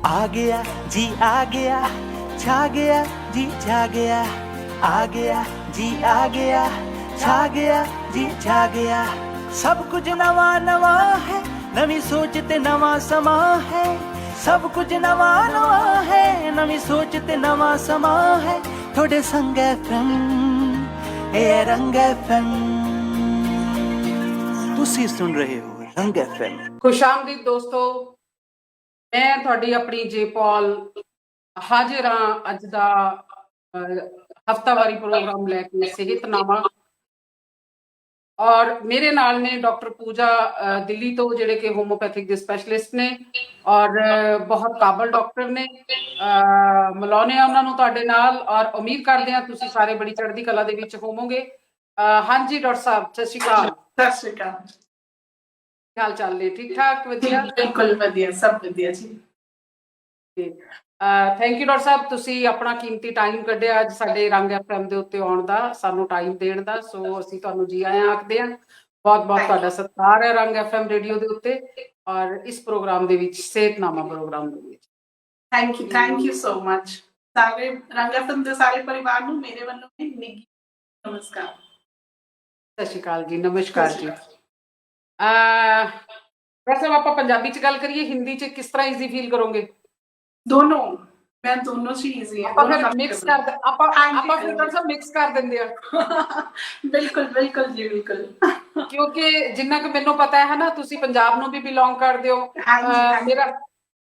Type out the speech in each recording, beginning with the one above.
आ गया जी आ गया, छा गया जी छा गया, आ गया जी आ गया, छा गया जी छा गया। सब कुछ नवा नवा है, नवी सोच ते नवा समा है। सब कुछ नवा नवा है, नवी सोच ते नवा समा है। थोड़े संग FM ए रंग FM, तुसी सुन रहे हो रंग FM। खुशामदीद दोस्तों, मैं ਤੁਹਾਡੀ ਆਪਣੀ ਜੇਪਾਲ ਹਾਜ਼ਰ ਹਾਂ ਅੱਜ ਦਾ ਹਫਤਾਵਾਰੀ ਪ੍ਰੋਗਰਾਮ ਲੈ ਕੇ ਸਿਹਤਨਾਮਾ। ਔਰ ਮੇਰੇ ਨਾਲ ਨੇ ਡਾਕਟਰ ਪੂਜਾ ਦਿੱਲੀ ਤੋਂ, ਜਿਹੜੇ ਕਿ ਹੋਮੋਪੈਥਿਕ ਦੇ ਸਪੈਸ਼ਲਿਸਟ ਨੇ ਔਰ ਬਹੁਤ ਕਾਬਲ ਡਾਕਟਰ ਨੇ। ਮਿਲਾਉਂਦੇ ਆ ਉਹਨਾਂ ਨੂੰ ਤੁਹਾਡੇ ਨਾਲ ਔਰ ਉਮੀਦ ਕਰਦੇ ਹਾਂ ਤੁਸੀਂ ਸਾਰੇ ਬੜੀ ਚੜ੍ਹਦੀ ਕਲਾ ਦੇ ਵਿੱਚ ਹੋਵੋਗੇ। ਹਾਂਜੀ ਡਾਕਟਰ ਸਾਹਿਬ, ਸਤਿ ਸ਼੍ਰੀ ਅਕਾਲ। ਸਤਿ ਸ਼੍ਰੀ ਅਕਾਲ। ਹਾਲ ਚਾਲ ਨੇ? ਠੀਕ ਠਾਕ? ਵਧੀਆ, ਬਿਲਕੁਲ ਵਧੀਆ, ਸਭ ਵਧੀਆ ਜੀ। ਥੈਂਕ ਯੂ ਡਾਕਟਰ ਸਾਹਿਬ, ਤੁਸੀਂ ਆਪਣਾ ਕੀਮਤੀ ਟਾਈਮ ਕੱਢਿਆ ਅੱਜ ਸਾਡੇ ਰੰਗ FM ਦੇ ਉੱਤੇ ਆਉਣ ਦਾ, ਸਾਨੂੰ ਟਾਈਮ ਦੇਣ ਦਾ। ਸੋ ਅਸੀਂ ਤੁਹਾਨੂੰ ਜੀ ਆਇਆਂ ਆਖਦੇ ਹਾਂ। ਬਹੁਤ ਬਹੁਤ ਤੁਹਾਡਾ ਸਤਿਕਾਰ ਹੈ ਰੰਗ FM ਰੇਡੀਓ ਦੇ ਉੱਤੇ ਔਰ ਇਸ ਪ੍ਰੋਗਰਾਮ ਦੇ ਵਿੱਚ, ਸਿਹਤਨਾਮਾ ਪ੍ਰੋਗਰਾਮ ਦੇ ਵਿੱਚ। Thank you so much. ਸਾਰੇ ਰੰਗ FM ਦੇ ਸਾਰੇ ਪਰਿਵਾਰ ਨੂੰ ਮੇਰੇ ਵੱਲੋਂ ਵੀ ਨਿੱਘੀ ਨਮਸਕਾਰ। ਸਤਿ ਸ਼੍ਰੀ ਅਕਾਲ ਜੀ। ਨਮਸਕਾਰ ਜੀ। ਡਾਕਟਰ ਸਾਹਿਬ, ਆਪਾਂ ਪੰਜਾਬੀ ਚ ਗੱਲ ਕਰੀਏ, ਹਿੰਦੀ ਚ ਕਿਸ ਤਰ੍ਹਾਂ ਈਜ਼ੀ ਫੀਲ ਕਰੋਗੇ? ਦੋਨੋਂ, ਮੈਂ ਦੋਨੋਂ ਚ ਈਜ਼ੀ ਹੈ। ਆਪਾਂ ਫਿਰ ਮਿਕਸ ਕਰ ਆਪਾਂ ਫਿਰ ਡਾਕਟਰ ਸਾਹਿਬ ਮਿਕਸ ਕਰ ਦਿੰਦੇ ਆ। ਬਿਲਕੁਲ ਬਿਲਕੁਲ ਜੀ, ਬਿਲਕੁਲ। ਕਿਉਂਕਿ ਜਿੰਨਾ ਕਿ ਮੈਨੂੰ ਪਤਾ ਹੈ ਨਾ, ਤੁਸੀਂ ਪੰਜਾਬ ਨੂੰ ਵੀ ਬਿਲੋਂਗ ਕਰਦੇ ਹੋ। ਮੇਰਾ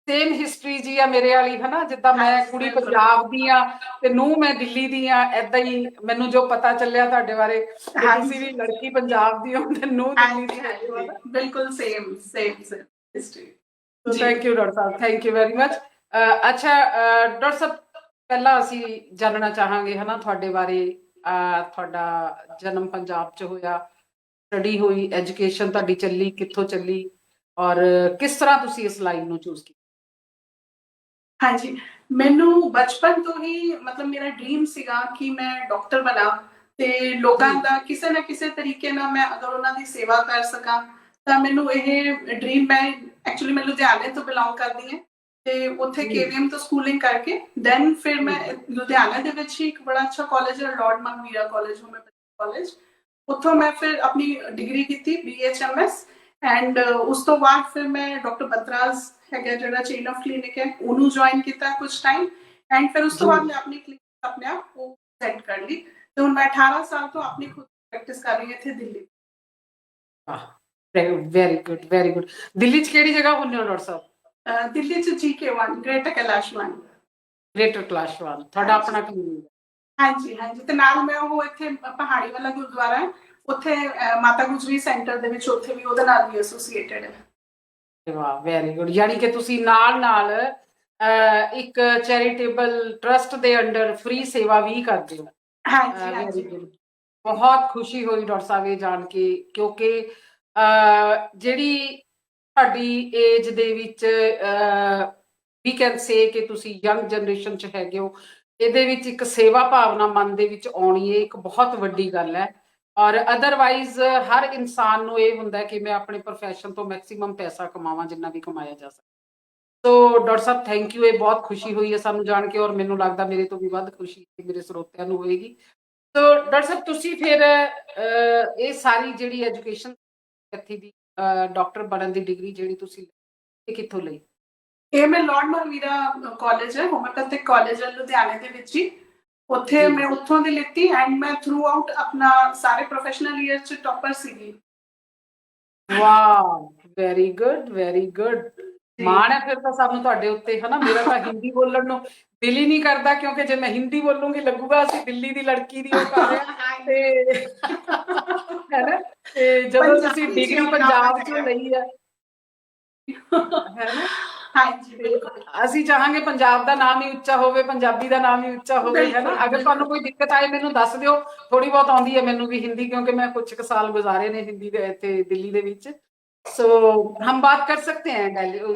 ਸੇਮ ਹਿਸਟਰੀ ਜੀ ਆ ਮੇਰੇ ਵਾਲੀ, ਹਨਾ। ਜਿੱਦਾਂ ਮੈਂ ਕੁੜੀ ਪੰਜਾਬ ਦੀ ਆ ਤੇ ਨੂੰਹ ਮੈਂ ਦਿੱਲੀ ਦੀ ਆ, ਏਦਾਂ ਹੀ ਮੈਨੂੰ ਜੋ ਪਤਾ ਚੱਲਿਆ ਤੁਹਾਡੇ ਬਾਰੇ, ਤੁਸੀਂ ਵੀ ਲੜਕੀ ਪੰਜਾਬ ਦੀ ਹੋ ਤੇ ਨੂੰਹ ਦਿੱਲੀ ਦੀ। ਬਿਲਕੁਲ same history. Thank you doctor ਸਾਹਿਬ, ਥੈਂਕ ਯੂ ਵੈਰੀ ਮਚ। ਅੱਛਾ ਡਾਕਟਰ ਸਾਹਿਬ, ਪਹਿਲਾਂ ਅਸੀਂ ਜਾਣਨਾ ਚਾਹਾਂਗੇ ਹਨਾ ਤੁਹਾਡੇ ਬਾਰੇ। ਤੁਹਾਡਾ ਜਨਮ ਪੰਜਾਬ 'ਚ ਹੋਇਆ, ਸਟੱਡੀ ਹੋਈ, ਐਜੂਕੇਸ਼ਨ ਤੁਹਾਡੀ ਚੱਲੀ, ਕਿੱਥੋਂ ਚੱਲੀ ਔਰ ਕਿਸ ਤਰ੍ਹਾਂ ਤੁਸੀਂ ਇਸ ਲਾਈਨ ਨੂੰ ਚੂਜ਼ ਕੀਤਾ? ਹਾਂਜੀ, ਮੈਨੂੰ ਬਚਪਨ ਤੋਂ ਹੀ ਮਤਲਬ ਮੇਰਾ ਡ੍ਰੀਮ ਸੀਗਾ ਕਿ ਮੈਂ ਡਾਕਟਰ ਬਣਾ ਤੇ ਲੋਕਾਂ ਦਾ ਕਿਸੇ ਨਾ ਕਿਸੇ ਤਰੀਕੇ ਨਾਲ ਮੈਂ ਅਗਰ ਉਹਨਾਂ ਦੀ ਸੇਵਾ ਕਰ ਸਕਾਂ ਤਾਂ ਮੈਨੂੰ ਇਹ ਡ੍ਰੀਮ, ਮੈਂ ਐਕਚੁਅਲੀ ਮੈਂ ਲੁਧਿਆਣੇ ਤੋਂ ਬਿਲੋਂਗ ਕਰਦੀ ਹਾਂ ਤੇ ਉੱਥੇ KVM ਤੋਂ ਸਕੂਲਿੰਗ ਕਰਕੇ ਦੈਨ ਫਿਰ ਮੈਂ ਲੁਧਿਆਣੇ ਦੇ ਵਿੱਚ ਹੀ ਇੱਕ ਬੜਾ ਅੱਛਾ ਕਾਲਜ ਹੈ, ਲਾਰਡ ਮਨਵੀਰਾ ਕਾਲਜ, ਹੋਮਿਓਪੈਥਿਕ ਕਾਲਜ। ਉੱਥੋਂ ਮੈਂ ਫਿਰ ਆਪਣੀ ਡਿਗਰੀ ਕੀਤੀ BHMS ਐਂਡ ਉਸ ਤੋਂ ਬਾਅਦ ਫਿਰ ਮੈਂ ਡਾਕਟਰ ਬਤਰਾਜ ਹੈਗਾ ਜਿਹੜਾ ਚੇਨ ਆਫ ਕਲੀਨਿਕ ਹੈ ਉਹਨੂੰ ਜੁਆਇਨ ਕੀਤਾ ਕੁਝ ਟਾਈਮ ਐਂਡ ਫਿਰ ਉਸ ਤੋਂ ਬਾਅਦ ਮੈਂ ਆਪਣੀ ਕਲੀਨਿਕ ਆਪਣੇ ਆਪ ਉਹ ਸੈੱਟ ਕਰ ਲਈ ਤੇ ਹੁਣ ਮੈਂ 18 ਸਾਲ ਤੋਂ ਆਪਣੀ ਖੁਦ ਪ੍ਰੈਕਟਿਸ ਕਰ ਰਹੀ ਹਾਂ ਇੱਥੇ Delhi. Very good, very good. Delhi 'ਚ ਕਿਹੜੀ ਜਗ੍ਹਾ ਹੁੰਦੇ ਹੋ ਡਾਕਟਰ ਸਾਹਿਬ? ਦਿੱਲੀ 'ਚ GK1, greater Kailash 1। Greater Kailash 1 ਤੁਹਾਡਾ ਆਪਣਾ ਕਲੀਨਿਕ? ਹਾਂਜੀ ਹਾਂਜੀ, ਤੇ ਨਾਲ ਮੈਂ ਉਹ ਇੱਥੇ ਪਹਾੜੀ ਵਾਲਾ ਗੁਰਦੁਆਰਾ ਹੈ ਉੱਥੇ ਮਾਤਾ ਗੁਜਰੀ ਸੈਂਟਰ ਦੇ ਵਿੱਚ, ਉੱਥੇ ਵੀ ਉਹਦੇ ਨਾਲ ਵੀ ਐਸੋਸੀਏਟਡ ਹੈ। ਵਾਹ, ਵੈਰੀ ਗੁੱਡ। ਯਾਨੀ ਕਿ ਤੁਸੀਂ ਨਾਲ ਇੱਕ ਚੈਰੀਟੇਬਲ ਟਰਸਟ ਦੇ ਅੰਡਰ ਫ੍ਰੀ ਸੇਵਾ ਵੀ ਕਰਦੇ ਹੋ? ਹਾਂਜੀ, ਬਹੁਤ ਖੁਸ਼ੀ ਹੋਈ ਡਾਕਟਰ ਸਾਹਿਬ ਇਹ ਜਾਣ ਕੇ, ਕਿਉਂਕਿ ਜਿਹੜੀ ਤੁਹਾਡੀ ਏਜ ਦੇ ਵਿੱਚ ਵੀ ਕੈਨ ਸੇ ਕਿ ਤੁਸੀਂ ਯੰਗ ਜਨਰੇਸ਼ਨ 'ਚ ਹੈਗੇ ਹੋ, ਇਹਦੇ ਵਿੱਚ ਇੱਕ ਸੇਵਾ ਭਾਵਨਾ ਮਨ ਦੇ ਵਿੱਚ ਆਉਣੀ ਹੈ, ਇੱਕ ਬਹੁਤ ਵੱਡੀ ਗੱਲ ਹੈ। ਔਰ ਅਦਰਵਾਈਜ਼ ਹਰ ਇਨਸਾਨ ਨੂੰ ਇਹ ਹੁੰਦਾ ਕਿ ਮੈਂ ਆਪਣੇ ਪ੍ਰੋਫੈਸ਼ਨ ਤੋਂ ਮੈਕਸਿਮਮ ਪੈਸਾ ਕਮਾਵਾਂ, ਜਿੰਨਾ ਵੀ ਕਮਾਇਆ ਜਾ ਸਕਦਾ। ਸੋ ਡਾਕਟਰ ਸਾਹਿਬ ਥੈਂਕ ਯੂ, ਇਹ ਬਹੁਤ ਖੁਸ਼ੀ ਹੋਈ ਹੈ ਸਾਨੂੰ ਜਾਣ ਕੇ ਔਰ ਮੈਨੂੰ ਲੱਗਦਾ ਮੇਰੇ ਤੋਂ ਵੀ ਵੱਧ ਖੁਸ਼ੀ ਮੇਰੇ ਸਰੋਤਿਆਂ ਨੂੰ ਹੋਏਗੀ। ਸੋ ਡਾਕਟਰ ਸਾਹਿਬ, ਤੁਸੀਂ ਫਿਰ ਇਹ ਸਾਰੀ ਜਿਹੜੀ ਐਜੂਕੇਸ਼ਨ ਇੱਥੇ ਦੀ ਡਾਕਟਰ ਬਣਨ ਦੀ ਡਿਗਰੀ ਜਿਹੜੀ ਤੁਸੀਂ ਇਹ ਕਿੱਥੋਂ ਲਈ? ਇਹ ਮੈਂ ਲਾਰਡ ਮਨਵੀਰਾ ਕਾਲਜ ਹੈ, ਹੋਮਿਓਪੈਥਿਕ ਕਾਲਜ ਹੈ ਲੁਧਿਆਣੇ ਦੇ ਵਿੱਚ ਹੀ, ਉੱਥੇ ਮੈਂ ਉੱਥੋਂ ਦੀ ਲਿੱਤੀ ਐਂਡ ਮੈਂ ਥਰੂ ਆਊਟ ਆਪਣਾ ਸਾਰੇ ਪ੍ਰੋਫੈਸ਼ਨਲ ਈਅਰ 'ਚ ਟੌਪਰ ਸੀਗੀ। Wow, very good, very good. ਮਾਣ ਹੈ ਫਿਰ ਤਾਂ ਸਾਨੂੰ ਤੁਹਾਡੇ ਉੱਤੇ, ਹਨਾ। ਮੇਰਾ ਤਾਂ ਹਿੰਦੀ ਬੋਲਣ ਨੂੰ ਦਿਲ ਹੀ ਨਹੀਂ ਕਰਦਾ, ਕਿਉਂਕਿ ਜੇ ਮੈਂ ਹਿੰਦੀ ਬੋਲੂੰਗੀ ਲੱਗੂਗਾ ਅਸੀਂ ਦਿੱਲੀ ਦੀ ਲੜਕੀ ਦੀ ਉਹ ਕਰ ਰਹੇ ਹਾਂ ਤੇ ਹੈਨਾ। ਤੇ ਜਦੋਂ ਤੁਸੀਂ ਡਿਗਰੀ ਪੰਜਾਬ 'ਚੋਂ ਲਈ ਹੈ ਹੈਨਾ, ਹਾਂਜੀ, ਅਸੀਂ ਚਾਹਾਂਗੇ ਪੰਜਾਬ ਦਾ ਨਾਮ ਹੀ ਉੱਚਾ ਹੋਵੇ, ਪੰਜਾਬੀ ਦਾ ਨਾਮ ਹੀ ਉੱਚਾ ਹੋਵੇ, ਹੈਨਾ। ਅਗਰ ਤੁਹਾਨੂੰ ਕੋਈ ਦਿੱਕਤ ਆਏ ਮੈਨੂੰ ਦੱਸ ਦਿਓ, ਥੋੜੀ ਬਹੁਤ ਆਉਂਦੀ ਹੈ ਮੈਨੂੰ ਵੀ ਹਿੰਦੀ, ਕਿਉਂਕਿ ਮੈਂ ਕੁਝ ਕੁ ਸਾਲ ਗੁਜ਼ਾਰੇ ਨੇ ਹਿੰਦੀ ਦੇ ਇੱਥੇ ਦਿੱਲੀ ਦੇ ਵਿੱਚ। सो हम बात कर सकते हैं,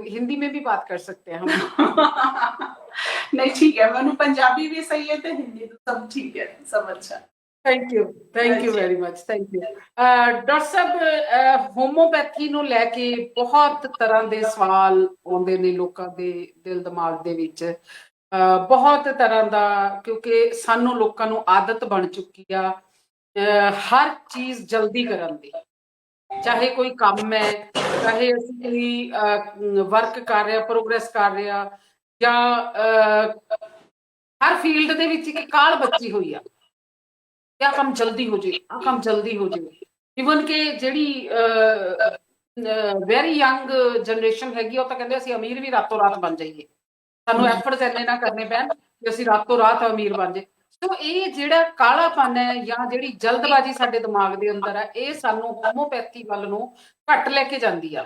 हिंदी में भी बात कर सकते हैं हम। नहीं ठीक है, मैंने पंजाबी भी सही है तो हिंदी तो सब ठीक है, सब अच्छा। ਥੈਂਕ ਯੂ ਹਾਂਜੀ। Very much, thank you. Doctor Sahib, homeopathy ਨੂੰ ਲੈ ਕੇ ਬਹੁਤ ਤਰ੍ਹਾਂ ਦੇ ਸਵਾਲ ਆਉਂਦੇ ਨੇ ਲੋਕਾਂ ਦੇ ਦਿਲ ਦਿਮਾਗ ਦੇ ਵਿੱਚ, ਬਹੁਤ ਤਰ੍ਹਾਂ ਦਾ, ਕਿਉਂਕਿ ਸਾਨੂੰ ਲੋਕਾਂ ਨੂੰ ਆਦਤ ਬਣ ਚੁੱਕੀ ਆ ਹਰ ਚੀਜ਼ ਜਲਦੀ ਕਰਨ ਦੀ। ਚਾਹੇ ਕੋਈ ਕੰਮ ਹੈ, ਚਾਹੇ ਅਸੀਂ ਕੋਈ ਵਰਕ ਕਰ ਰਿਹਾ, ਪ੍ਰੋਗਰੈਸ ਕਰ ਰਿਹਾ, ਜਾਂ ਹਰ ਫੀਲਡ ਦੇ ਵਿੱਚ ਇੱਕ ਕਾਹਲ ਬੱਚੀ ਹੋਈ ਆ ਕਿ ਆਹ ਕੰਮ ਜਲਦੀ ਹੋ ਜੇ, ਆਹ ਕੰਮ ਜਲਦੀ ਹੋ ਜੇ। ਇਵਨ ਕਿ ਜਿਹੜੀ ਵੈਰੀ ਯੰਗ ਜਨਰੇਸ਼ਨ ਹੈਗੀ, ਉਹ ਤਾਂ ਕਹਿੰਦੇ ਅਸੀਂ ਅਮੀਰ ਵੀ ਰਾਤੋਂ ਰਾਤ ਬਣ ਜਾਈਏ, ਸਾਨੂੰ ਐਫਰਟਸ ਇੰਨੇ ਨਾ ਕਰਨੇ ਪੈਣ ਕਿ ਅਸੀਂ ਰਾਤੋਂ ਰਾਤ ਅਮੀਰ ਬਣ ਜਾਈਏ। ਸੋ ਇਹ ਜਿਹੜਾ ਕਾਲਾਪਨ ਹੈ ਜਾਂ ਜਿਹੜੀ ਜਲਦਬਾਜ਼ੀ ਸਾਡੇ ਦਿਮਾਗ ਦੇ ਅੰਦਰ ਹੈ, ਇਹ ਸਾਨੂੰ ਹੋਮੋਪੈਥੀ ਵੱਲ ਨੂੰ ਘੱਟ ਲੈ ਕੇ ਜਾਂਦੀ ਆ।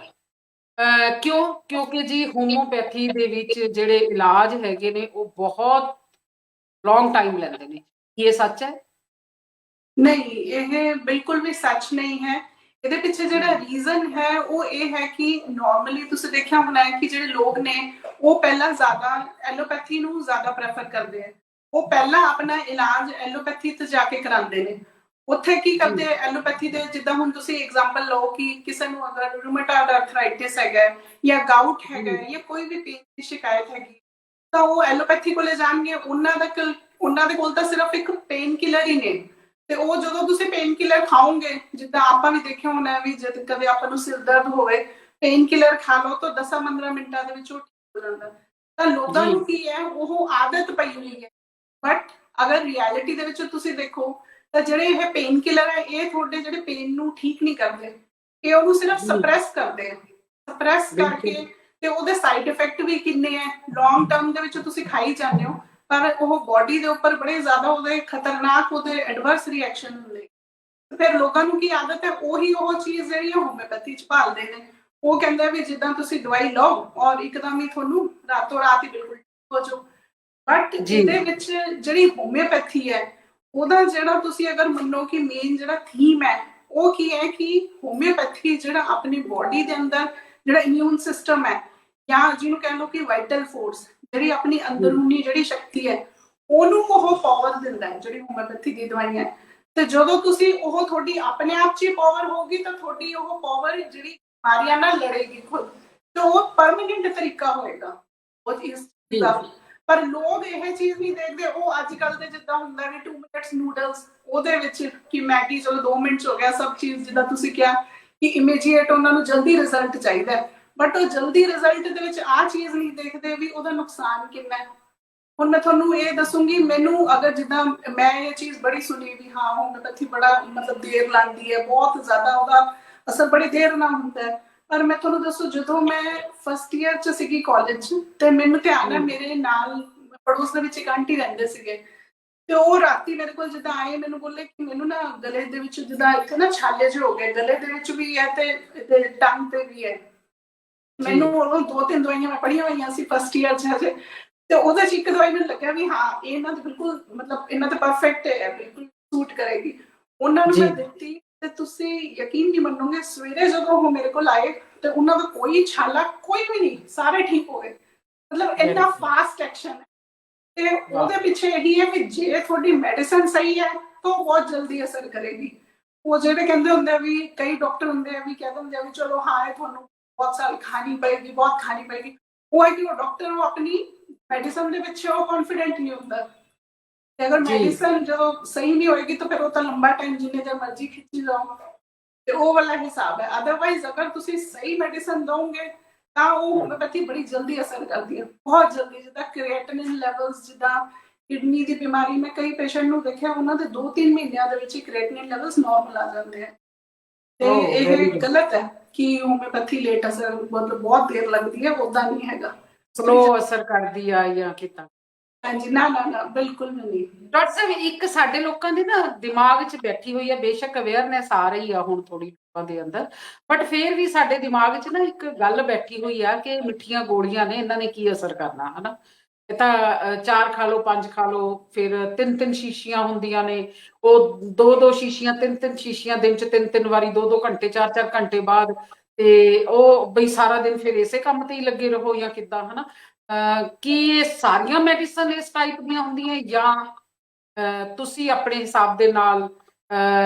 ਕਿਉਂਕਿ ਜੀ ਹੋਮੋਪੈਥੀ ਦੇ ਵਿੱਚ ਜਿਹੜੇ ਇਲਾਜ ਹੈਗੇ ਨੇ ਉਹ ਬਹੁਤ ਲੌਂਗ ਟਾਈਮ ਲੈਂਦੇ ਨੇ। ਕੀ ਇਹ ਸੱਚ ਹੈ? ਨਹੀਂ, ਇਹ ਬਿਲਕੁਲ ਵੀ ਸੱਚ ਨਹੀਂ ਹੈ। ਇਹਦੇ ਪਿੱਛੇ ਜਿਹੜਾ ਰੀਜ਼ਨ ਹੈ ਉਹ ਇਹ ਹੈ ਕਿ ਨਾਰਮਲੀ ਤੁਸੀਂ ਦੇਖਿਆ ਹੋਣਾ ਹੈ ਕਿ ਜਿਹੜੇ ਲੋਕ ਨੇ ਉਹ ਪਹਿਲਾਂ ਜ਼ਿਆਦਾ ਐਲੋਪੈਥੀ ਨੂੰ ਜ਼ਿਆਦਾ ਪ੍ਰੈਫਰ ਕਰਦੇ ਆ। ਉਹ ਪਹਿਲਾਂ ਆਪਣਾ ਇਲਾਜ ਐਲੋਪੈਥੀ ਤੇ ਜਾ ਕੇ ਕਰਾਉਂਦੇ ਨੇ। ਉੱਥੇ ਕੀ ਕਰਦੇ ਆ ਐਲੋਪੈਥੀ ਦੇ, ਜਿੱਦਾਂ ਹੁਣ ਤੁਸੀਂ ਐਗਜ਼ਾਮਪਲ ਲਓ ਕਿ ਕਿਸੇ ਨੂੰ ਅਗਰ ਰੂਮੇਟਾਇਡ ਆਰਥਰਾਈਟਿਸ ਹੈਗਾ ਜਾਂ ਗਾਊਟ ਹੈਗਾ ਜਾਂ ਕੋਈ ਵੀ ਪੇਨ ਦੀ ਸ਼ਿਕਾਇਤ ਹੈਗੀ, ਤਾਂ ਉਹ ਐਲੋਪੈਥੀ ਕੋਲੇ ਜਾਣਗੇ। ਉਹਨਾਂ ਦੇ ਕੋਲ ਤਾਂ ਸਿਰਫ ਇੱਕ ਪੇਨ ਕਿਲਰ ਹੀ ਨੇ, ਤੇ ਉਹ ਜਦੋਂ ਤੁਸੀਂ ਪੇਨ ਕਿਲਰ ਖਾਓਗੇ, ਜਿੱਦਾਂ ਆਪਾਂ ਵੀ ਦੇਖਿਆ ਹੋਣਾ ਵੀ ਜਦ ਕਦੇ ਆਪਾਂ ਨੂੰ ਸਿਰ ਦਰਦ ਹੋਵੇ, ਪੇਨ ਕਿਲਰ ਖਾ ਲਓ ਤਾਂ 10-15 ਮਿੰਟਾਂ ਦੇ ਵਿੱਚ ਉਹ ਠੀਕ ਹੋ ਜਾਂਦਾ। ਤਾਂ ਲੋਕਾਂ ਨੂੰ ਕੀ ਹੈ, ਉਹ ਆਦਤ ਪਈ ਹੋਈ ਹੈ। ਬਟ ਅਗਰ ਰਿਐਲਿਟੀ ਦੇ ਵਿੱਚ ਤੁਸੀਂ ਦੇਖੋ ਤਾਂ ਜਿਹੜੇ ਇਹ ਪੇਨ ਕਿਲਰ ਹੈ, ਇਹ ਤੁਹਾਡੇ ਜਿਹੜੇ ਪੇਨ ਨੂੰ ਠੀਕ ਨਹੀਂ ਕਰਦੇ, ਇਹ ਉਹਨੂੰ ਸਿਰਫ ਸਪਰੈਸ ਕਰਦੇ ਆ। ਸਪਰੈਸ ਕਰਕੇ ਤੇ ਉਹਦੇ ਸਾਈਡ ਇਫੈਕਟ ਵੀ ਕਿੰਨੇ ਹੈ, ਲੌਂਗ ਟਰਮ ਦੇ ਵਿੱਚ ਤੁਸੀਂ ਖਾਈ ਜਾਂਦੇ ਹੋ, ਪਰ ਉਹ ਬੋਡੀ ਦੇ ਉੱਪਰ ਬੜੇ ਜ਼ਿਆਦਾ ਉਹਦੇ ਖਤਰਨਾਕ ਉਹਦੇ ਐਡਵਰਸ ਰਿਐਕਸ਼ਨ ਹੁੰਦੇ। ਫਿਰ ਲੋਕਾਂ ਨੂੰ ਕੀ ਆਦਤ ਹੈ, ਉਹੀ ਉਹ ਚੀਜ਼ ਜਿਹੜੀ ਹੋਮਿਓਪੈਥੀ ਚ ਭਾਲਦੇ ਨੇ। ਉਹ ਕਹਿੰਦੇ ਵੀ ਜਿੱਦਾਂ ਤੁਸੀਂ ਦਵਾਈ ਲਓ ਔਰ ਇੱਕਦਮ ਹੀ ਤੁਹਾਨੂੰ ਰਾਤੋਂ ਰਾਤ ਹੀ ਬਿਲਕੁਲ ਠੀਕ ਹੋ ਜਾਓ। ਬਟ ਇਹਦੇ ਵਿੱਚ ਜਿਹੜੀ ਹੋਮਿਓਪੈਥੀ ਹੈ, ਉਹਦਾ ਜਿਹੜਾ ਤੁਸੀਂ ਅਗਰ ਮੰਨੋ ਕਿ ਮੇਨ ਜਿਹੜਾ ਥੀਮ ਹੈ ਉਹ ਕੀ ਹੈ ਕਿ ਹੋਮਿਓਪੈਥੀ ਜਿਹੜਾ ਆਪਣੀ ਬੋਡੀ ਦੇ ਅੰਦਰ ਜਿਹੜਾ ਇਮਿਊਨ ਸਿਸਟਮ ਹੈ, ਜਾਂ ਜਿਹਨੂੰ ਕਹਿ ਲਓ ਕਿ ਵਾਈਟਲ ਫੋਰਸ, ਜਿਹੜੀ ਆਪਣੀ ਅੰਦਰੂਨੀ ਜਿਹੜੀ ਸ਼ਕਤੀ ਹੈ, ਉਹਨੂੰ ਉਹ ਪਾਵਰ ਦਿੰਦਾ ਹੈ ਜਿਹੜੀ ਹੋਮਿਓਪੈਥੀ ਦੀ ਦਵਾਈਆਂ ਹੈ। ਤੇ ਜਦੋਂ ਤੁਸੀਂ ਉਹ ਤੁਹਾਡੀ ਆਪਣੇ ਆਪ 'ਚ ਹੀ ਪਾਵਰ ਹੋਗੀ ਤਾਂ ਤੁਹਾਡੀ ਉਹ ਪਾਵਰ ਜਿਹੜੀ ਬਿਮਾਰੀਆਂ ਨਾਲ ਲੜੇਗੀ ਖੁਦ, ਤੇ ਉਹ ਪਰਮਾਨੈਂਟ ਤਰੀਕਾ ਹੋਏਗਾ ਉਹ ਚੀਜ਼ ਦਾ। ਪਰ ਲੋਕ ਇਹ ਚੀਜ਼ ਨਹੀਂ ਦੇਖਦੇ। ਉਹ ਅੱਜ ਕੱਲ ਦੇ ਜਿੱਦਾਂ ਹੁੰਦਾ ਵੀ 2 ਮਿੰਟਸ ਨੂਡਲਸ, ਉਹਦੇ ਵਿੱਚ ਕਿ ਮੈਗੀ ਚਲੋ 2 ਮਿੰਟ 'ਚ ਹੋ ਗਿਆ ਸਭ ਚੀਜ਼, ਜਿੱਦਾਂ ਤੁਸੀਂ ਕਿਹਾ ਕਿ ਇਮੀਡੀਏਟ ਉਹਨਾਂ ਨੂੰ ਜਲਦੀ ਰਿਜ਼ਲਟ ਚਾਹੀਦਾ ਹੈ। ਬਟ ਉਹ ਜਲਦੀ ਰਿਜ਼ਲਟ ਦੇ ਵਿੱਚ ਆਹ ਚੀਜ਼ ਨਹੀਂ ਦੇਖਦੇ ਵੀ ਉਹਦਾ ਨੁਕਸਾਨ ਕਿੰਨਾ ਹੈ। ਹੁਣ ਮੈਂ ਤੁਹਾਨੂੰ ਇਹ ਦੱਸੂਗੀ, ਮੈਨੂੰ ਅਗਰ ਜਿੱਦਾਂ ਮੈਂ ਇਹ ਚੀਜ਼ ਬੜੀ ਸੁਣੀ ਵੀ ਹਾਂ ਹੋਮਿਓਪੈਥੀ ਬੜਾ ਮਤਲਬ ਦੇਰ ਲਾਉਂਦੀ ਹੈ, ਬਹੁਤ ਜ਼ਿਆਦਾ ਉਹਦਾ ਅਸਰ ਬੜੀ ਦੇਰ ਨਾਲ ਹੁੰਦਾ ਹੈ। ਪਰ ਮੈਂ ਤੁਹਾਨੂੰ ਦੱਸੋ, ਜਦੋਂ ਮੈਂ ਫਸਟ ਈਅਰ 'ਚ ਸੀਗੀ ਕਾਲਜ 'ਚ, ਤੇ ਮੈਨੂੰ ਧਿਆਨ ਹੈ ਮੇਰੇ ਨਾਲ ਪੜੋਸ ਦੇ ਵਿੱਚ ਇੱਕ ਆਂਟੀ ਰਹਿੰਦੇ ਸੀਗੇ, ਤੇ ਉਹ ਰਾਤੀ ਮੇਰੇ ਕੋਲ ਜਿੱਦਾਂ ਆਏ, ਮੈਨੂੰ ਬੋਲੇ ਕਿ ਮੈਨੂੰ ਨਾ ਗਲੇ ਦੇ ਵਿੱਚ ਜਿੱਦਾਂ ਇੱਥੇ ਨਾ ਛਾਲੇ ਜਿਹੇ ਹੋ ਗਏ, ਗਲੇ ਦੇ ਵਿੱਚ ਵੀ ਹੈ ਤੇ ਟੰਗ ਤੇ ਵੀ ਹੈ। ਮੈਨੂੰ ਉਦੋਂ 2-3 ਦਵਾਈਆਂ ਮੈਂ ਪੜ੍ਹੀਆਂ ਹੋਈਆਂ ਸੀ ਫਸਟ ਈਅਰ 'ਚ ਹਜੇ, ਤੇ ਉਹਦੇ 'ਚ ਇੱਕ ਦਵਾਈ ਮੈਨੂੰ ਲੱਗਿਆ ਵੀ ਹਾਂ ਇਹ ਇਹਨਾਂ ਦੇ ਬਿਲਕੁਲ ਮਤਲਬ ਇਹਨਾਂ ਤੇ ਪਰਫੈਕਟ ਹੈ, ਬਿਲਕੁਲ ਸੂਟ ਕਰੇਗੀ। ਉਹਨਾਂ ਨੂੰ ਮੈਂ ਦਿੱਤੀ ਤੇ ਤੁਸੀਂ ਯਕੀਨ ਨਹੀਂ ਮੰਨੋਗੇ, ਸਵੇਰੇ ਜਦੋਂ ਉਹ ਮੇਰੇ ਕੋਲ ਆਏ ਤੇ ਉਹਨਾਂ ਦਾ ਕੋਈ ਛਾਲਾ ਕੋਈ ਵੀ ਨਹੀਂ, ਸਾਰੇ ਠੀਕ ਹੋ ਗਏ। ਮਤਲਬ ਇੰਨਾ ਫਾਸਟ ਐਕਸ਼ਨ ਹੈ। ਤੇ ਉਹਦੇ ਪਿੱਛੇ ਇਹੀ ਹੈ ਕਿ ਜੇ ਤੁਹਾਡੀ ਮੈਡੀਸਨ ਸਹੀ ਹੈ ਤਾਂ ਉਹ ਬਹੁਤ ਜਲਦੀ ਅਸਰ ਕਰੇਗੀ। ਉਹ ਜਿਹੜੇ ਕਹਿੰਦੇ ਹੁੰਦੇ ਆ ਵੀ ਕਈ ਡਾਕਟਰ ਹੁੰਦੇ ਆ ਵੀ ਕਹਿੰਦੇ ਹੁੰਦੇ ਆ ਵੀ ਚਲੋ ਹਾਂ ਇਹ ਤੁਹਾਨੂੰ ਬਹੁਤ ਸਾਲ ਖਾਣੀ ਪਏਗੀ, ਬਹੁਤ ਖਾਣੀ ਪਏਗੀ। ਉਹ ਹੈ ਕਿ ਉਹ ਡਾਕਟਰ ਉਹ ਆਪਣੀ ਮੈਡੀਸਨ ਦੇ ਵਿੱਚ ਉਹ ਕੌਨਫੀਡੈਂਟ ਨਹੀਂ ਹੁੰਦਾ। ਤੇ ਅਗਰ ਮੈਡੀਸਨ ਜਦੋਂ ਸਹੀ ਨਹੀਂ ਹੋਏਗੀ ਤਾਂ ਫਿਰ ਉਹ ਤਾਂ ਲੰਬਾ ਟਾਈਮ ਜਿੰਨੇ ਦੇਰ ਮਰਜ਼ੀ ਖਿੱਚੀ ਜਾਓ, ਤੇ ਉਹ ਵਾਲਾ ਹਿਸਾਬ ਹੈ। ਅਦਰਵਾਈਜ਼ ਅਗਰ ਤੁਸੀਂ ਸਹੀ ਮੈਡੀਸਨ ਦੋਗੇ ਤਾਂ ਉਹ ਹੋਮਿਓਪੈਥੀ ਬੜੀ ਜਲਦੀ ਅਸਰ ਕਰਦੀ ਹੈ, ਬਹੁਤ ਜਲਦੀ। ਜਿੱਦਾਂ ਕ੍ਰੀਏਟਿਨਿਨ ਲੈਵਲਸ, ਜਿੱਦਾਂ ਕਿਡਨੀ ਦੀ ਬਿਮਾਰੀ, ਮੈਂ ਕਈ ਪੇਸ਼ੈਂਟ ਨੂੰ ਦੇਖਿਆ ਉਹਨਾਂ ਦੇ 2-3 ਮਹੀਨਿਆਂ ਦੇ ਵਿੱਚ ਕ੍ਰੀਏਟਿਨਿਨ ਲੈਵਲਸ ਨਾਰਮਲ ਆ ਜਾਂਦੇ ਆ। ਤੇ ਇਹ ਗਲਤ ਹੈ ਕਿ ਹੋਮਿਓਪੈਥੀ ਲੇਟ ਅਸਰ ਮਤਲਬ ਬਹੁਤ ਦੇਰ ਲੱਗਦੀ ਹੈ, ਉਦਾਂ ਨਹੀਂ ਹੈਗਾ, ਸਲੋ ਅਸਰ ਕਰਦੀ ਆ ਜਾਂ ਕਿਤਾ। ਹਾਂਜੀ, ਨਾ ਨਾ ਨਾ ਬਿਲਕੁਲ ਨਹੀਂ। ਡਾਕਟਰ ਸਾਹਿਬ, ਇੱਕ ਸਾਡੇ ਲੋਕਾਂ ਦੇ ਨਾ ਦਿਮਾਗ 'ਚ ਬੈਠੀ ਹੋਈ ਹੈ, ਬੇਸ਼ੱਕ ਅਵੇਅਰਨੈਸ ਆ ਰਹੀ ਆ ਹੁਣ ਥੋੜੀ ਲੋਕਾਂ ਦੇ ਅੰਦਰ, ਬਟ ਫਿਰ ਵੀ ਸਾਡੇ ਦਿਮਾਗ 'ਚ ਨਾ ਇੱਕ ਗੱਲ ਬੈਠੀ ਹੋਈ ਆ ਕਿ ਮਿੱਠੀਆਂ ਗੋਲੀਆਂ ਨੇ, ਇਹਨਾਂ ਨੇ ਕੀ ਅਸਰ ਕਰਨਾ, ਹਨਾ। ਇਹ ਤਾਂ 4 ਖਾ ਲਓ, 5 ਖਾ ਲਓ, ਫਿਰ 3-3 ਸ਼ੀਸ਼ੀਆਂ ਹੁੰਦੀਆਂ ਨੇ, ਉਹ 2-2 ਸ਼ੀਸ਼ੀਆਂ, 3-3 ਸ਼ੀਸ਼ੀਆਂ ਦਿਨ 'ਚ 3-3 ਵਾਰੀ, 2-2 ਘੰਟੇ, 4-4 ਘੰਟੇ ਬਾਅਦ, ਤੇ ਉਹ ਬਈ ਸਾਰਾ ਦਿਨ ਫਿਰ ਇਸੇ ਕੰਮ ਤੇ ਹੀ ਲੱਗੇ ਰਹੋ ਜਾਂ ਕਿੱਦਾਂ, ਹਨਾ। ਕੀ ਇਹ ਸਾਰੀਆਂ ਮੈਡੀਸਨ ਇਸ ਟਾਈਪ ਦੀਆਂ ਹੁੰਦੀਆਂ ਜਾਂ ਤੁਸੀਂ ਆਪਣੇ ਹਿਸਾਬ ਦੇ ਨਾਲ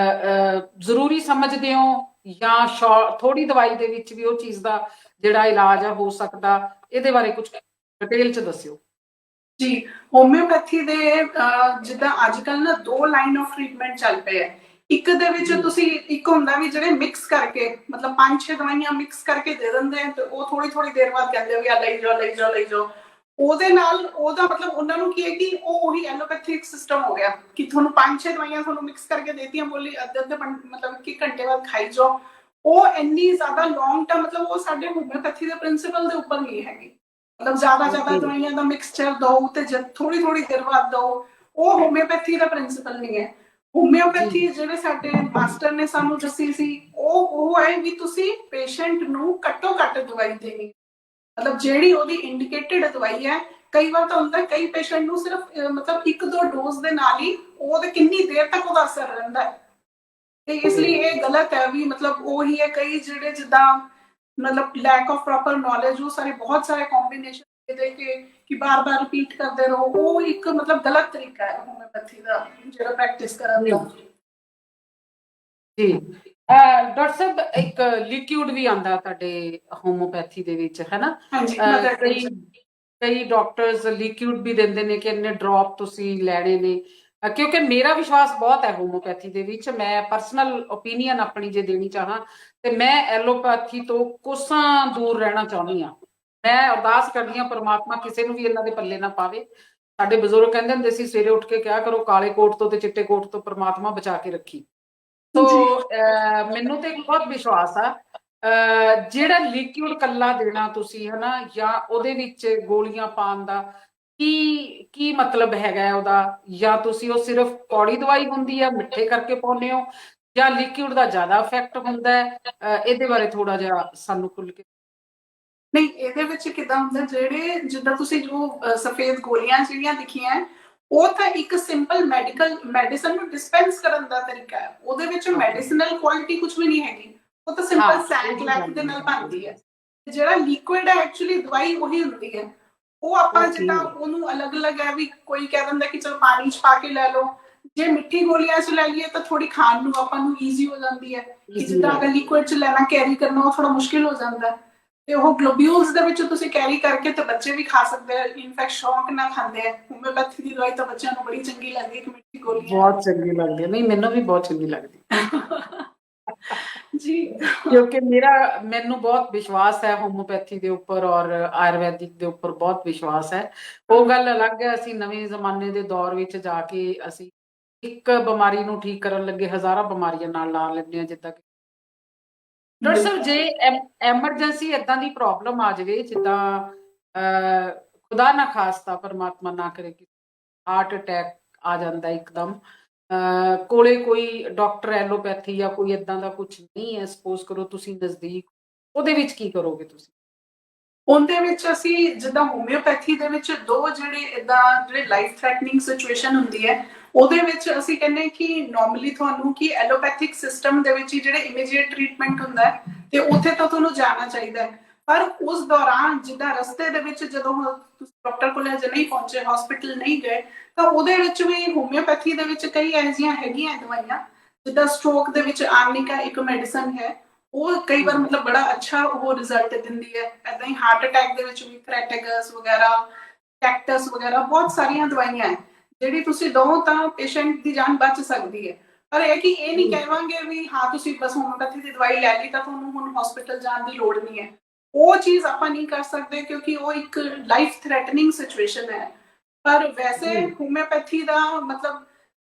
ਜ਼ਰੂਰੀ ਸਮਝਦੇ ਹੋ, ਜਾਂ ਥੋੜੀ ਦਵਾਈ ਦੇ ਵਿੱਚ ਵੀ ਉਹ ਚੀਜ਼ ਦਾ ਜਿਹੜਾ ਇਲਾਜ ਆ ਹੋ ਸਕਦਾ? ਇਹਦੇ ਬਾਰੇ ਕੁਝ ਡਿਟੇਲ ਚ ਦੱਸਿਓ। ਜੀ, ਹੋਮਿਓਪੈਥੀ ਦੇ ਜਿੱਦਾਂ ਅੱਜ ਕੱਲ ਨਾ ਦੋ ਲਾਈਨ ਆਫ ਟ੍ਰੀਟਮੈਂਟ ਚੱਲ ਪਏ ਹੈ। ਇੱਕ ਦੇ ਵਿੱਚ ਤੁਸੀਂ ਇੱਕ ਹੁੰਦਾ ਵੀ ਜਿਹੜੇ ਮਿਕਸ ਕਰਕੇ ਮਤਲਬ 5-6 ਦਵਾਈਆਂ ਮਿਕਸ ਕਰਕੇ ਦੇ ਦਿੰਦੇ ਆ, ਤੇ ਉਹ ਥੋੜੀ ਥੋੜੀ ਦੇਰ ਬਾਅਦ ਕਹਿੰਦੇ ਵੀ ਆ ਲਈ ਜਾਓ ਲਈ ਜਾਓ ਲਈ ਜਾਓ। ਉਹਦੇ ਨਾਲ ਉਹਦਾ ਮਤਲਬ ਉਹਨਾਂ ਨੂੰ ਕੀ ਹੈ ਕਿ ਉਹ ਉਹੀ ਐਲੋਪੈਥਿਕ ਸਿਸਟਮ ਹੋ ਗਿਆ ਕਿ ਤੁਹਾਨੂੰ 5-6 ਦਵਾਈਆਂ ਤੁਹਾਨੂੰ ਮਿਕਸ ਕਰਕੇ ਦੇਤੀਆਂ, ਬੋਲੀ ਅੱਧੇ ਮਤਲਬ 1 ਘੰਟੇ ਬਾਅਦ ਖਾਈ ਜਾਓ। ਉਹ ਇੰਨੀ ਜ਼ਿਆਦਾ ਲੌਂਗ ਟਰਮ ਮਤਲਬ ਉਹ ਸਾਡੇ ਹੋਮਿਓਪੈਥੀ ਦੇ ਪ੍ਰਿੰਸੀਪਲ ਦੇ ਉੱਪਰ ਨਹੀਂ ਹੈਗੀ। ਮਤਲਬ ਜ਼ਿਆਦਾ ਦਵਾਈਆਂ ਦਾ ਮਿਕਸਚਰ ਦੋ ਤੇ ਥੋੜੀ ਥੋੜੀ ਦੇਰ ਬਾਅਦ ਦੋ, ਉਹ ਹੋਮਿਓਪੈਥੀ ਦਾ ਪ੍ਰਿੰਸੀਪਲ ਨਹੀਂ ਹੈ। ਹੋਮਿਓਪੈਥੀ ਜਿਹੜੇ ਸਾਡੇ ਮਾਸਟਰ ਨੇ ਸਾਨੂੰ ਦੱਸੀ ਸੀ ਉਹ ਹੈ ਵੀ ਤੁਸੀਂ ਪੇਸ਼ੈਂਟ ਨੂੰ ਘੱਟੋ ਘੱਟ ਦਵਾਈ ਦੇਣੀ, ਮਤਲਬ ਜਿਹੜੀ ਉਹਦੀ ਇੰਡੀਕੇਟਡ ਦਵਾਈ ਹੈ। ਕਈ ਵਾਰ ਤਾਂ ਹੁੰਦਾ ਕਈ ਪੇਸ਼ੈਂਟ ਨੂੰ ਸਿਰਫ ਮਤਲਬ 1-2 ਡੋਜ਼ ਦੇ ਨਾਲ ਹੀ ਉਹਦੇ ਕਿੰਨੀ ਦੇਰ ਤੱਕ ਉਹਦਾ ਅਸਰ ਰਹਿੰਦਾ ਹੈ। ਤੇ ਇਸ ਲਈ ਇਹ ਗਲਤ ਹੈ ਵੀ ਮਤਲਬ ਉਹੀ ਹੈ ਕਈ ਜਿਹੜੇ ਜਿੱਦਾਂ मतलब लैक ऑफ प्रॉपर नॉलेज, वो सारे बहुत सारे कॉम्बिनेशन दे के कि बार-बार रिपीट करते रहो, वो एक मतलब गलत तरीका है होम्योपैथी ਦਾ ਜਿਹੜਾ ਪ੍ਰੈਕਟਿਸ ਕਰਨ ਦਾ। ਜੀ ਡਾਕਟਰ ਸਾਹਿਬ, ਇੱਕ ਲਿਕੁਇਡ ਵੀ ਆਂਦਾ ਤੁਹਾਡੇ ਹੋਮੋਪੈਥੀ ਦੇ ਵਿੱਚ, ਹੈ ਨਾ? ਹਾਂਜੀ, ਕਈ ਡਾਕਟਰਸ ਲਿਕੁਇਡ ਵੀ ਦਿੰਦੇ ਨੇ ਕਿ ਇੰਨੇ ਡ੍ਰੌਪ ਤੁਸੀਂ ਲੈਣੇ ਨੇ, ਕਿਉਂਕਿ ਮੇਰਾ ਵਿਸ਼ਵਾਸ ਬਹੁਤ ਹੈ ਹੋਮੋਪੈਥੀ ਦੇ ਵਿੱਚ। ਮੈਂ ਪਰਸਨਲ ਓਪੀਨੀਅਨ ਆਪਣੀ ਜੇ ਦੇਣੀ ਚਾਹਾਂ ਤੇ ਮੈਂ ਐਲੋਪੈਥੀ ਤੋਂ ਕੋਸਾਂ ਦੂਰ ਰਹਿਣਾ ਚਾਹੁੰਦੀ ਹਾਂ। ਮੈਂ ਅਰਦਾਸ ਕਰਦੀ ਹਾਂ ਪਰਮਾਤਮਾ ਕਿਸੇ ਨੂੰ ਵੀ ਇਹਨਾਂ ਦੇ ਪੱਲੇ ਨਾ ਪਾਵੇ। ਸਾਡੇ ਬਜ਼ੁਰਗ ਕਹਿੰਦੇ ਹੁੰਦੇ ਸੀ ਸਵੇਰੇ ਉੱਠ ਕੇ ਕਿਹਾ ਕਰੋ ਕਾਲੇ ਕੋਟ ਤੋਂ ਤੇ ਚਿੱਟੇ ਕੋਟ ਤੋਂ ਪਰਮਾਤਮਾ ਬਚਾ ਕੇ ਰੱਖੀ। ਤੋ ਮੈਨੂੰ ਤੇ ਬਹੁਤ ਵਿਸ਼ਵਾਸ ਆ ਜਿਹੜਾ ਲਿਕੁਇਡ ਕੱਲਾ ਦੇਣਾ ਤੁਸੀਂ, ਹਨਾ, ਜਾਂ ਉਹਦੇ ਵਿੱਚ ਗੋਲੀਆਂ ਪਾਉਣ ਦਾ ਕੀ ਮਤਲਬ ਹੈਗਾ ਉਹਦਾ? ਜਾਂ ਤੁਸੀਂ ਉਹ ਸਿਰਫ ਕੌੜੀ ਦਵਾਈ ਹੁੰਦੀ ਆ ਮਿੱਠੇ ਕਰਕੇ ਪਾਉਂਦੇ ਹੋ, ਜਾਂ ਲਿਕੁਇਡ ਦਾ ਜ਼ਿਆਦਾ ਇਫੈਕਟ ਹੁੰਦਾ ਹੈ? ਇਹਦੇ ਬਾਰੇ ਥੋੜਾ ਜਿਹਾ ਸਾਨੂੰ ਖੁੱਲ ਕੇ। ਨਹੀਂ, ਇਹਦੇ ਵਿੱਚ ਕਿਦਾਂ ਹੁੰਦਾ, ਜਿਹੜੇ ਜਿੱਦਾਂ ਤੁਸੀਂ ਜੋ ਸਫੇਦ ਗੋਲੀਆਂ ਜਿਹੜੀਆਂ ਦਿਖੀਆਂ ਉਹ ਤਾਂ ਇੱਕ ਸਿੰਪਲ ਮੈਡੀਸਨ ਨੂੰ ਡਿਸਪੈਂਸ ਕਰਨ ਦਾ ਤਰੀਕਾ ਹੈ। ਉਹਦੇ ਵਿੱਚ ਮੈਡੀਸਿਨਲ ਕੁਆਲਿਟੀ ਕੁਝ ਵੀ ਨਹੀਂ ਹੈਗੀ, ਉਹ ਤਾਂ ਸਿੰਪਲ ਸੈਕ ਲੈਕ ਦੇ ਨਾਲ ਬਣਦੀ ਹੈ। ਜਿਹੜਾ ਲਿਕੁਇਡ ਹੈ ਐਕਚੁਅਲੀ ਦਵਾਈ ਉਹੀ ਹੁੰਦੀ ਹੈ। ਉਹ ਆਪਾਂ ਜਿੱਦਾਂ ਉਹਨੂੰ ਅਲੱਗ-ਅਲੱਗ ਹੈ ਵੀ ਕੋਈ ਕਹਿ ਦਿੰਦਾ ਕਿ ਚਲੋ ਪਾਣੀ 'ਚ ਪਾ ਕੇ ਲੈ ਲਓ, ਜੇ ਮਿੱਠੀ ਗੋਲੀਆਂ 'ਚ ਲੈ ਲਈਏ ਤਾਂ ਥੋੜੀ ਖਾਣ ਨੂੰ ਆਪਾਂ ਨੂੰ ਈਜ਼ੀ ਹੋ ਜਾਂਦੀ ਹੈ। ਕਿ ਜਿੱਦਾਂ ਅਗਰ ਲਿਕੁਇਡ 'ਚ ਲੈਣਾ ਕੈਰੀ ਕਰਨਾ ਉਹ ਥੋੜਾ ਮੁਸ਼ਕਿਲ ਹੋ ਜਾਂਦਾ ਹੈ। ਤੇ ਉਹ ਗਲੋਬਿਊਲਸ ਦੇ ਵਿੱਚ ਤੁਸੀਂ ਕੈਰੀ ਕਰਕੇ ਤੇ ਬੱਚੇ ਵੀ ਖਾ ਸਕਦੇ ਆ, ਇਨਫੈਕਟ ਸ਼ੌਕ ਨਾਲ ਖਾਂਦੇ ਆ। ਹੋਮਿਓਪੈਥੀ ਦੀ ਦਵਾਈ ਤਾਂ ਬੱਚਿਆਂ ਨੂੰ ਬੜੀ ਚੰਗੀ ਲੱਗਦੀ ਹੈ, ਮਿੱਠੀ ਗੋਲੀਆਂ ਬਹੁਤ ਚੰਗੀ ਲੱਗਦੀ ਹੈ। ਨਹੀਂ, ਮੈਨੂੰ ਵੀ ਬਹੁਤ ਚੰਗੀ ਲੱਗਦੀ ਜੀ, ਕਿਉਂਕਿ ਮੈਨੂੰ ਬਹੁਤ ਵਿਸ਼ਵਾਸ ਹੈ ਹੋਮੋਪੈਥੀ ਦੇ ਉੱਪਰ ਔਰ ਆਯੁਰਵੈਦਿਕ ਦੇ ਉੱਪਰ ਬਹੁਤ ਵਿਸ਼ਵਾਸ ਹੈ। ਉਹ ਗੱਲ ਅਲੱਗ ਹੈ, ਅਸੀਂ ਨਵੇਂ ਜ਼ਮਾਨੇ ਦੇ ਦੌਰ ਵਿੱਚ ਜਾ ਕੇ ਅਸੀਂ ਇੱਕ ਬਿਮਾਰੀ ਨੂੰ ਠੀਕ ਕਰਨ ਲੱਗੇ ਹਜ਼ਾਰਾਂ ਬਿਮਾਰੀਆਂ ਨਾਲ ਲਾ ਲੈਂਦੇ ਹਾਂ। ਜਿੱਦਾਂ ਕਿ ਡਾਕਟਰ ਸਾਹਿਬ, ਜੇ ਐਮਰਜੈਂਸੀ ਏਦਾਂ ਦੀ ਪ੍ਰੋਬਲਮ ਆ ਜਾਵੇ, ਜਿੱਦਾਂ ਖੁਦਾ ਨਾ ਖਾਸਤਾ ਪਰਮਾਤਮਾ ਨਾ ਕਰੇ ਕਿ ਹਾਰਟ ਅਟੈਕ ਆ ਜਾਂਦਾ ਇੱਕਦਮ, ਕੋਲੇ ਕੋਈ ਡਾਕਟਰ ਐਲੋਪੈਥੀ ਜਾਂ ਕੋਈ ਏਦਾਂ ਦਾ ਕੁਝ ਨਹੀਂ ਹੈ, ਸਪੋਜ਼ ਕਰੋ ਤੁਸੀਂ ਨਜ਼ਦੀਕ, ਉਹਦੇ ਵਿੱਚ ਕੀ ਕਰੋਗੇ ਤੁਸੀਂ? ਉਹਦੇ ਵਿੱਚ ਅਸੀਂ ਜਿੱਦਾਂ ਹੋਮਿਓਪੈਥੀ ਦੇ ਵਿੱਚ ਦੋ ਜਿਹੜੇ ਲਾਈਫ ਥ੍ਰੈਟਨਿੰਗ ਸਿਚੁਏਸ਼ਨ ਹੁੰਦੀ ਹੈ, ਉਹਦੇ ਵਿੱਚ ਅਸੀਂ ਕਹਿੰਦੇ ਕਿ ਨਾਰਮਲੀ ਤੁਹਾਨੂੰ ਕਿ ਐਲੋਪੈਥਿਕ ਸਿਸਟਮ ਦੇ ਵਿੱਚ ਹੀ ਜਿਹੜੇ ਇਮੀਡੀਏਟ ਟ੍ਰੀਟਮੈਂਟ ਹੁੰਦਾ ਹੈ ਤੇ ਉੱਥੇ ਤਾਂ ਤੁਹਾਨੂੰ ਜਾਣਾ ਚਾਹੀਦਾ ਹੈ। ਪਰ ਉਸ ਦੌਰਾਨ ਜਿੱਦਾਂ ਰਸਤੇ ਦੇ ਵਿੱਚ ਜਦੋਂ ਤੁਸੀਂ ਡਾਕਟਰ ਕੋਲ ਅਜੇ ਨਹੀਂ ਪਹੁੰਚੇ, ਹਸਪੀਟਲ ਨਹੀਂ ਗਏ, ਤਾਂ ਉਹਦੇ ਵਿੱਚ ਵੀ ਹੋਮਿਓਪੈਥੀ ਦੇ ਵਿੱਚ ਕਈ ਇਹੋ ਜਿਹੀਆਂ ਹੈਗੀਆਂ ਦਵਾਈਆਂ, ਜਿੱਦਾਂ ਸਟ੍ਰੋਕ ਦੇ ਵਿੱਚ ਆਰਨਿਕਾ ਇੱਕ ਮੈਡੀਸਨ ਹੈ, ਉਹ ਕਈ ਵਾਰ ਮਤਲਬ ਬੜਾ ਅੱਛਾ ਉਹ ਰਿਜ਼ਲਟ ਦਿੰਦੀ ਹੈ। ਏਦਾਂ ਹੀ ਹਾਰਟ ਅਟੈਕ ਦੇ ਵਿੱਚ ਵੀ ਕ੍ਰੈਟੇਗਸ ਵਗੈਰਾ, ਕੈਕਟਸ ਵਗੈਰਾ ਬਹੁਤ ਸਾਰੀਆਂ ਦਵਾਈਆਂ ਹੈ ਜਿਹੜੀ ਤੁਸੀਂ ਦੋ ਤਾਂ ਪੇਸ਼ੈਂਟ ਦੀ ਜਾਨ ਬਚ ਸਕਦੀ ਹੈ। ਪਰ ਇਹ ਕਿ ਇਹ ਨਹੀਂ ਕਹਾਂਗੇ ਵੀ ਹਾਂ ਤੁਸੀਂ ਬਸ ਹੋਮਿਓਪੈਥੀ ਦੀ ਦਵਾਈ ਲੈ ਲਈ ਤਾਂ ਤੁਹਾਨੂੰ ਹੁਣ ਹਸਪੀਟਲ ਜਾਣ ਦੀ ਲੋੜ ਨਹੀਂ ਹੈ। ਉਹ ਚੀਜ਼ ਆਪਾਂ ਨਹੀਂ ਕਰ ਸਕਦੇ ਕਿਉਂਕਿ ਉਹ ਇੱਕ ਲਾਈਫ ਥ੍ਰੈਟਨਿੰਗ ਸਿਚੁਏਸ਼ਨ ਹੈ। ਪਰ ਵੈਸੇ ਹੋਮਿਓਪੈਥੀ ਦਾ ਮਤਲਬ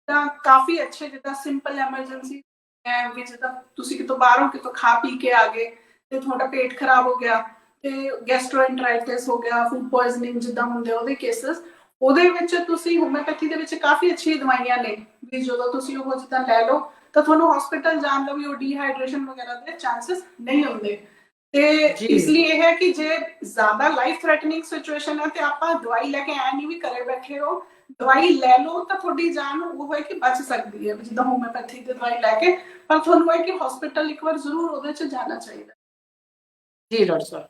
ਤਾਂ ਕਾਫੀ ਅੱਛੇ, ਜਿੱਦਾਂ ਸਿੰਪਲ ਐਮਰਜੈਂਸੀ ਵੀ, ਜਿੱਦਾਂ ਤੁਸੀਂ ਕਿਤੋਂ ਬਾਹਰੋਂ ਕਿਤੋਂ ਖਾ ਪੀ ਕੇ ਆ ਗਏ ਤੇ ਤੁਹਾਡਾ ਪੇਟ ਖਰਾਬ ਹੋ ਗਿਆ ਤੇ ਗੈਸਟ੍ਰੋਐਂਟਰਾਈਟਿਸ ਹੋ ਗਿਆ, ਫੂਡ ਪੋਇਜ਼ਨਿੰਗ ਜਿੱਦਾਂ ਹੁੰਦੇ ਉਹਦੇ ਕੇਸਿਸ, ਉਹਦੇ ਵਿੱਚ ਤੁਸੀਂ ਹੋਮਿਓਪੈਥੀ ਦੇ ਵਿੱਚ ਕਾਫੀ ਅੱਛੀ ਦਵਾਈਆਂ ਨੇ ਵੀ ਜਦੋਂ ਤੁਸੀਂ ਉਹ ਜਿੱਦਾਂ ਲੈ ਲਓ ਤਾਂ ਤੁਹਾਨੂੰ ਹਸਪੀਟਲ ਜਾਣ ਦਾ ਵੀ ਉਹ ਡੀਹਾਈਡਰੇਸ਼ਨ ਵਗੈਰਾ ਦੇ ਚਾਂਸਸ ਨਹੀਂ ਹੁੰਦੇ। ਤੇ ਇਸ ਲਈ ਇਹ ਹੈ ਕਿ ਜੇ ਜ਼ਿਆਦਾ ਲਾਈਫ ਥ੍ਰੈਟਨਿੰਗ ਸਿਚੁਏਸ਼ਨ ਹੈ ਤੇ ਆਪਾਂ ਦਵਾਈ ਲੈ ਕੇ ਐ ਨਹੀਂ ਵੀ ਘਰੇ ਬੈਠੇ ਹੋ, ਦਵਾਈ ਲੈ ਲਓ ਤਾਂ ਤੁਹਾਡੀ ਜਾਨ ਉਹ ਹੈ ਕਿ ਬਚ ਸਕਦੀ ਹੈ ਜਿੱਦਾਂ ਹੋਮਿਓਪੈਥੀ ਦੀ ਦਵਾਈ ਲੈ ਕੇ। ਪਰ ਤੁਹਾਨੂੰ ਹੈ ਕਿ ਹਸਪੀਟਲ ਇੱਕ ਵਾਰ ਜ਼ਰੂਰ ਉਹਦੇ 'ਚ ਜਾਣਾ ਚਾਹੀਦਾ। ਜੀ ਡਾਕਟਰ ਸਾਹਿਬ।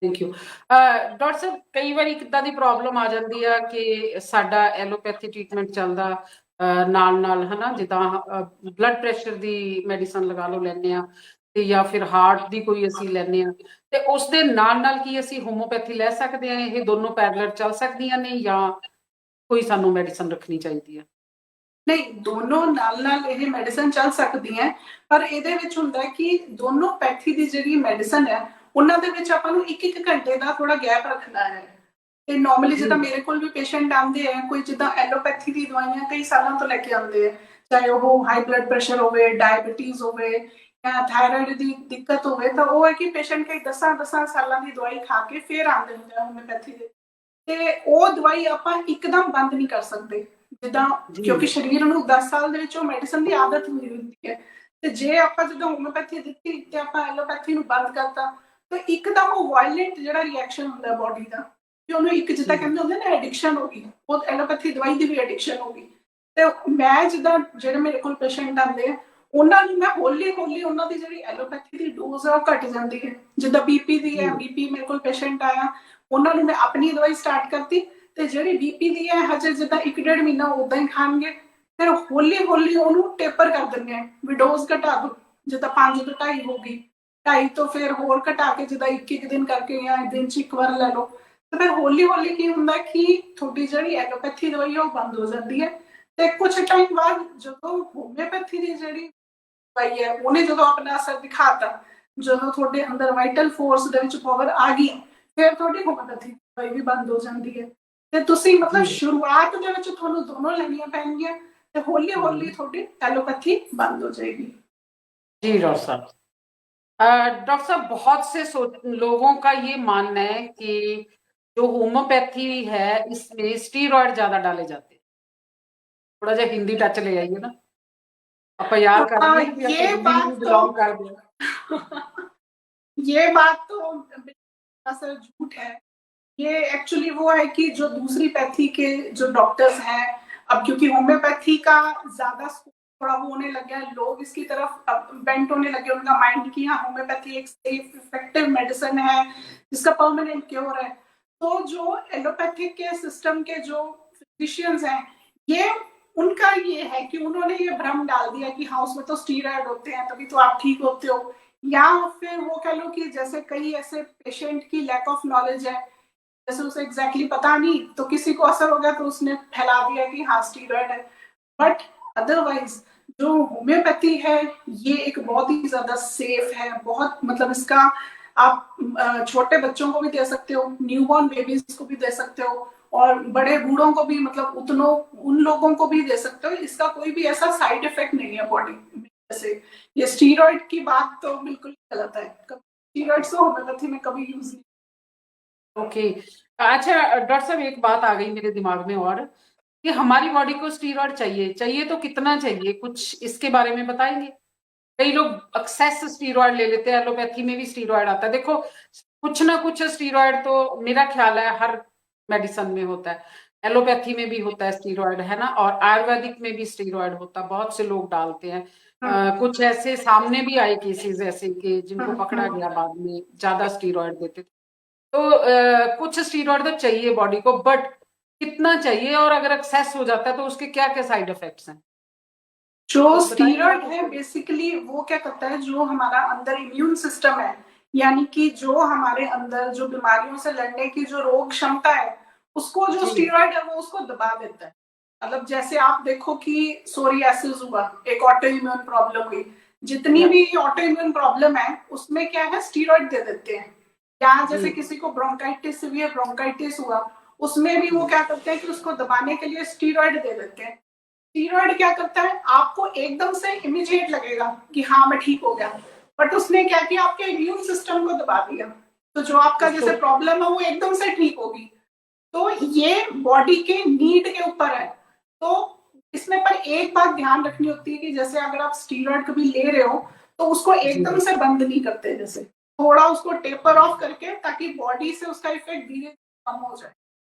ਥੈਂਕ ਯੂ ਡਾਕਟਰ ਸਾਹਿਬ, ਕਈ ਵਾਰੀ ਕਿੱਦਾਂ ਦੀ ਪ੍ਰੋਬਲਮ ਆ ਜਾਂਦੀ ਆ ਕਿ ਸਾਡਾ ਐਲੋਪੈਥੀ ਟ੍ਰੀਟਮੈਂਟ ਚੱਲਦਾ ਨਾਲ ਨਾਲ, ਹਨਾ, ਜਿੱਦਾਂ ਬਲੱਡ ਪ੍ਰੈਸ਼ਰ ਦੀ ਮੈਡੀਸਨ ਲਗਾ ਲਓ ਲੈਂਦੇ ਆ, ਤੇ ਜਾਂ ਫਿਰ ਹਾਰਟ ਦੀ ਕੋਈ ਅਸੀਂ ਲੈਂਦੇ ਆ, ਤੇ ਉਸ ਦੇ ਨਾਲ ਨਾਲ ਕੀ ਅਸੀਂ ਹੋਮੋਪੈਥੀ ਲੈ ਸਕਦੇ ਆ? ਇਹ ਦੋਨੋਂ ਪੈਰਲਲ ਚੱਲ ਸਕਦੀਆਂ ਨੇ ਜਾਂ ਕੋਈ ਸਾਨੂੰ ਮੈਡੀਸਨ ਰੱਖਣੀ ਚਾਹੀਦੀ ਹੈ? ਨਹੀਂ, ਦੋਨੋਂ ਨਾਲ ਨਾਲ ਇਹ ਮੈਡੀਸਨ ਚੱਲ ਸਕਦੀ ਹੈ, ਪਰ ਇਹਦੇ ਵਿੱਚ ਹੁੰਦਾ ਕਿ ਦੋਨੋਂ ਪੈਥੀ ਦੀ ਜਿਹੜੀ ਮੈਡੀਸਨ ਹੈ ਉਹਨਾਂ ਦੇ ਵਿੱਚ ਆਪਾਂ ਨੂੰ 1-1 ਘੰਟੇ ਦਾ ਥੋੜਾ ਗੈਪ ਰੱਖਣਾ ਹੈ। ਤੇ ਨਾਰਮਲੀ ਜਿੱਦਾਂ ਮੇਰੇ ਕੋਲ ਵੀ ਪੇਸ਼ੈਂਟ ਆਉਂਦੇ ਆ, ਕੋਈ ਜਿੱਦਾਂ ਐਲੋਪੈਥੀ ਦੀ ਦਵਾਈਆਂ ਕਈ ਸਾਲਾਂ ਤੋਂ ਲੈ ਕੇ ਆਉਂਦੇ ਆ, ਚਾਹੇ ਉਹ ਹਾਈ ਬਲੱਡ ਪ੍ਰੈਸ਼ਰ ਹੋਵੇ, ਡਾਇਬੀਟੀਜ਼ ਹੋਵੇ ਜਾਂ ਥਾਇਰਾਇਡ ਦੀ ਦਿੱਕਤ ਹੋਵੇ, ਤਾਂ ਉਹ ਹੈ ਕਿ ਪੇਸ਼ੈਂਟ ਕਈ 10 ਸਾਲਾਂ ਦੀ ਦਵਾਈ ਖਾ ਕੇ ਫਿਰ ਆਉਂਦੇ ਹੁੰਦੇ ਆ ਹੋਮਿਓਪੈਥੀ ਦੇ, ਤੇ ਉਹ ਦਵਾਈ ਆਪਾਂ ਇੱਕਦਮ ਬੰਦ ਨਹੀਂ ਕਰ ਸਕਦੇ ਜਿੱਦਾਂ, ਕਿਉਂਕਿ ਸਰੀਰ ਨੂੰ 10 ਸਾਲ ਦੇ ਵਿੱਚ ਉਹ ਮੈਡੀਸਨ ਦੀ ਆਦਤ ਹੋਈ ਹੁੰਦੀ ਹੈ। ਤੇ ਜੇ ਆਪਾਂ ਜਦੋਂ ਹੋਮਿਓਪੈਥੀ ਦਿੱਤੀ ਤੇ ਆਪਾਂ ਐਲੋਪੈਥੀ ਨੂੰ ਬੰਦ ਕਰਤਾ, ਤਾਂ ਇੱਕਦਮ ਉਹ ਵਾਇਲੈਂਟ ਜਿਹੜਾ ਰਿਐਕਸ਼ਨ ਹੁੰਦਾ ਬੋਡੀ ਦਾ, ਕਿ ਉਹਨੂੰ ਇੱਕ ਜਿੱਦਾਂ ਕਹਿੰਦੇ ਹੁੰਦੇ ਨਾ ਐਡਿਕਸ਼ਨ ਹੋ ਗਈ, ਉਹ ਐਲੋਪੈਥੀ ਦਵਾਈ ਦੀ ਵੀ ਐਡਿਕਸ਼ਨ ਹੋ ਗਈ। ਤੇ ਮੈਂ ਜਿੱਦਾਂ ਜਿਹੜੇ ਮੇਰੇ ਕੋਲ ਪੇਸ਼ੈਂਟ ਆਉਂਦੇ ਆ, ਉਹਨਾਂ ਨੂੰ ਮੈਂ ਹੌਲੀ ਹੌਲੀ ਉਹਨਾਂ ਦੀ ਜਿਹੜੀ ਐਲੋਪੈਥੀ ਦੀ ਡੋਜ਼ ਹੈ ਉਹ ਘਟ ਜਾਂਦੀ ਹੈ। ਜਿੱਦਾਂ ਬੀਪੀ ਦੀ ਹੈ, ਬੀਪੀ ਮੇਰੇ ਕੋਲ ਪੇਸ਼ੈਂਟ ਆਇਆ, ਉਹਨਾਂ ਨੂੰ ਮੈਂ ਆਪਣੀ ਦਵਾਈ ਸਟਾਰਟ ਕਰਤੀ, ਤੇ ਜਿਹੜੀ ਬੀਪੀ ਦੀ ਹੈ ਹਜੇ ਜਿੱਦਾਂ 1-1.5 ਮਹੀਨਾ ਉਦਾਂ ਹੀ ਖਾਣਗੇ, ਫਿਰ ਹੌਲੀ ਹੌਲੀ ਉਹਨੂੰ ਟੇਪਰ ਕਰ ਦਿੰਦੇ ਆ ਵੀ ਡੋਜ਼ ਘਟਾ ਦੋ, ਜਿੱਦਾਂ 5 ਤੋਂ 2.5 ਹੋ ਗਈ, 2.5 ਤੋਂ ਫਿਰ ਹੋਰ ਘਟਾ ਕੇ ਜਿੱਦਾਂ 1-1 ਦਿਨ ਕਰਕੇ ਜਾਂ ਦਿਨ 'ਚ 1 ਵਾਰ ਲੈ ਲਓ। ਤੇ ਫਿਰ ਹੌਲੀ ਹੌਲੀ ਕੀ ਹੁੰਦਾ ਕਿ ਤੁਹਾਡੀ ਜਿਹੜੀ ਐਲੋਪੈਥੀ ਦਵਾਈ ਹੈ ਉਹ ਬੰਦ ਹੋ ਜਾਂਦੀ ਹੈ। ਤੇ ਕੁਝ ਟਾਈਮ ਬਾਅਦ ਜਦੋਂ ਹੋਮਿਓਪੈਥੀ ਦੀ ਜਿਹੜੀ ਦਵਾਈ ਹੈ ਉਹਨੇ ਜਦੋਂ ਆਪਣਾ ਅਸਰ ਦਿਖਾਤਾ, ਜਦੋਂ ਤੁਹਾਡੇ ਅੰਦਰ ਵਾਈਟਲ ਫੋਰਸ ਦੇ ਵਿੱਚ ਪਾਵਰ ਆ ਗਈ, ਫਿਰ ਤੁਹਾਡੀ ਹੋਮਿਓਪੈਥੀ ਦਵਾਈ ਵੀ ਬੰਦ ਹੋ ਜਾਂਦੀ ਹੈ। ਤੇ ਤੁਸੀਂ ਮਤਲਬ ਸ਼ੁਰੂਆਤ ਦੇ ਵਿੱਚ ਤੁਹਾਨੂੰ ਦੋਨੋਂ ਲੈਣੀਆਂ ਪੈਣਗੀਆਂ, ਤੇ ਹੌਲੀ ਹੌਲੀ ਤੁਹਾਡੀ ਐਲੋਪੈਥी बंद हो जाएगी। जी डॉक्टर साहब, बहुत से लोगों का ये मानना है कि जो होम्योपैथी है इसमें स्टीरॉयड ज्यादा डाले जाते हैं। थोड़ा जा हिंदी टच ले आइए ना, आप यार कर दिए ये बात बिलोंग कर दिया। ये बात तो सर झूठ है। ये एक्चुअली वो है कि जो दूसरी पैथी के जो डॉक्टर्स हैं, अब क्योंकि होम्योपैथी का ज्यादा थोड़ा वो होने लग गया, लोग इसकी तरफ बेंट होने लगे, उनका माइंड कि हाँ होम्योपैथी एक सेफ इफेक्टिव मेडिसिन है जिसका परमानेंट क्योर है। तो जो एलोपैथिक के सिस्टम के जो फिजिशियंस हैं, ये उनका ये है कि उन्होंने ये भ्रम डाल दिया कि हाँ उसमें तो स्टीरॉयड होते हैं तभी तो आप ठीक होते हो, या फिर वो कह लो कि जैसे कई ऐसे पेशेंट की लैक ऑफ नॉलेज है, जैसे उसे एग्जैक्टली पता नहीं तो किसी को असर हो गया तो उसने फैला दिया कि हाँ स्टीरॉयड है। बट अदरवाइज जो होम्योपैथी है ये एक बहुत ही ज्यादा सेफ है, बहुत मतलब इसका आप छोटे बच्चों को भी दे सकते हो, न्यूबॉर्न बेबीज को भी दे सकते हो, और बड़े बूढ़ों को भी, मतलब उतनों उन लोगों को भी दे सकते हो। इसका कोई भी ऐसा साइड इफेक्ट नहीं है बॉडी में। जैसे ये स्टीरॉयड की बात तो बिल्कुल गलत है, स्टीरॉयड तो होम्योपैथी में कभी यूज नहीं। ओके अच्छा डॉक्टर साहब, एक बात आ गई मेरे दिमाग में और कि हमारी बॉडी को स्टीरॉयड चाहिए तो कितना चाहिए, कुछ इसके बारे में बताएंगे? कई लोग एक्सेस स्टीरॉयड ले लेते हैं, एलोपैथी में भी स्टीरॉयड आता है। देखो कुछ ना कुछ स्टीरॉयड तो मेरा ख्याल है हर मेडिसिन में होता है, एलोपैथी में भी होता है स्टीरॉयड, है ना, और आयुर्वेदिक में भी स्टीरॉयड होता है, बहुत से लोग डालते हैं। कुछ ऐसे सामने भी आए केसेस ऐसे कि जिनको पकड़ा गया बाद में ज्यादा स्टीरॉयड देते थे। तो कुछ स्टीरॉयड तो चाहिए बॉडी को, बट कितना चाहिए, और अगर एक्सेस हो जाता है तो उसके क्या क्या साइड इफेक्ट्स हैं? जो स्टीरॉयड है बेसिकली वो क्या करता है, जो हमारा अंदर इम्यून सिस्टम है, यानी कि जो हमारे अंदर जो बीमारियों से लड़ने की जो रोग क्षमता है, उसको जो स्टीरॉयड है वो उसको दबा देता है। मतलब जैसे आप देखो कि सोरियासिस हुआ, एक ऑटो इम्यून प्रॉब्लम हुई, जितनी भी ऑटो इम्यून प्रॉब्लम है उसमें क्या है स्टीरॉयड दे देते हैं। या जैसे किसी को ब्रोंकाइटिस, सीवियर ब्रोंकाइटिस हुआ, उसमें भी वो क्या करते हैं कि उसको दबाने के लिए स्टीरॉयड दे देते हैं। स्टीरॉयड क्या करता है, आपको एकदम से इमीडिएट लगेगा कि हाँ मैं ठीक हो गया, बट उसने क्या किया, आपके इम्यून सिस्टम को दबा दिया, तो जो आपका जैसे प्रॉब्लम है वो एकदम से ठीक होगी। तो ये बॉडी के नीड के ऊपर है। तो इसमें पर एक बात ध्यान रखनी होती है कि जैसे अगर आप स्टीरॉयड कभी ले रहे हो तो उसको एकदम से बंद नहीं करते, जैसे थोड़ा उसको टेपर ऑफ करके, ताकि बॉडी से उसका इफेक्ट धीरे धीरे कम हो जाए।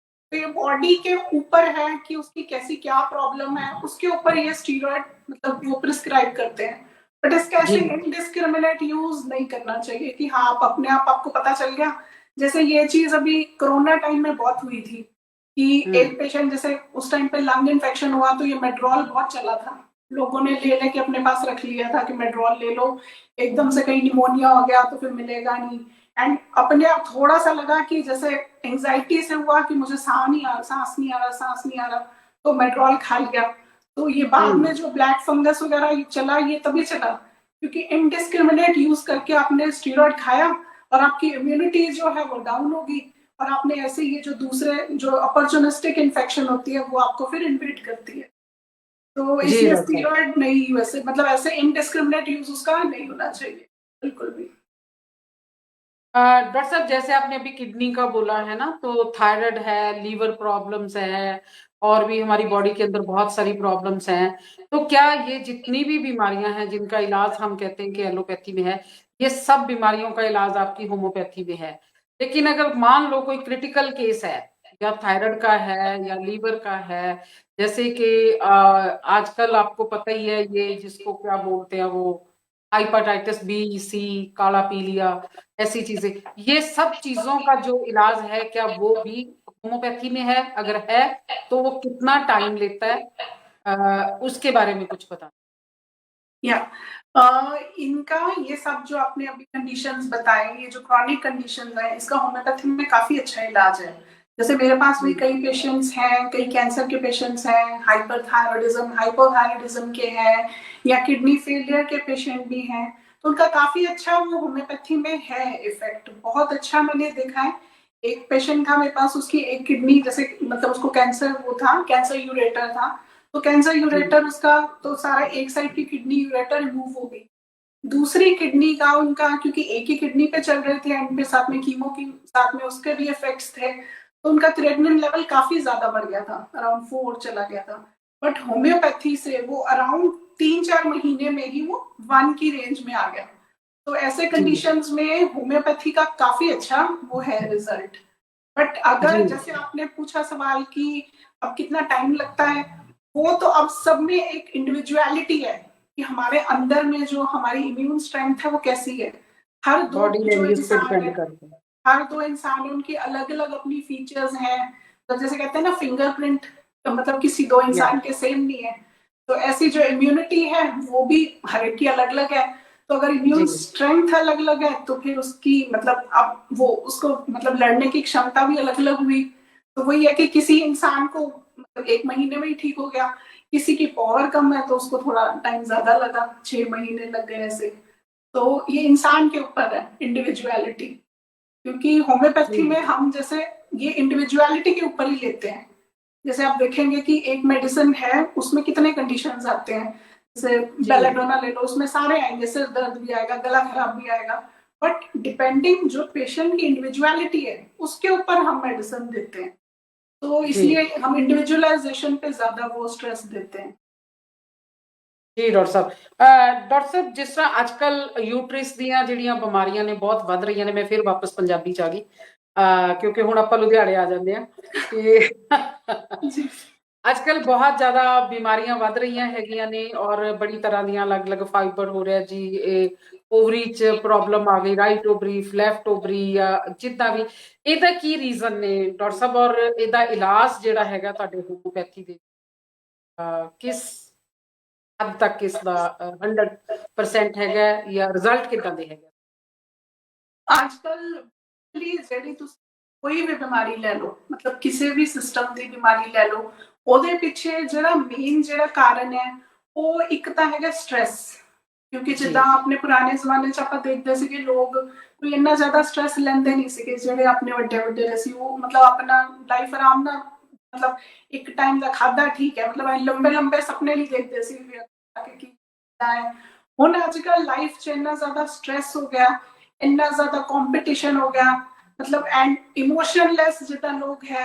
तो ये बॉडी के ऊपर है कि उसकी कैसी क्या प्रॉब्लम है, उसके ऊपर ये स्टीरॉयड मतलब वो प्रिस्क्राइब करते हैं। बट इसका ऐसे इनडिस्क्रिमिनेट यूज नहीं करना चाहिए कि हाँ आप अपने आप आपको पता चल गया, जैसे ये चीज अभी कोरोना टाइम में बहुत हुई थी कि एक पेशेंट, जैसे उस टाइम पे लंग इन्फेक्शन हुआ तो ये मेड्रोल बहुत चला था, लोगों ने ले लेके अपने पास रख लिया था कि मेड्रोल ले लो, एकदम से कहीं निमोनिया हो गया तो फिर मिलेगा नहीं। एंड अपने आप थोड़ा सा लगा कि जैसे एंजाइटी से हुआ कि मुझे सांस नहीं आ रहा, सांस नहीं आ रहा, तो मेड्रोल खा लिया। तो ये बाद में जो ब्लैक फंगस वगैरह चला, ये तभी चला क्योंकि इनडिस्क्रिमिनेट यूज करके आपने स्टीरॉयड खाया और आपकी इम्यूनिटी जो है वो डाउन होगी, और आपने ऐसे ये जो दूसरे जो अपॉर्चुनिस्टिक इन्फेक्शन होती है वो आपको फिर इन्वेट करती है। तो इसलिए स्टीरॉयड नहीं, वैसे मतलब ऐसे इनडिस्क्रिमिनेट यूज उसका नहीं होना चाहिए बिल्कुल भी। डॉक्टर साहब, जैसे आपने अभी किडनी का बोला है ना, तो थायराइड है, लीवर प्रॉब्लम्स है, और भी हमारी बॉडी के अंदर बहुत सारी प्रॉब्लम्स हैं, तो क्या ये जितनी भी बीमारियां हैं जिनका इलाज हम कहते हैं कि एलोपैथी में है, ये सब बीमारियों का इलाज आपकी होम्योपैथी में है? लेकिन अगर मान लो कोई क्रिटिकल केस है, या थायराइड का है या लीवर का है, जैसे कि आजकल आपको पता ही है ये जिसको क्या बोलते हैं वो हाइपेटाइटिस बी, सी, काला पीलिया, ऐसी चीजें, ये सब चीजों का जो इलाज है क्या वो भी होम्योपैथी में है? अगर है तो वो कितना टाइम लेता है, उसके बारे में कुछ बता। इनका ये सब जो आपने अभी कंडीशंस बताए, ये जो क्रॉनिक कंडीशंस है, इसका होम्योपैथी में काफी अच्छा इलाज है। जैसे मेरे पास भी कई पेशेंट्स हैं, कई कैंसर के पेशेंट्स हैं, हाइपरथायरॉयडिज्म, हाइपोथायरॉयडिज्म के हैं, या किडनी फेलियर के पेशेंट भी हैं, तो उनका काफी अच्छा वो होम्योपैथी में है इफेक्ट, बहुत अच्छा मैंने देखा है। एक पेशेंट था मेरे पास, उसकी एक किडनी, जैसे मतलब उसको कैंसर वो था, कैंसर यूरेटर था, तो कैंसर यूरेटर उसका तो सारा एक साइड की किडनी यूरेटर रिमूव हो गई, दूसरी किडनी का उनका, क्योंकि एक ही किडनी पे चल रहे थे एंड पे साथ में कीमो की साथ में उसके भी इफेक्ट्स थे, तो उनका क्रिएटिनिन लेवल काफी ज्यादा बढ़ गया था, अराउंड 4 चला गया था। बट होम्योपैथी से वो अराउंड 3-4 महीने में ही वो 1 की रेंज में आ गया। तो ऐसे कंडीशंस में होम्योपैथी का काफी अच्छा वो है रिजल्ट। बट अगर जैसे आपने पूछा सवाल कि अब कितना टाइम लगता है, वो तो अब सब में एक इंडिविजुअलिटी है कि हमारे अंदर में जो हमारी इम्यून स्ट्रेंथ है वो कैसी है। हर दो जो इंसान है, हर दो इंसान है, उनकी अलग अलग अपनी फीचर्स हैं। तो जैसे कहते हैं ना फिंगरप्रिंट, तो मतलब किसी दो इंसान के सेम नहीं है, तो ऐसी जो इम्यूनिटी है वो भी हर एक की अलग अलग है। तो अगर इम्यून स्ट्रेंथ अलग अलग है तो फिर उसकी मतलब अब वो उसको मतलब लड़ने की क्षमता भी अलग अलग हुई। तो वही है कि किसी इंसान को मतलब 1 महीने में ही ठीक हो गया, किसी की पावर कम है तो उसको थोड़ा टाइम ज्यादा लगा, 6 महीने लग गए ऐसे। तो ये इंसान के ऊपर है इंडिविजुअलिटी, क्योंकि होम्योपैथी में हम जैसे ये इंडिविजुअलिटी के ऊपर ही लेते हैं। जैसे आप देखेंगे कि एक मेडिसिन है उसमें कितने कंडीशंस आते हैं, जैसे बेलाडोना ले लो, उसमें सारे आएंगे, सिर दर्द भी आएगा, गला खराब भी आएगा, बट डिपेंडिंग जो पेशेंट की इंडिविजुअलिटी है उसके ऊपर हम मेडिसिन देते हैं। तो इसलिए हम इंडिविजुअलाइजेशन पे ज्यादा वो स्ट्रेस देते हैं। जी डॉक्टर साहब, जिस तरह आजकल यूट्रिस ਦੀਆਂ ਜਿਹੜੀਆਂ ਬਿਮਾਰੀਆਂ ਨੇ ਬਹੁਤ ਵੱਧ ਰਹੀਆਂ ਨੇ, ਮੈਂ ਫਿਰ ਵਾਪਸ ਪੰਜਾਬੀ ਚ ਆ ਗਈ ਕਿਉਂਕਿ ਹੁਣ ਆਪਾਂ ਲੁਧਿਆਣੇ ਆ ਜਾਂਦੇ ਆ ਕਿ ਅੱਜਕੱਲ ਬਹੁਤ ਜ਼ਿਆਦਾ ਬਿਮਾਰੀਆਂ ਵੱਧ ਰਹੀਆਂ ਹੈਗੀਆਂ ਨੇ ਔਰ ਬੜੀ ਤਰ੍ਹਾਂ ਦੀਆਂ ਅਲੱਗ-ਅਲੱਗ ਫਾਈਬਰ ਹੋ ਰਿਹਾ ਜੀ, ਇਹ ਓਵਰੀ ਚ ਪ੍ਰੋਬਲਮ ਆ ਗਈ, ਰਾਈਟ ਓਵਰੀ, ਲੈਫਟ ਓਵਰੀ, ਜਾਂ ਜਿੱਦਾਂ ਵੀ, ਇਹਦਾ ਕੀ ਰੀਜ਼ਨ ਨੇ ਡਾਕਟਰ ਸਾਹਿਬ, ਔਰ ਇਹਦਾ ਇਲਾਜ ਜਿਹੜਾ ਹੈਗਾ ਤੁਹਾਡੇ ਹੋਮੋਪੈਥੀ ਦੇ ਕਿਸ हद तक इसका 100% हैगा या रिजल्ट कितना दे हैगा? आजकल ਜਿਹੜੀ ਤੁਸੀਂ ਕੋਈ ਵੀ ਬਿਮਾਰੀ ਲੈ ਲਓ, ਮਤਲਬ ਕਿਸੇ ਵੀ ਸਿਸਟਮ ਦੀ ਬਿਮਾਰੀ ਲੈ ਲਓ, ਉਹਦੇ ਪਿੱਛੇ ਜਿਹੜਾ ਮੇਨ ਜਿਹੜਾ ਕਾਰਨ ਹੈ ਉਹ ਇੱਕ ਤਾਂ ਹੈਗਾ ਸਟ੍ਰੈਸ। ਕਿਉਂਕਿ ਜਿੱਦਾਂ ਆਪਣੇ ਪੁਰਾਣੇ ਜ਼ਮਾਨੇ 'ਚ ਆਪਾਂ ਦੇਖਦੇ ਸੀਗੇ ਲੋਕ ਕੋਈ ਇੰਨਾ ਜ਼ਿਆਦਾ ਸਟ੍ਰੈਸ ਲੈਂਦੇ ਨਹੀਂ ਸੀਗੇ, ਜਿਹੜੇ ਆਪਣੇ ਵੱਡੇ ਵੱਡੇ ਸੀ ਉਹ ਮਤਲਬ ਆਪਣਾ ਲਾਈਫ ਆਰਾਮ ਨਾਲ मतलब एक टाइम का खादा ठीक है, मतलब लंबे लंबे सपने नहीं देखते सी हुण अजकल लाइफ च इन्ना ज्यादा स्ट्रेस हो गया, इन्ना ज्यादा कंपटीशन हो गया, मतलब एंड इमोशनलेस जितना लोग है,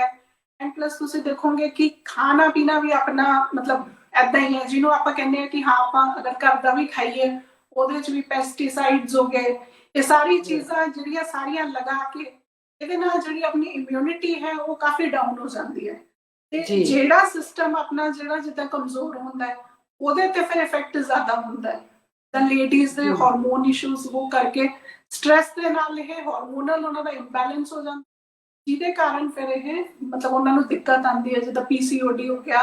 एंड प्लस तुसी देखोगे कि खाना पीना भी अपना मतलब ऐदा ही है जिन्हों आप कहने हैं कि हाँ आप अगर घर का भी खाइए ਉਹਦੇ ਚ ਵੀ ਪੈਸਟੀਸਾਈਡਸ हो गए, ये सारी चीज़ां ਜਿਹੜੀਆਂ ਸਾਰੀਆਂ लगा के ਇਹਦੇ ਨਾਲ ਜਿਹੜੀ ਆਪਣੀ ਇਮਿਊਨਿਟੀ ਹੈ ਉਹ ਕਾਫੀ ਡਾਊਨ ਹੋ ਜਾਂਦੀ ਹੈ। ਤੇ ਜਿਹੜਾ ਸਿਸਟਮ ਆਪਣਾ ਜਿਹੜਾ ਜਿੱਦਾਂ ਕਮਜ਼ੋਰ ਹੁੰਦਾ ਹੈ ਉਹਦੇ ਤੇ ਫਿਰ ਇਫੈਕਟ ਜ਼ਿਆਦਾ ਹੁੰਦਾ ਹੈ। ਤਾਂ ਲੇਡੀਜ਼ ਦੇ ਜੀ ਹਾਰਮੋਨ ਇਸ਼ੂਜ਼ ਹੋ ਕਰਕੇ ਸਟ੍ਰੈਸ ਦੇ ਨਾਲ ਇਹ ਹਾਰਮੋਨਲ ਉਹਨਾਂ ਦਾ ਇੰਬੈਲੈਂਸ ਹੋ ਜਾਂਦਾ, ਜਿਹਦੇ ਕਾਰਨ ਫਿਰ ਇਹ ਮਤਲਬ ਉਹਨਾਂ ਨੂੰ ਦਿੱਕਤ ਆਉਂਦੀ ਹੈ, ਜਿੱਦਾਂ ਪੀਸੀਓਡੀ ਹੋ ਗਿਆ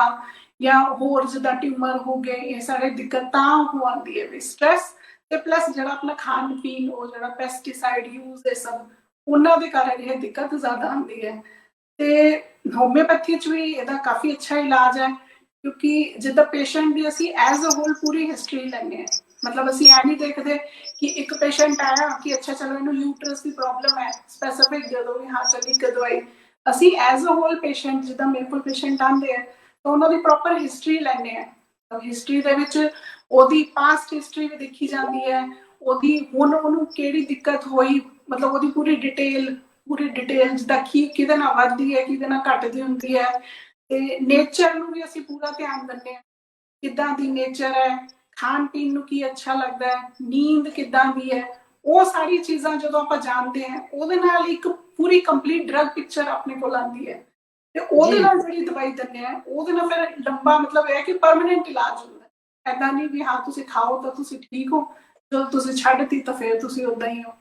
ਜਾਂ ਹੋਰ ਜਿੱਦਾਂ ਟਿਊਮਰ ਹੋ ਗਏ, ਇਹ ਸਾਰੇ ਦਿੱਕਤ ਤਾਂ ਉਹ ਆਉਂਦੀ ਹੈ ਵੀ ਸਟ੍ਰੈਸ ਤੇ ਪਲੱਸ ਜਿਹੜਾ ਆਪਣਾ ਖਾਣ ਪੀਣ, ਉਹ ਜਿਹੜਾ ਪੈਸਟੀਸਾਈਡ ਯੂਜ਼ ਇਹ ਸਭ, ਉਹਨਾਂ ਦੇ ਕਾਰਨ ਇਹ ਦਿੱਕਤ ਜ਼ਿਆਦਾ ਆਉਂਦੀ ਹੈ। ਤੇ ਹੋਮਿਓਪੈਥੀ ਚ ਵੀ ਇਹਦਾ ਕਾਫੀ ਅੱਛਾ ਇਲਾਜ ਹੈ, ਕਿਉਂਕਿ ਜਿੱਦਾਂ ਪੇਸ਼ੈਂਟ ਦੀ ਅਸੀਂ ਐਜ਼ ਅ ਹੋਲ ਪੂਰੀ ਹਿਸਟਰੀ ਲੈਂਦੇ ਹਾਂ। ਮਤਲਬ ਅਸੀਂ ਇਹ ਨਹੀਂ ਦੇਖਦੇ ਕਿ ਇੱਕ ਪੇਸ਼ੈਂਟ ਆਇਆ ਕਿ ਅੱਛਾ ਚਲੋ ਇਹਨੂੰ ਯੂਟਰਸ ਦੀ ਪ੍ਰੋਬਲਮ ਹੈ, ਸਪੈਸੀਫਿਕ ਜਦੋਂ ਵੀ ਹਾਂ ਚੱਲੀ ਕਦੋਂ ਆਈ, ਅਸੀਂ ਐਜ਼ ਅ ਹੋਲ ਪੇਸ਼ੈਂਟ, ਜਿੱਦਾਂ ਮੇਰੇ ਕੋਲ ਪੇਸ਼ੈਂਟ ਆਉਂਦੇ ਆ ਤਾਂ ਉਹਨਾਂ ਦੀ ਪ੍ਰੋਪਰ ਹਿਸਟਰੀ ਲੈਂਦੇ ਆ। ਹਿਸਟਰੀ ਦੇ ਵਿੱਚ ਉਹਦੀ ਪਾਸਟ ਹਿਸਟਰੀ ਵੀ ਦੇਖੀ ਜਾਂਦੀ ਹੈ, ਉਹਦੀ ਹੁਣ ਉਹਨੂੰ ਕਿਹੜੀ ਦਿੱਕਤ ਹੋਈ, ਮਤਲਬ ਉਹਦੀ ਪੂਰੀ ਡਿਟੇਲ ਜਿੱਦਾਂ ਕੀ ਕਿਹਦੇ ਨਾਲ ਵੱਧਦੀ ਹੈ, ਕਿਹਦੇ ਨਾਲ ਘਟਦੀ ਹੁੰਦੀ ਹੈ। ਤੇ ਨੇਚਰ ਨੂੰ ਵੀ ਅਸੀਂ ਪੂਰਾ ਧਿਆਨ ਦਿੰਦੇ ਹਾਂ, ਕਿੱਦਾਂ ਦੀ ਨੇਚਰ ਹੈ, ਖਾਣ ਪੀਣ ਨੂੰ ਕੀ ਅੱਛਾ ਲੱਗਦਾ ਹੈ, ਨੀਂਦ ਕਿੱਦਾਂ ਦੀ ਹੈ, ਉਹ ਸਾਰੀ ਚੀਜ਼ਾਂ ਜਦੋਂ ਆਪਾਂ ਜਾਣਦੇ ਹਾਂ, ਉਹਦੇ ਨਾਲ ਇੱਕ ਪੂਰੀ ਕੰਪਲੀਟ ਡਰਗ ਪਿਕਚਰ ਆਪਣੇ ਕੋਲ ਆਉਂਦੀ ਹੈ। ਤੇ ਉਹਦੇ ਨਾਲ ਜਿਹੜੀ ਦਵਾਈ ਦਿੰਦੇ ਆ, ਉਹਦੇ ਨਾਲ ਫਿਰ ਲੰਬਾ ਮਤਲਬ ਇਹ ਹੈ ਕਿ ਪਰਮਾਨੈਂਟ ਇਲਾਜ ਹੁੰਦਾ ਹੈ। ਐਦਾਂ ਨਹੀਂ ਵੀ ਹਾਂ ਤੁਸੀਂ ਖਾਓ ਤਾਂ ਤੁਸੀਂ ਠੀਕ ਹੋ, ਜਦੋਂ ਤੁਸੀਂ ਛੱਡਤੀ ਤਾਂ ਫਿਰ ਤੁਸੀਂ ਉਦਾਂ ਹੀ ਹੋ।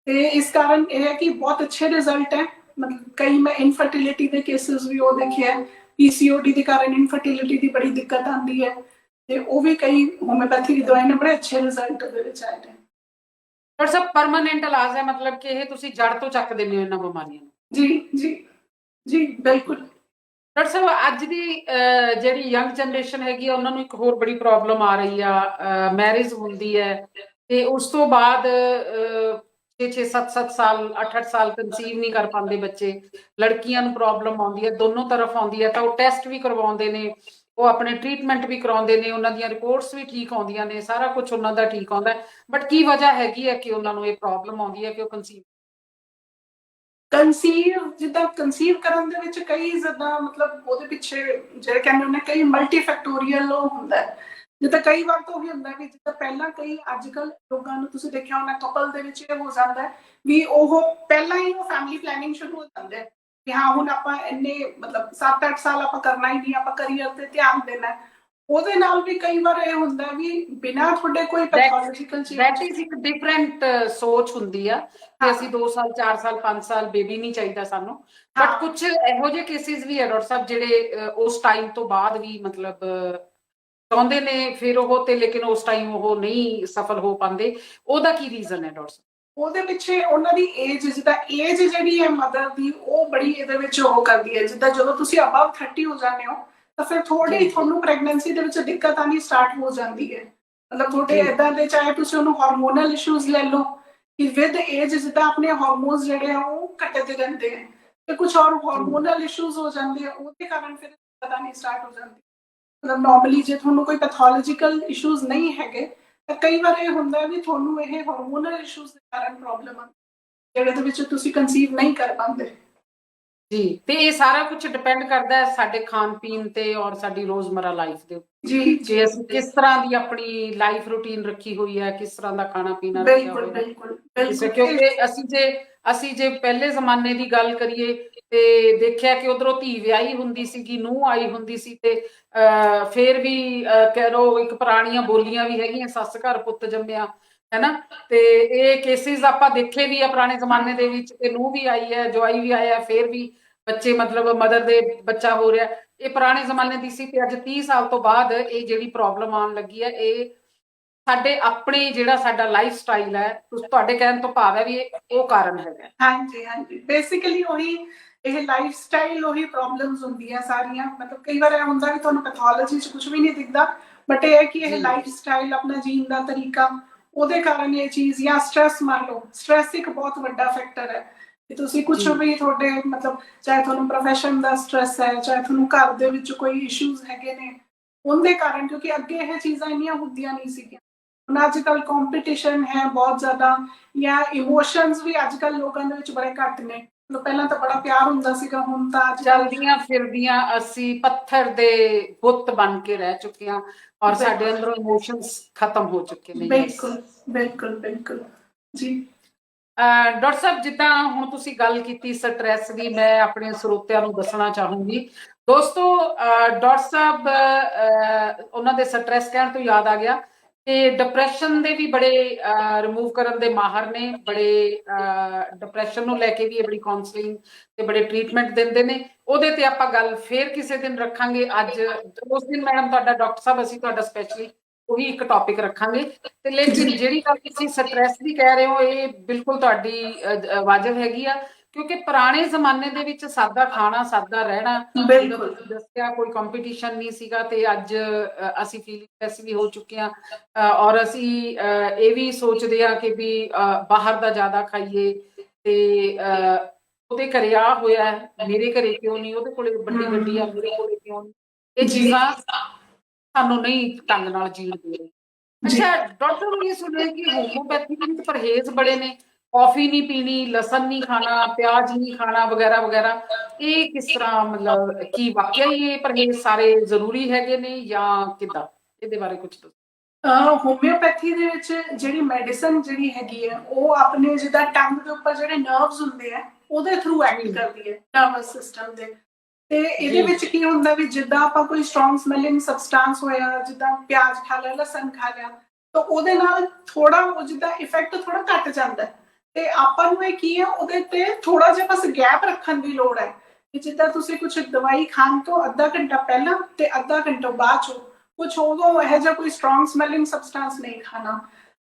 ਤੇ ਇਸ ਕਾਰਨ ਇਹ ਹੈ ਕਿ ਬਹੁਤ ਅੱਛੇ ਰਿਜ਼ਲਟ ਹੈ। ਮਤਲਬ ਕਈ ਮੈਂ ਇਨਫਰਟੀਲਿਟੀ ਦੇ ਕੇਸਿਸ ਵੀ ਉਹ ਦੇਖਿਆ, ਪੀਸੀਓਡੀ ਦੇ ਕਾਰਨ ਇਨਫਰਟੀਲਿਟੀ ਦੀ ਬੜੀ ਦਿੱਕਤ ਆਉਂਦੀ ਹੈ, ਤੇ ਉਹ ਵੀ ਕਈ ਹੋਮਿਓਪੈਥੀ ਦੀ ਦਵਾਈ ਨਾਲ ਬੜੇ ਅੱਛੇ ਰਿਜ਼ਲਟ ਉਹਦੇ ਵਿੱਚ ਆਏ ਨੇ। ਡਾਕਟਰ ਸਾਹਿਬ ਪਰਮਾਨੈਂਟ ਇਲਾਜ ਹੈ, ਮਤਲਬ ਕਿ ਇਹ ਤੁਸੀਂ ਜੜ ਤੋਂ ਚੱਕ ਦਿੰਦੇ ਹੋ ਇਹਨਾਂ ਬਿਮਾਰੀਆਂ ਨੂੰ? ਜੀ ਜੀ ਜੀ ਬਿਲਕੁਲ। ਡਾਕਟਰ ਸਾਹਿਬ ਅੱਜ ਦੀ ਜਿਹੜੀ ਯੰਗ ਜਨਰੇਸ਼ਨ ਹੈਗੀ ਆ, ਉਹਨਾਂ ਨੂੰ ਇੱਕ ਹੋਰ ਬੜੀ ਪ੍ਰੋਬਲਮ ਆ ਰਹੀ ਆ, ਮੈਰਿਜ ਹੁੰਦੀ ਹੈ ਤੇ ਉਸ ਤੋਂ ਬਾਅਦ 6-6 7-7 ਸਾਲ 8-8 ਸਾਲ ਕੰਸੀਵ ਨਹੀਂ ਕਰ ਪਾਉਂਦੇ ਬੱਚੇ। ਲੜਕੀਆਂ ਨੂੰ ਪ੍ਰੋਬਲਮ ਆਉਂਦੀ ਹੈ, ਦੋਨੋਂ ਤਰਫ ਆਉਂਦੀ ਹੈ, ਤਾਂ ਉਹ ਟੈਸਟ ਵੀ ਕਰਵਾਉਂਦੇ ਨੇ, ਉਹ ਆਪਣੇ ਟ੍ਰੀਟਮੈਂਟ ਵੀ ਕਰਾਉਂਦੇ ਨੇ, ਉਹਨਾਂ ਦੀਆਂ ਰਿਪੋਰਟਸ ਵੀ ਠੀਕ ਆਉਂਦੀਆਂ ਨੇ, ਸਾਰਾ ਕੁਝ ਉਹਨਾਂ ਦਾ ਠੀਕ ਆਉਂਦਾ, ਬਟ ਕੀ ਵਜ੍ਹਾ ਹੈਗੀ ਹੈ ਕਿ ਉਹਨਾਂ ਨੂੰ ਇਹ ਪ੍ਰੋਬਲਮ ਆਉਂਦੀ ਹੈ ਕਿ ਉਹ ਜਿੱਦਾਂ ਕੰਸੀਵ ਕਰਨ ਦੇ ਵਿੱਚ ਕਈ ਜ਼ਿਆਦਾ ਮਤਲਬ ਉਹਦੇ ਪਿੱਛੇ ਜਿਹੜੇ ਕਹਿੰਦੇ ਹੁੰਦੇ ਕਈ ਮਲਟੀਫੈਕਟੋਰੀਅਲ ਉਹ ਹੁੰਦਾ ਹੈ। ਜਿੱਦਾਂ ਕਈ ਵਾਰ ਤਾਂ ਉਹ ਵੀ ਹੁੰਦਾ ਵੀ ਜਿੱਦਾਂ ਪਹਿਲਾਂ ਕਈ ਅੱਜ ਕੱਲ੍ਹ ਲੋਕਾਂ ਨੂੰ ਤੁਸੀਂ ਦੇਖਿਆ ਹੋਣਾ ਕਪਲ ਦੇ ਵਿੱਚ ਇਹ ਹੋ ਜਾਂਦਾ ਹੈ ਵੀ ਉਹ ਪਹਿਲਾਂ ਹੀ ਉਹ ਫੈਮਿਲੀ ਪਲੈਨਿੰਗ ਸ਼ੁਰੂ ਹੋ ਜਾਂਦੇ ਹੈ ਕਿ ਹਾਂ ਹੁਣ ਆਪਾਂ ਇੰਨੇ ਮਤਲਬ 7-8 ਸਾਲ ਆਪਾਂ ਕਰਨਾ ਹੀ ਨਹੀਂ, ਆਪਾਂ ਕਰੀਅਰ ਤੇ ਧਿਆਨ ਦੇਣਾ। ਉਹਦੇ ਨਾਲ ਵੀ ਕਈ ਵਾਰ ਇਹ ਹੁੰਦਾ ਵੀ ਬਿਨਾਂ ਤੁਹਾਡੇ ਕੋਈ ਪੈਥੋਲੋਜੀਕਲ ਦੈਟ ਇਜ਼ ਇੱਕ ਡਿਫਰੈਂਟ ਸੋਚ ਹੁੰਦੀ ਆ ਕਿ ਅਸੀਂ 2 ਸਾਲ 4 ਸਾਲ 5 ਸਾਲ ਬੇਬੀ ਨਹੀਂ ਚਾਹੀਦਾ ਸਾਨੂੰ, ਬਟ ਕੁਝ ਇਹੋ ਜਿਹੇ ਕੇਸਿਸ ਵੀ ਹੈ ਡਾਕਟਰ ਸਾਹਿਬ ਜਿਹੜੇ ਉਸ ਟਾਈਮ ਤੋਂ ਬਾਅਦ ਵੀ ਮਤਲਬ ਚਾਹੁੰਦੇ ਨੇ ਫਿਰ ਉਹ, ਤੇ ਲੇਕਿਨ ਉਸ ਟਾਈਮ ਉਹ ਨਹੀਂ ਸਫਲ ਹੋ ਪਾਉਂਦੇ, ਉਹਦਾ ਕੀ ਰੀਜ਼ਨ ਹੈ ਡਾਕਟਰ ਸਾਹਿਬ? ਉਹਦੇ ਪਿੱਛੇ ਉਹਨਾਂ ਦੀ ਏਜ, ਜਿੱਦਾਂ ਏਜ ਜਿਹੜੀ ਹੈ ਮਦਰ ਦੀ, ਉਹ ਬੜੀ ਇਹਦੇ ਵਿੱਚ ਉਹ ਕਰਦੀ ਹੈ। ਜਿੱਦਾਂ ਜਦੋਂ ਤੁਸੀਂ ਅਬਵ 30 ਹੋ ਜਾਂਦੇ ਹੋ ਤਾਂ ਫਿਰ ਥੋੜੀ ਤੁਹਾਨੂੰ ਪ੍ਰੈਗਨੈਂਸੀ ਦੇ ਵਿੱਚ ਦਿੱਕਤ ਆਣੀ ਸਟਾਰਟ ਹੋ ਜਾਂਦੀ ਹੈ। ਮਤਲਬ ਤੁਹਾਡੇ ਇਦਾਂ ਦੇ, ਚਾਹੇ ਤੁਸੀਂ ਉਹਨੂੰ ਹਾਰਮੋਨਲ ਇਸ਼ੂਜ਼ ਲੈ ਲਓ ਕਿ ਵਿਦ ਏਜ ਜਿੱਦਾਂ ਆਪਣੇ ਹਾਰਮੋਨਸ ਜਿਹੜੇ ਆ ਉਹ ਘਟਦੇ ਰਹਿੰਦੇ ਆ, ਤੇ ਕੁਝ ਹੋਰ ਹਾਰਮੋਨਲ ਇਸ਼ੂਜ਼ ਹੋ ਜਾਂਦੇ ਆ, ਉਹਦੇ ਕਾਰਨ ਫਿਰ ਦਿੱਕਤ ਆਣੀ ਸਟਾਰਟ ਹੋ ਜਾਂਦੀ। ਮਤਲਬ ਨਾਰਮਲੀ ਜੇ ਤੁਹਾਨੂੰ ਕੋਈ ਪੈਥੋਲੋਜੀਕਲ ਇਸ਼ੂਜ਼ ਨਹੀਂ ਹੈਗੇ ਤਾਂ ਕਈ ਵਾਰ ਇਹ ਹੁੰਦਾ ਵੀ ਤੁਹਾਨੂੰ ਇਹ ਹਾਰਮੋਨਲ ਇਸ਼ੂਜ਼ ਦੇ ਕਾਰਨ ਪ੍ਰੋਬਲਮ ਆ, ਜਿਹੜੇ ਦੇ ਵਿੱਚ ਤੁਸੀਂ ਕਨਸੀਵ ਨਹੀਂ ਕਰ ਪਾਉਂਦੇ। ਜੀ, ਤੇ ਇਹ ਸਾਰਾ ਕੁਝ ਡਿਪੈਂਡ ਕਰਦਾ ਹੈ ਸਾਡੇ ਖਾਣ ਪੀਣ ਤੇ ਔਰ ਸਾਡੀ ਰੋਜ਼ਮਰਾ ਲਾਈਫ ਦੇ ਉੱਤੇ। ਜੀ ਜੇ ਅਸੀਂ ਕਿਸ ਤਰ੍ਹਾਂ ਦੀ ਆਪਣੀ ਲਾਈਫ ਰੂਟੀਨ ਰੱਖੀ ਹੋਈ ਹੈ, ਕਿਸ ਤਰ੍ਹਾਂ ਦਾ ਖਾਣਾ ਪੀਣਾ ਰੱਖਿਆ ਹੋਇਆ ਹੈ, ਕਿਉਂਕਿ ਅਸੀਂ ਜੇ ਪਹਿਲੇ ਜ਼ਮਾਨੇ ਦੀ ਗੱਲ ਕਰੀਏ ਤੇ ਦੇਖਿਆ ਕਿ ਉਧਰੋਂ ਧੀ ਵਿਆਹੀ ਹੁੰਦੀ ਸੀਗੀ, ਨੂੰਹ ਆਈ ਹੁੰਦੀ ਸੀ, ਤੇ ਫੇਰ ਵੀ ਕਹਿ ਲਓ ਇੱਕ ਪੁਰਾਣੀਆਂ ਬੋਲੀਆਂ ਵੀ ਹੈਗੀਆਂ, ਸੱਸ ਘਰ ਪੁੱਤ ਜੰਮਿਆ, ਹੈਨਾ। ਤੇ ਇਹ ਕੇਸਿਸ ਆਪਾਂ ਦੇਖੇ ਵੀ ਆ ਪੁਰਾਣੇ ਜ਼ਮਾਨੇ ਦੇ ਵਿੱਚ, ਤੇ ਨੂੰਹ ਵੀ ਆਈ ਹੈ, ਜਵਾਈ ਵੀ ਆਇਆ, ਫੇਰ ਵੀ ਬੱਚੇ ਮਤਲਬ ਮਦਰ ਦੇ ਬੱਚਾ ਹੋ ਰਿਹਾ। ਇਹ ਪੁਰਾਣੇ ਜ਼ਮਾਨੇ ਦੀ ਸੀ, ਤੇ ਅੱਜ 30 ਸਾਲ ਤੋਂ ਬਾਅਦ ਇਹ ਜਿਹੜੀ ਪ੍ਰੋਬਲਮ ਆਉਣ ਲੱਗੀ ਹੈ, ਇਹ ਸਾਡੇ ਆਪਣੇ ਜਿਹੜਾ ਸਾਡਾ ਲਾਈਫ ਸਟਾਈਲ ਹੈ, ਤੁਹਾਡੇ ਕਹਿਣ ਤੋਂ ਭਾਵ ਹੈ ਵੀ ਉਹ ਕਾਰਨ ਹੈਗਾ। ਹਾਂਜੀ ਹਾਂਜੀ, ਬੇਸਿਕਲੀ ਉਹੀ ਇਹ ਲਾਈਫ ਸਟਾਈਲ, ਉਹੀ ਪ੍ਰੋਬਲਮਸ ਹੁੰਦੀਆਂ ਸਾਰੀਆਂ। ਮਤਲਬ ਕਈ ਵਾਰ ਇਹ ਹੁੰਦਾ ਵੀ ਤੁਹਾਨੂੰ ਪੈਥੋਲੋਜੀ 'ਚ ਕੁਝ ਵੀ ਨਹੀਂ ਦਿਖਦਾ, ਬਟ ਇਹ ਹੈ ਕਿ ਇਹ ਲਾਈਫ ਸਟਾਈਲ, ਆਪਣਾ ਜੀਣ ਦਾ ਤਰੀਕਾ, ਉਹਦੇ ਕਾਰਨ ਇਹ ਚੀਜ਼, ਜਾਂ ਸਟ੍ਰੈਸ ਮੰਨ ਲਓ, ਸਟ੍ਰੈਸ ਇੱਕ ਬਹੁਤ ਵੱਡਾ ਫੈਕਟਰ ਹੈ ਕਿ ਤੁਸੀਂ ਕੁਝ ਵੀ ਤੁਹਾਡੇ ਮਤਲਬ ਚਾਹੇ ਤੁਹਾਨੂੰ ਪ੍ਰੋਫੈਸ਼ਨ ਦਾ ਸਟ੍ਰੈਸ ਹੈ, ਚਾਹੇ ਤੁਹਾਨੂੰ ਘਰ ਦੇ ਵਿੱਚ ਕੋਈ ਇਸ਼ੂਜ਼ ਹੈਗੇ ਨੇ, ਉਹਦੇ ਕਾਰਨ, ਕਿਉਂਕਿ ਅੱਗੇ ਇਹ ਚੀਜ਼ਾਂ ਇੰਨੀਆਂ ਹੁੰਦੀਆਂ ਨਹੀਂ ਸੀਗੀਆਂ। ਹੁਣ ਅੱਜ ਕੱਲ੍ਹ ਕੰਪੀਟੀਸ਼ਨ ਹੈ ਬਹੁਤ ਜ਼ਿਆਦਾ, ਜਾਂ ਇਮੋਸ਼ਨਸ ਵੀ ਅੱਜ ਕੱਲ੍ਹ ਲੋਕਾਂ ਦੇ ਵਿੱਚ ਬੜੇ ਘੱਟ ਨੇ। ਪਹਿਲਾਂ ਤਾਂ ਬੜਾ ਪਿਆਰ ਹੁੰਦਾ ਸੀਗਾ, ਹੁਣ ਤਾਂ ਚਲਦੀਆਂ ਫਿਰਦੀਆਂ ਅਸੀਂ ਪੱਥਰ ਦੇ ਬੁੱਤ ਬਣ ਕੇ ਰਹਿ ਚੁੱਕੇ ਹਾਂ, ਔਰ ਸਾਡੇ ਅੰਦਰੋਂ ਇਮੋਸ਼ਨਸ ਖਤਮ ਹੋ ਚੁੱਕੇ ਨੇ। ਬਿਲਕੁਲ ਬਿਲਕੁਲ ਬਿਲਕੁਲ ਜੀ। ਡਾਕਟਰ ਸਾਹਿਬ, ਜਿੱਦਾਂ ਹੁਣ ਤੁਸੀਂ ਗੱਲ ਕੀਤੀ ਸਟ੍ਰੈਸ ਦੀ, ਮੈਂ ਆਪਣੇ ਸਰੋਤਿਆਂ ਨੂੰ ਦੱਸਣਾ ਚਾਹੂੰਗੀ ਦੋਸਤੋ, ਡਾਕਟਰ ਸਾਹਿਬ ਉਹਨਾਂ ਦੇ ਸਟ੍ਰੈਸ ਕਹਿਣ ਤੋਂ ਯਾਦ ਆ ਗਿਆ ਤੇ ਡਿਪਰੈਸ਼ਨ ਦੇ ਵੀ ਬੜੇ ਰਿਮੂਵ ਕਰਨ ਦੇ ਮਾਹਰ ਨੇ, ਬੜੇ ਡਿਪਰੈਸ਼ਨ ਨੂੰ ਲੈ ਕੇ ਵੀ ਇਹ ਬੜੀ ਕਾਉਂਸਲਿੰਗ ਤੇ ਬੜੇ ਟ੍ਰੀਟਮੈਂਟ ਦਿੰਦੇ ਨੇ। ਉਹਦੇ ਤੇ ਆਪਾਂ ਗੱਲ ਫੇਰ ਕਿਸੇ ਦਿਨ ਰੱਖਾਂਗੇ। ਅੱਜ ਉਸ ਦਿਨ ਮੈਡਮ ਤੁਹਾਡਾ ਡਾਕਟਰ ਸਾਹਿਬ ਅਸੀਂ ਤੁਹਾਡਾ ਸਪੈਸ਼ਲੀ ਉਹੀ ਇੱਕ ਟੌਪਿਕ ਰੱਖਾਂਗੇ। ਤੇ ਲੇਕਿਨ ਜਿਹੜੀ ਗੱਲ ਤੁਸੀਂ ਸਟ੍ਰੈਸ ਦੀ ਕਹਿ ਰਹੇ ਹੋ ਇਹ ਬਿਲਕੁਲ ਤੁਹਾਡੀ ਵਾਜਬ ਹੈਗੀ ਆ, ਕਿਉਂਕਿ ਪੁਰਾਣੇ ਜ਼ਮਾਨੇ ਦੇ ਵਿੱਚ ਸਾਦਾ ਖਾਣਾ, ਸਾਦਾ ਰਹਿਣਾ, ਬਿਲਕੁਲ ਦੱਸਿਆ ਕੋਈ ਕੰਪੀਟੀਸ਼ਨ ਨਹੀਂ ਸੀਗਾ। ਤੇ ਅੱਜ ਅਸੀਂ ਫੀਲਿੰਗਲੈਸ ਵੀ ਹੋ ਚੁੱਕੇ ਹਾਂ, ਔਰ ਅਸੀਂ ਇਹ ਵੀ ਸੋਚਦੇ ਹਾਂ ਕਿ ਵੀ ਬਾਹਰ ਦਾ ਜ਼ਿਆਦਾ ਖਾਈਏ। ਤੇ ਉਹਦੇ ਘਰੇ ਆ ਹੋਇਆ, ਮੇਰੇ ਘਰੇ ਕਿਉਂ ਨਹੀਂ, ਉਹਦੇ ਕੋਲੇ ਵੱਡੀ ਗੱਡੀ ਆ, ਮੇਰੇ ਕੋਲੇ ਕਿਉਂ ਨਹੀਂ। ਇਹ ਚੀਜ਼ਾਂ ਸਾਨੂੰ ਨਹੀਂ ਢੰਗ ਨਾਲ ਜੀਣ ਦੇ ਰਹੀ। ਅੱਛਾ ਡਾਕਟਰ ਨੇ ਸੁਣਿਆ ਕਿ ਹੋਮੋਪੈਥੀ ਦੇ ਵਿੱਚ ਪਰਹੇਜ਼ ਬੜੇ ਨੇ, ਕੌਫੀ ਨਹੀਂ ਪੀਣੀ, ਲਸਣ ਨਹੀਂ ਖਾਣਾ, ਪਿਆਜ਼ ਨਹੀਂ ਖਾਣਾ ਵਗੈਰਾ ਵਗੈਰਾ। ਇਹ ਕਿਸ ਤਰ੍ਹਾਂ, ਮਤਲਬ ਕੀ ਵਾਕਿਆ ਹੀ ਇਹ ਪਰਹੇਜ਼ ਸਾਰੇ ਜ਼ਰੂਰੀ ਹੈਗੇ ਨੇ ਜਾਂ ਕਿੱਦਾਂ? ਇਹਦੇ ਬਾਰੇ ਕੁਝ ਦੱਸੋ। ਹੋਮਿਓਪੈਥੀ ਦੇ ਵਿੱਚ ਜਿਹੜੀ ਮੈਡੀਸਨ ਜਿਹੜੀ ਹੈਗੀ ਹੈ ਉਹ ਆਪਣੇ ਜਿੱਦਾਂ ਟੰਗ ਦੇ ਉੱਪਰ ਜਿਹੜੇ ਨਰਵਸ ਹੁੰਦੇ ਆ ਉਹਦੇ ਥਰੂ ਐਕਟ ਕਰਦੀ ਹੈ, ਨਰਵਸ ਸਿਸਟਮ ਦੇ। ਤੇ ਇਹਦੇ ਵਿੱਚ ਕੀ ਹੁੰਦਾ ਵੀ ਜਿੱਦਾਂ ਆਪਾਂ ਕੋਈ ਸਟਰੋਂਗ ਸਮੈਲਿੰਗ ਸਬਸਟੈਂਸ ਹੋਇਆ, ਜਿੱਦਾਂ ਪਿਆਜ਼ ਖਾ ਲਿਆ, ਲਸਣ ਖਾ ਲਿਆ, ਤਾਂ ਉਹਦੇ ਨਾਲ ਥੋੜਾ ਉਹ ਜਿੱਦਾਂ ਇਫੈਕਟ ਥੋੜਾ ਘਟ ਜਾਂਦਾ ਹੈ। ਤੇ ਆਪਾਂ ਨੂੰ ਇਹ ਕੀ ਹੈ ਉਹਦੇ ਤੇ ਥੋੜਾ ਜਿਹਾ ਬਸ ਗੈਪ ਰੱਖਣ ਦੀ ਲੋੜ ਹੈ ਕਿ ਜਿੱਦਾਂ ਤੁਸੀਂ ਕੁਝ ਦਵਾਈ ਖਾਣ ਤੋਂ ਅੱਧਾ ਘੰਟਾ ਪਹਿਲਾਂ ਤੇ ਅੱਧਾ ਘੰਟਾ ਬਾਅਦ ਚੋਂ ਕੁਝ ਉਦੋਂ ਇਹੋ ਜਿਹਾ ਕੋਈ ਸਟਰੋਂਗ ਸਮੈਲਿੰਗ ਸਬਸਟੈਂਸ ਨਹੀਂ ਖਾਣਾ।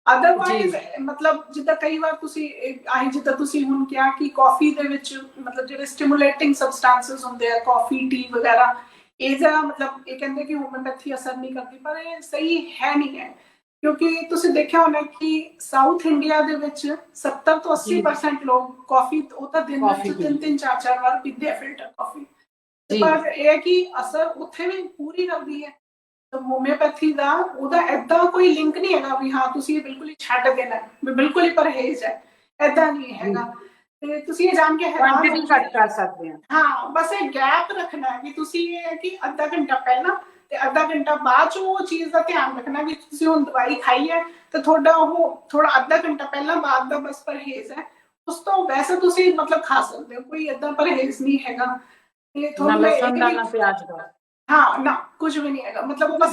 ਅਦਰਵਾਈਜ਼ ਮਤਲਬ ਜਿੱਦਾਂ ਕਈ ਵਾਰ ਤੁਸੀਂ ਆਹੀ ਜਿੱਦਾਂ ਤੁਸੀਂ ਹੁਣ ਕਿਹਾ ਕਿ ਕਾਫੀ ਦੇ ਵਿੱਚ ਮਤਲਬ ਜਿਹੜੇ ਸਟਿਮੂਲੇਟਿੰਗ ਸਬਸਟੈਂਸਸ ਹੁੰਦੇ ਆ, ਕਾਫੀ, ਟੀ ਵਗੈਰਾ, ਇਹ ਜਿਹੜਾ ਮਤਲਬ ਇਹ ਕਹਿੰਦੇ ਕਿ ਹੋਮਿਓਪੈਥੀ ਅਸਰ ਨਹੀਂ ਕਰਦੀ, ਪਰ ਇਹ ਸਹੀ ਹੈ ਨਹੀਂ ਹੈ। ਕਿਉਂਕਿ ਤੁਸੀਂ ਦੇਖਿਆ ਹੋਣਾ ਕਿ ਸਾਊਥ ਇੰਡੀਆ ਦੇ ਵਿੱਚ 70 ਤੋਂ 80% ਲੋਕ ਕਾਫੀ ਉਹ ਤਾਂ ਦਿਨ ਵਿੱਚ 3-3 4-4 ਵਾਰ ਪੀਂਦੇ ਆ ਫਿਲਟਰ ਕਾਫੀ। ਪਰ ਇਹ ਹੈ ਕਿ ਅਸਰ ਉੱਥੇ ਵੀ ਪੂਰੀ ਕਰਦੀ ਹੈ। ਹੋਮਿਓਪੈਥੀ ਦਾ ਉਹਦਾ ਏਦਾਂ ਕੋਈ ਲਿੰਕ ਨਹੀਂ ਹੈਗਾ ਵੀ ਹਾਂ ਤੁਸੀਂ ਇਹ ਬਿਲਕੁਲ ਹੀ ਛੱਡ ਦੇਣਾ, ਵੀ ਬਿਲਕੁਲ ਹੀ ਪਰਹੇਜ਼ ਹੈ, ਏਦਾਂ ਨਹੀਂ ਹੈਗਾ। ਤੇ ਤੁਸੀਂ ਇਹ ਜਾਣ ਕੇ ਹੈਰਾਨ ਘੱਟ ਕਰ ਸਕਦੇ ਆ। ਹਾਂ, ਬਸ ਇਹ ਗੈਪ ਰੱਖਣਾ ਹੈ ਕਿ ਤੁਸੀਂ ਇਹ ਹੈ ਕਿ ਅੱਧਾ ਘੰਟਾ ਪਹਿਲਾਂ ਤੇ ਅੱਧਾ ਘੰਟਾ ਬਾਅਦ ਚ ਉਹ ਚੀਜ਼ ਦਾ ਧਿਆਨ ਰੱਖਣਾ ਵੀ ਤੁਸੀਂ ਹੁਣ ਦਵਾਈ ਖਾਈ ਹੈ ਤੇ ਤੁਹਾਡਾ ਉਹ ਥੋੜਾ ਅੱਧਾ ਘੰਟਾ ਪਹਿਲਾਂ ਬਾਅਦ ਦਾ ਬਸ ਪਰਹੇਜ਼ ਹੈ। ਉਸ ਤੋਂ ਵੈਸੇ ਤੁਸੀਂ ਮਤਲਬ ਖਾ ਸਕਦੇ ਹੋ, ਕੋਈ ਏਦਾਂ ਪਰਹੇਜ਼ ਨਹੀਂ ਹੈਗਾ। ਤੇ ਤੁਹਾਨੂੰ ਲਸਣ ਦਾ ਨਾ ਪਿਆਜ਼ ਦਾ, ਹਾਂ ਨਾ ਕੁਝ ਵੀ ਨਹੀਂ ਹੈਗਾ। ਮਤਲਬ ਉਹ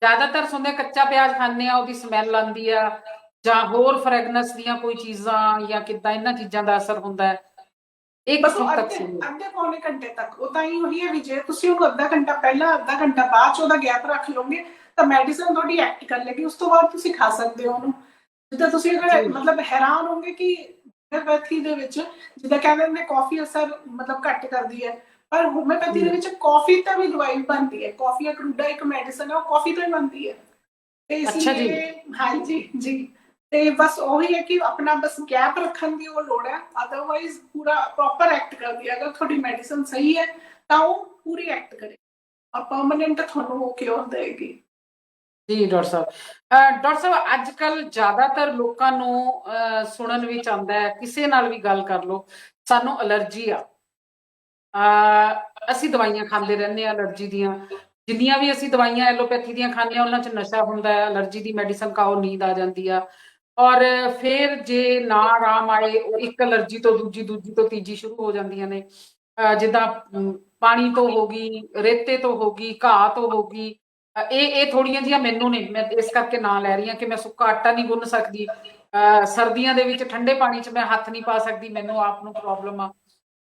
ਜ਼ਿਆਦਾਤਰ ਸੁਣਦੇ ਕੱਚਾ ਪਿਆਜ਼ ਖਾਂਦੇ ਆ, ਉਹਦੀ ਸਮੈਲ ਆਉਂਦੀ ਆ, ਜਾਂ ਹੋਰ ਫ੍ਰੈਗਨੈਂਸ ਦੀਆਂ ਕੋਈ ਚੀਜ਼ਾਂ, ਜਾਂ ਕਿੱਦਾਂ ਇਹਨਾਂ ਚੀਜ਼ਾਂ ਦਾ ਅਸਰ ਹੁੰਦਾ ਹੈ। ਬਸ ਅੱਧੇ ਪੌਣੇ ਘੰਟੇ ਤੱਕ ਉਹ ਤਾਂ ਹੀ ਉਹੀ ਹੈ ਵੀ ਜੇ ਤੁਸੀਂ ਉਹਨੂੰ ਅੱਧਾ ਘੰਟਾ ਪਹਿਲਾਂ ਅੱਧਾ ਘੰਟਾ ਬਾਅਦ ਚ ਉਹਦਾ ਗੈਪ ਰੱਖ ਲਓਗੇ ਤਾਂ ਮੈਡੀਸਨ ਤੁਹਾਡੀ ਐਕਟ ਕਰ ਲੇਗੀ। ਉਸ ਤੋਂ ਬਾਅਦ ਤੁਸੀਂ ਖਾ ਸਕਦੇ ਹੋ ਉਹਨੂੰ। ਜਿੱਦਾਂ ਤੁਸੀਂ ਮਤਲਬ ਹੈਰਾਨ ਹੋਗੇ ਕਿ ਹੋਮਿਓਪੈਥੀ ਦੇ ਵਿੱਚ ਜਿੱਦਾਂ ਕਹਿੰਦੇ ਨੇ ਕਾਫੀ ਅਸਰ ਮਤਲਬ ਘੱਟ ਕਰਦੀ ਹੈ, ਪਰ ਹੋਮਿਓਪੈਥੀ ਦੇ ਵਿੱਚ ਕਾਫੀ ਤਾਂ ਵੀ ਦਵਾਈ ਬਣਦੀ ਹੈ। ਕਾਫੀ ਅਕਰੂਡਾ ਇੱਕ ਮੈਡੀਸਨ ਹੈ, ਉਹ ਕਾਫੀ ਤੋਂ ਹੀ ਬਣਦੀ ਹੈ। ਤੇ ਇਸ ਲਈ ਹਾਂਜੀ ਜੀ, ਤੇ ਬਸ ਉਹੀ ਹੈ ਕਿ ਆਪਣਾ ਬਸ ਗੈਪ ਰੱਖਣ ਦੀ ਉਹ ਲੋੜ ਹੈ। ਅਦਰਵਾਈਜ਼ ਪੂਰਾ ਪ੍ਰੋਪਰ ਐਕਟ ਕਰਦੀ ਹੈ। ਅਗਰ ਤੁਹਾਡੀ ਮੈਡੀਸਨ ਸਹੀ ਹੈ ਤਾਂ ਉਹ ਪੂਰੀ ਐਕਟ ਕਰੇ ਔਰ ਪਰਮਾਨੈਂਟ ਤੁਹਾਨੂੰ ਉਹ ਕਿਉਰ ਦੇਗੀ। ਜੀ ਡਾਕਟਰ ਸਾਹਿਬ, ਡਾਕਟਰ ਸਾਹਿਬ ਅੱਜ ਕੱਲ ਜ਼ਿਆਦਾਤਰ ਲੋਕਾਂ ਨੂੰ ਸੁਣਨ ਵਿੱਚ ਆਉਂਦਾ ਹੈ, ਕਿਸੇ ਨਾਲ ਵੀ ਗੱਲ ਕਰ ਲਓ, ਸਾਨੂੰ ਅਲਰਜੀ ਆ, ਅਸੀਂ ਦਵਾਈਆਂ ਖਾਂਦੇ ਰਹਿੰਦੇ ਹਾਂ ਅਲਰਜੀ ਦੀਆਂ। ਜਿੰਨੀਆਂ ਵੀ ਅਸੀਂ ਦਵਾਈਆਂ ਐਲੋਪੈਥੀ ਦੀਆਂ ਖਾਂਦੇ ਹਾਂ ਉਹਨਾਂ 'ਚ ਨਸ਼ਾ ਹੁੰਦਾ ਹੈ। ਅਲਰਜੀ ਦੀ ਮੈਡੀਸਨ ਖਾਓ, ਨੀਂਦ ਆ ਜਾਂਦੀ ਆ, ਔਰ ਫਿਰ ਜੇ ਨਾ ਆਰਾਮ ਆਏ ਉਹ ਇੱਕ ਅਲਰਜੀ ਤੋਂ ਦੂਜੀ ਤੋਂ ਤੀਜੀ ਸ਼ੁਰੂ ਹੋ ਜਾਂਦੀਆਂ ਨੇ। ਜਿੱਦਾਂ ਪਾਣੀ ਤੋਂ ਹੋ ਗਈ, ਰੇਤੇ ਤੋਂ ਹੋ ਗਈ, ਘਾਹ ਤੋਂ ਹੋ ਗਈ। ਇਹ ਥੋੜੀਆਂ ਜਿਹੀਆਂ ਮੈਨੂੰ ਨੇ, ਮੈਂ ਇਸ ਕਰਕੇ ਨਾਂ ਲੈ ਰਹੀ ਹਾਂ ਕਿ ਮੈਂ ਸੁੱਕਾ ਆਟਾ ਨਹੀਂ ਗੁੰਨ ਸਕਦੀ, ਸਰਦੀਆਂ ਦੇ ਵਿੱਚ ਠੰਡੇ ਪਾਣੀ 'ਚ ਮੈਂ ਹੱਥ ਨਹੀਂ ਪਾ ਸਕਦੀ, ਮੈਨੂੰ ਆਪ ਨੂੰ ਪ੍ਰੋਬਲਮ ਆ,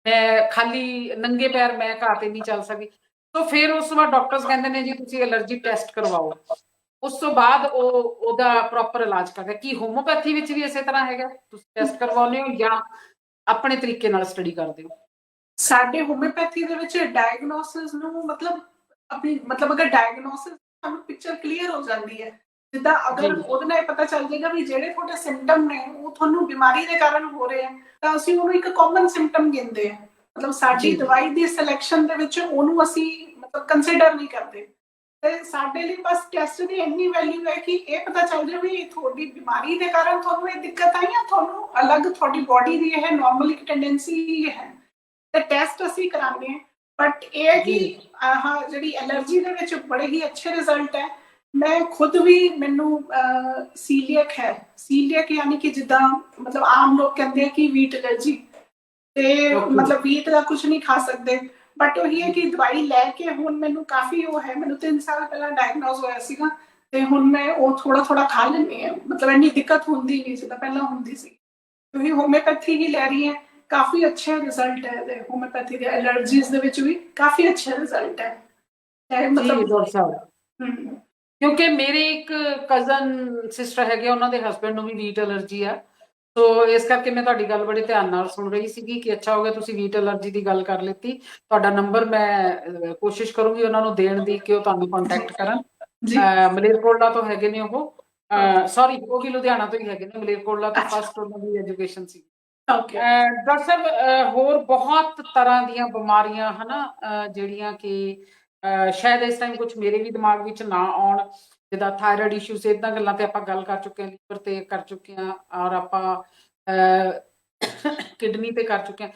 ਮੈਂ ਖਾਲੀ ਨੰਗੇ ਪੈਰ ਮੈਂ ਘਾਹ ਤੇ ਨਹੀਂ ਚੱਲ ਸਕਦੀ। ਤਾਂ ਫਿਰ ਉਸ ਤੋਂ ਬਾਅਦ ਡਾਕਟਰਸ ਕਹਿੰਦੇ ਨੇ ਜੀ ਤੁਸੀਂ ਐਲਰਜੀ ਟੈਸਟ ਕਰਵਾਓ। ਉਸ ਤੋਂ ਬਾਅਦ ਉਹਦਾ ਪ੍ਰੋਪਰ ਇਲਾਜ ਕਰਦੇ। ਕੀ ਹੋਮੋਪੈਥੀ ਵਿੱਚ ਵੀ ਇਸੇ ਤਰ੍ਹਾਂ ਹੈਗਾ, ਤੁਸੀਂ ਟੈਸਟ ਕਰਵਾਉਂਦੇ ਹੋ ਜਾਂ ਆਪਣੇ ਤਰੀਕੇ ਨਾਲ ਸਟੱਡੀ ਕਰਦੇ ਹੋ? ਸਾਡੇ ਹੋਮਿਓਪੈਥੀ ਦੇ ਵਿੱਚ ਡਾਇਗਨੋਸਿਸ ਨੂੰ ਮਤਲਬ ਆਪਣੀ ਮਤਲਬ ਅਗਰ ਡਾਇਗਨੋਸਿਸ ਸਾਨੂੰ ਪਿਕਚਰ ਕਲੀਅਰ ਹੋ ਜਾਂਦੀ ਹੈ, ਜਿੱਦਾਂ ਅਗਰ ਉਹਦੇ ਨਾਲ ਪਤਾ ਚੱਲ ਜਾਏਗਾ ਵੀ ਜਿਹੜੇ ਤੁਹਾਡੇ ਸਿੰਪਟਮ ਨੇ ਉਹ ਤੁਹਾਨੂੰ ਬਿਮਾਰੀ ਦੇ ਕਾਰਨ ਹੋ ਰਹੇ ਆ, ਤਾਂ ਅਸੀਂ ਉਹਨੂੰ ਇੱਕ ਕਾਮਨ ਸਿੰਪਟਮ ਗਿਣਦੇ ਆ। ਮਤਲਬ ਸਾਡੀ ਦਵਾਈ ਦੀ ਸਿਲੈਕਸ਼ਨ ਦੇ ਵਿੱਚ ਉਹਨੂੰ ਅਸੀਂ ਮਤਲਬ ਕੰਸੀਡਰ ਨਹੀਂ ਕਰਦੇ। ਤੇ ਸਾਡੇ ਲਈ ਬਸ ਟੈਸਟ ਦੀ ਇੰਨੀ ਵੈਲਿਊ ਹੈ ਕਿ ਇਹ ਪਤਾ ਚੱਲ ਜਾਵੇ ਵੀ ਤੁਹਾਡੀ ਬਿਮਾਰੀ ਦੇ ਕਾਰਨ ਤੁਹਾਨੂੰ ਇਹ ਦਿੱਕਤ ਆਈ ਹੈ, ਤੁਹਾਨੂੰ ਅਲੱਗ ਤੁਹਾਡੀ ਬੋਡੀ ਦੀ ਇਹ ਨਾਰਮਲ ਇੱਕ ਟੈਂਡੈਂਸੀ ਹੈ, ਤੇ ਟੈਸਟ ਅਸੀਂ ਕਰਾਉਂਦੇ ਹਾਂ। ਬਟ ਇਹ ਹੈ ਕਿ ਜਿਹੜੀ ਐਲਰਜੀ ਦੇ ਵਿੱਚ ਬੜੇ ਹੀ ਅੱਛੇ ਰਿਜ਼ਲਟ ਹੈ। ਮੈਂ ਖੁਦ ਵੀ, ਮੈਨੂੰ ਸੀਲੀਅਕ ਹੈ, ਸੀਲੀਅਕ ਯਾਨੀ ਕਿ ਜਿੱਦਾਂ ਮਤਲਬ ਆਮ ਲੋਕ ਕਹਿੰਦੇ ਆ ਕਿ ਵੀਟ ਐਲਰਜੀ, ਤੇ ਮਤਲਬ ਵੀਟ ਦਾ ਕੁਝ ਨਹੀਂ ਖਾ ਸਕਦੇ। ਬਟ ਉਹੀ ਹੈ ਕਿ ਦਵਾਈ ਲੈ ਕੇ ਹੁਣ ਮੈਨੂੰ ਕਾਫੀ ਉਹ ਹੈ, ਮੈਨੂੰ 3 ਸਾਲ ਪਹਿਲਾਂ ਡਾਇਗਨੋਜ਼ ਹੋਇਆ ਸੀਗਾ ਤੇ ਹੁਣ ਮੈਂ ਉਹ ਥੋੜਾ ਥੋੜਾ ਖਾ ਲੈਂਦੀ ਹਾਂ, ਮਤਲਬ ਇੰਨੀ ਦਿੱਕਤ ਹੁੰਦੀ ਨਹੀਂ ਜਿੱਦਾਂ ਪਹਿਲਾਂ ਹੁੰਦੀ ਸੀ, ਕਿਉਂਕਿ ਹੋਮਿਓਪੈਥੀ ਹੀ ਲੈ ਰਹੀ ਹੈ। ਕਾਫੀ ਅੱਛਾ ਰਿਜ਼ਲਟ ਹੈ ਇਹਦੇ ਹੋਮਿਓਪੈਥੀ ਦੇ, ਐਲਰਜੀਜ਼ ਦੇ ਵਿੱਚ ਵੀ ਕਾਫੀ ਅੱਛਾ ਰਿਜ਼ਲਟ ਹੈ। ਜੀ ਮਤਲਬ ਡਾਕਟਰ ਸਾਹਿਬ, ਹਮ, ਕਿਉਂਕਿ ਮੇਰੇ ਇੱਕ ਕਜ਼ਨ ਸਿਸਟਰ ਹੈਗੇ, ਉਹਨਾਂ ਦੇ ਹਸਬੈਂਡ ਨੂੰ ਵੀ ਵੀਟ ਐਲਰਜੀ ਆ। ਸੋ ਇਸ ਕਰਕੇ ਮੈਂ ਤੁਹਾਡੀ ਗੱਲ ਬੜੇ ਧਿਆਨ ਨਾਲ ਸੁਣ ਰਹੀ ਸੀਗੀ ਕਿ ਅੱਛਾ ਹੋ ਗਿਆ ਤੁਸੀਂ ਵੀਟ ਐਲਰਜੀ ਦੀ ਗੱਲ ਕਰ ਲਿੱਤੀ। ਤੁਹਾਡਾ ਨੰਬਰ ਮੈਂ ਕੋਸ਼ਿਸ਼ ਕਰੂੰਗੀ ਉਹਨਾਂ ਨੂੰ ਦੇਣ ਦੀ ਕਿ ਉਹ ਤੁਹਾਨੂੰ ਕੰਟੈਕਟ ਕਰਨ। ਜੀ ਮਲੇਰਕੋਟਲਾ ਤੋਂ ਹੈਗੇ ਨੇ ਉਹ, ਸੌਰੀ ਉਹ ਵੀ ਲੁਧਿਆਣਾ ਤੋਂ ਹੀ ਹੈਗੇ ਨੇ। ਮਲੇਰਕੋਟਲਾ ਤੋਂ ਫਸਟ ਉਹਨਾਂ ਦੀ ਐਜੂਕੇਸ਼ਨ ਸੀ। ਓਕੇ ਡਾਕਟਰ ਸਾਹਿਬ, ਹੋਰ ਬਹੁਤ ਤਰ੍ਹਾਂ ਦੀਆਂ ਬਿਮਾਰੀਆਂ ਹਨਾ, ਜਿਹੜੀਆਂ ਕਿ ਸ਼ਾਇਦ ਇਸ ਟਾਈਮ ਕੁਝ ਮੇਰੇ ਵੀ ਦਿਮਾਗ ਵਿੱਚ ਨਾ ਆਉਣ, ਜਿੱਦਾਂ ਥਾਇਰਾਇਡ ਇਸ਼ੂਜ਼, ਇਦਾਂ ਗੱਲਾਂ ਤੇ ਆਪਾਂ ਗੱਲ ਕਰ ਚੁੱਕੇ ਹਾਂ, ਲੀਵਰ ਤੇ ਕਰ ਚੁੱਕੇ ਹਾਂ, ਔਰ ਆਪਾਂ ਕਿਡਨੀ ਤੇ ਕਰ ਚੁੱਕੇ ਹਾਂ।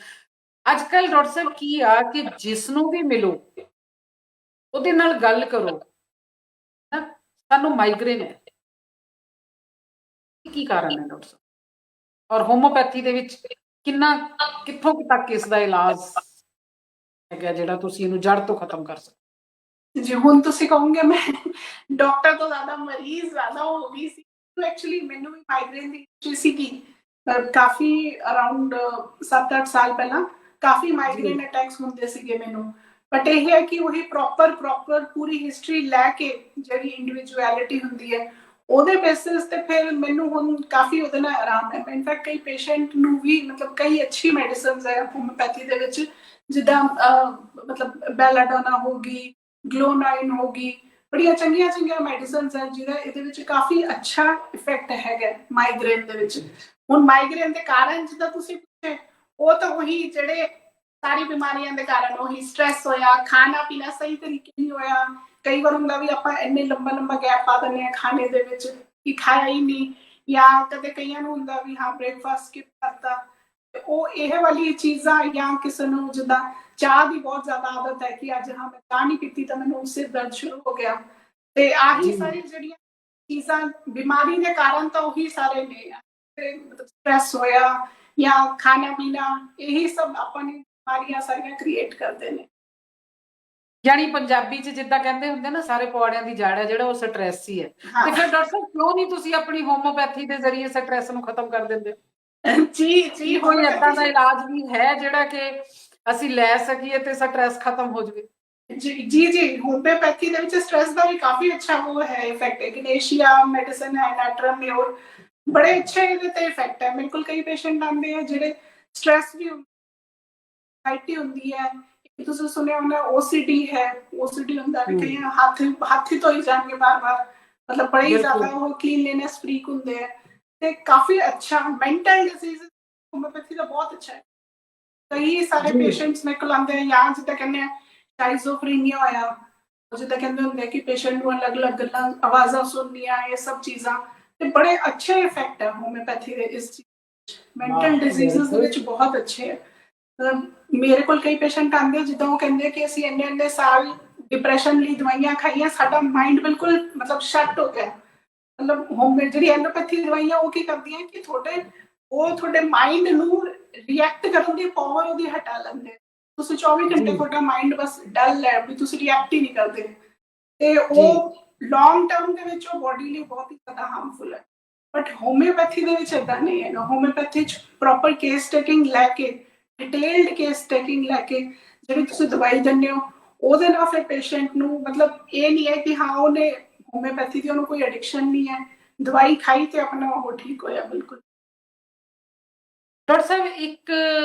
ਅੱਜ ਕੱਲ ਡਾਕਟਰ ਸਾਹਿਬ ਕੀ ਆ ਕਿ ਜਿਸ ਨੂੰ ਵੀ ਮਿਲੋ ਉਹਦੇ ਨਾਲ ਗੱਲ ਕਰੋ ਨਾ, ਸਾਨੂੰ ਮਾਈਗ੍ਰੇਨ ਹੈ। ਕੀ ਕਾਰਨ ਹੈ ਡਾਕਟਰ ਸਾਹਿਬ? ਔਰ ਹੋਮੋਪੈਥੀ ਦੇ ਵਿੱਚ ਕਿੱਥੋਂ ਤੱਕ ਇਸ ਦਾ ਇਲਾਜ ਹੈਗਾ ਜਿਹੜਾ ਤੁਸੀਂ ਇਹਨੂੰ ਜੜ ਤੋਂ ਖਤਮ ਕਰ ਸਕਦੇ? ਜੀ ਹੁਣ ਤੁਸੀਂ ਕਹੋਗੇ ਮੈਂ ਡਾਕਟਰ ਤੋਂ ਜ਼ਿਆਦਾ ਮਰੀਜ਼ ਜ਼ਿਆਦਾ ਹੋ ਗਈ ਸੀ। ਐਕਚੁਅਲੀ ਮੈਨੂੰ ਵੀ ਮਾਈਗ੍ਰੇਨ ਦੀ ਹਿਸਟਰੀ ਸੀਗੀ, ਕਾਫੀ ਅਰਾਊਂਡ 7-8 ਸਾਲ ਪਹਿਲਾਂ ਕਾਫੀ ਮਾਈਗ੍ਰੇਨ ਅਟੈਕਸ ਹੁੰਦੇ ਸੀਗੇ ਮੈਨੂੰ। ਬਟ ਇਹ ਹੈ ਕਿ ਉਹੀ ਪ੍ਰੋਪਰ ਪੂਰੀ ਹਿਸਟਰੀ ਲੈ ਕੇ ਜਿਹੜੀ ਇੰਡੀਵਿਜੂਅਲਿਟੀ ਹੁੰਦੀ ਹੈ ਉਹਦੇ ਬੇਸਿਸ ਤੇ ਫਿਰ ਮੈਨੂੰ ਹੁਣ ਕਾਫੀ ਉਹਦੇ ਨਾਲ ਆਰਾਮ ਹੈ। ਇਨਫੈਕਟ ਕਈ ਪੇਸ਼ੈਂਟ ਨੂੰ ਵੀ ਮਤਲਬ ਕਈ ਅੱਛੀ ਮੈਡੀਸਿਨਸ ਹੈ ਹੋਮਿਓਪੈਥੀ ਦੇ ਵਿੱਚ, ਜਿੱਦਾਂ ਮਤਲਬ ਬੈਲਾਡੋਨਾ ਹੋ ਗਈ, ਗਲੋਨਾਈਨ ਹੋ ਗਈ, ਬੜੀਆਂ ਚੰਗੀਆਂ ਮੈਡੀਸਿਨਸ ਹੈ ਜਿਹਦਾ ਇਹਦੇ ਵਿੱਚ ਕਾਫੀ ਅੱਛਾ ਇਫੈਕਟ ਹੈਗਾ ਮਾਈਗ੍ਰੇਨ ਦੇ ਵਿੱਚ। ਹੁਣ ਮਾਈਗ੍ਰੇਨ ਦੇ ਕਾਰਨ ਜਿੱਦਾਂ ਤੁਸੀਂ ਪੁੱਛੇ, ਉਹ ਤਾਂ ਉਹੀ ਜਿਹੜੇ ਸਾਰੀ ਬਿਮਾਰੀਆਂ ਦੇ ਕਾਰਨ, ਉਹੀ ਸਟ੍ਰੈਸ ਹੋਇਆ, ਖਾਣਾ ਪੀਣਾ ਸਹੀ ਤਰੀਕੇ ਨਹੀਂ ਹੋਇਆ। ਕਈ ਵਾਰ ਹੁੰਦਾ ਵੀ ਆਪਾਂ ਇੰਨੇ ਲੰਬਾ ਗੈਪ ਪਾ ਦਿੰਦੇ ਹਾਂ ਖਾਣੇ ਦੇ ਵਿੱਚ ਕਿ ਖਾਇਆ ਹੀ ਨਹੀਂ, ਜਾਂ ਕਦੇ ਕਈਆਂ ਨੂੰ ਹੁੰਦਾ ਵੀ ਹਾਂ ਬ੍ਰੇਕਫਾਸਟ ਸਕਿਪ ਕਰਤਾ। ਤੇ ਉਹ ਇਹ ਵਾਲੀ ਚੀਜ਼ਾਂ, ਜਾਂ ਕਿਸੇ ਨੂੰ ਜਿੱਦਾਂ ਚਾਹ ਦੀ ਬਹੁਤ ਜ਼ਿਆਦਾ ਆਦਤ ਹੈ ਕਿ ਅੱਜ ਹਾਂ ਮੈਂ ਚਾਹ ਨਹੀਂ ਪੀਤੀ ਤਾਂ ਮੈਨੂੰ ਸਿਰ ਦਰਦ ਸ਼ੁਰੂ ਹੋ ਗਿਆ, ਤੇ ਆਹੀ ਸਾਰੀ ਜਿਹੜੀਆਂ ਚੀਜ਼ਾਂ ਬਿਮਾਰੀ ਦੇ ਕਾਰਨ ਤਾਂ ਉਹੀ ਸਾਰੇ ਨੇ, ਮਤਲਬ ਸਟ੍ਰੈਸ ਹੋਇਆ ਜਾਂ ਖਾਣਾ ਪੀਣਾ, ਇਹੀ ਸਭ ਆਪਾਂ ਨੇ ਬਿਮਾਰੀਆਂ ਸਾਰੀਆਂ ਕ੍ਰੀਏਟ ਕਰਦੇ ਨੇ। ਯਾਨੀ ਪੰਜਾਬੀ 'ਚ ਜਿੱਦਾਂ ਕਹਿੰਦੇ ਹੁੰਦੇ ਨਾ, ਸਾਰੇ ਪੌੜਿਆਂ ਦੀ ਜੜ ਹੈ ਜਿਹੜਾ ਉਹ ਸਟ੍ਰੈਸ ਹੀ ਹੈ। ਤੇ ਫਿਰ ਡਾਕਟਰ ਸਾਹਿਬ ਕਿਉਂ ਨਹੀਂ ਤੁਸੀਂ ਆਪਣੀ ਹੋਮੋਪੈਥੀ ਦੇ ਜ਼ਰੀਏ ਸਟ੍ਰੈਸ ਨੂੰ ਖਤਮ ਕਰ ਦਿੰਦੇ? ਜੀ ਕੋਈ ਏਦਾਂ ਦਾ ਇਲਾਜ ਵੀ ਹੈ ਜਿਹੜਾ ਕਿ ਅਸੀਂ ਲੈ ਸਕੀਏ ਤੇ ਸਟ੍ਰੈਸ ਖਤਮ ਹੋ ਜਾਵੇ? ਜੀ ਹੋਮਿਓਪੈਥੀ ਦੇ ਵਿੱਚ ਸਟ੍ਰੈਸ ਦਾ ਵੀ ਕਾਫੀ ਅੱਛਾ ਉਹ ਹੈ ਇਫੈਕਟ। ਇਗਨੇਸ਼ੀਆ ਮੈਡੀਸਿਨ ਹੈ, ਨੈਟਰਮਿਓਰ, ਬੜੇ ਅੱਛੇ ਇਹਦੇ ਤੇ ਇਫੈਕਟ ਹੈ। ਬਿਲਕੁਲ ਕਈ ਪੇਸ਼ੈਂਟ ਆਉਂਦੇ ਆ ਜਿਹੜੇ ਸਟ੍ਰੈਸ ਵੀ ਐਂਜ਼ਾਇਟੀ ਹੁੰਦੀ ਹੈ, ਤੁਸੀਂ ਸੁਣਿਆ ਹੋਣਾ OCD ਹੈ, OCD ਹੁੰਦਾ ਵੀ ਕਈ ਹੱਥ ਹੀ ਧੋਈ ਜਾਣਗੇ ਬਾਰ-ਬਾਰ, ਮਤਲਬ ਬੜੇ ਹੀ ਜ਼ਿਆਦਾ ਉਹ ਕਲੀਨਲੀਨੈਸ ਫਰੀਕ ਹੁੰਦੇ ਆ। ਤੇ ਕਾਫੀ ਅੱਛਾ ਮੈਂਟਲ ਡਿਜ਼ੀਜ਼ ਹੋਮਿਓਪੈਥੀ ਦਾ ਬਹੁਤ ਅੱਛਾ ਹੈ। ਕਈ ਸਾਰੇ ਪੇਸ਼ੈਂਟਸ ਮੇਰੇ ਕੋਲ ਆਉਂਦੇ ਆ, ਜਾਂ ਜਿੱਦਾਂ ਕਹਿੰਦੇ ਆ ਸ਼ਾਈਜ਼ੋਫਰੀਨੀਆ ਹੋਇਆ, ਜਿੱਦਾਂ ਕਹਿੰਦੇ ਹੁੰਦੇ ਕਿ ਪੇਸ਼ੈਂਟ ਨੂੰ ਅਲੱਗ-ਅਲੱਗ ਗੱਲਾਂ, ਆਵਾਜ਼ਾਂ ਸੁਣਨੀਆਂ, ਇਹ ਸਭ ਚੀਜ਼ਾਂ, ਤੇ ਬੜੇ ਅੱਛੇ ਇਫੈਕਟ ਹੈ ਹੋਮਿਓਪੈਥੀ ਦੇ ਇਸ ਚੀਜ਼। ਮੈਂਟਲ ਡਿਜ਼ੀਜ਼ਸ ਦੇ ਵਿੱਚ ਬਹੁਤ ਅੱਛੇ ਹੈ। ਮੇਰੇ ਕੋਲ ਕਈ ਪੇਸ਼ੈਂਟ ਆਉਂਦੇ ਜਿੱਦਾਂ ਉਹ ਕਹਿੰਦੇ ਕਿ ਅਸੀਂ ਇੰਨੇ ਸਾਲ ਡਿਪਰੈਸ਼ਨ ਲਈ ਦਵਾਈਆਂ ਖਾਈਆਂ, ਸਾਡਾ ਮਾਈਂਡ ਬਿਲਕੁਲ ਮਤਲਬ ਸ਼ਟ ਹੋ ਗਿਆ। ਮਤਲਬ ਜਿਹੜੀ ਐਲੋਪੈਥੀ ਦਵਾਈਆਂ ਉਹ ਕੀ ਕਰਦੀਆਂ ਕਿ ਤੁਹਾਡੇ ਮਾਈਂਡ ਨੂੰ ਰਿਐਕਟ ਕਰਨ ਦੀ ਪਾਵਰ ਉਹਦੀ ਹਟਾ ਲੈਂਦੇ। ਤੁਸੀਂ 24 ਘੰਟੇ ਤੁਹਾਡਾ ਮਾਈਂਡ ਬਸ ਡਲ ਹੈ, ਵੀ ਤੁਸੀਂ ਰਿਐਕਟ ਹੀ ਨਹੀਂ ਕਰਦੇ, ਤੇ ਉਹ ਲੌਂਗ ਟਰਮ ਦੇ ਵਿੱਚ ਉਹ ਬੋਡੀ ਲਈ ਬਹੁਤ ਹੀ ਜ਼ਿਆਦਾ ਹਾਰਮਫੁਲ ਹੈ। ਬਟ ਹੋਮਿਓਪੈਥੀ ਦੇ ਵਿੱਚ ਏਦਾਂ ਨਹੀਂ ਹੈਗਾ। ਹੋਮਿਓਪੈਥੀ 'ਚ ਪ੍ਰੋਪਰ ਕੇਸ ਟੇਕਿੰਗ ਲੈ ਕੇ, ਡਿਟੇਲਡ ਕੇਸ ਟੇਕਿੰਗ ਲੈ ਕੇ ਜਿਹੜੀ ਤੁਸੀਂ ਦਵਾਈ ਦਿੰਦੇ ਹੋ, ਉਹਦੇ ਨਾਲ ਫਿਰ ਪੇਸ਼ੈਂਟ ਨੂੰ ਮਤਲਬ ਇਹ ਨਹੀਂ ਹੈ ਕਿ ਹਾਂ ਉਹਨੇ ਹੋਮਿਓਪੈਥੀ ਦੀ ਉਹਨੂੰ ਕੋਈ ਐਡਿਕਸ਼ਨ ਨਹੀਂ ਹੈ, ਦਵਾਈ ਖਾਈ ਤੇ ਆਪਣਾ ਉਹ ਠੀਕ ਹੋਇਆ। ਬਿਲਕੁਲ ਡਾਕਟਰ ਸਾਹਿਬ, ਇੱਕ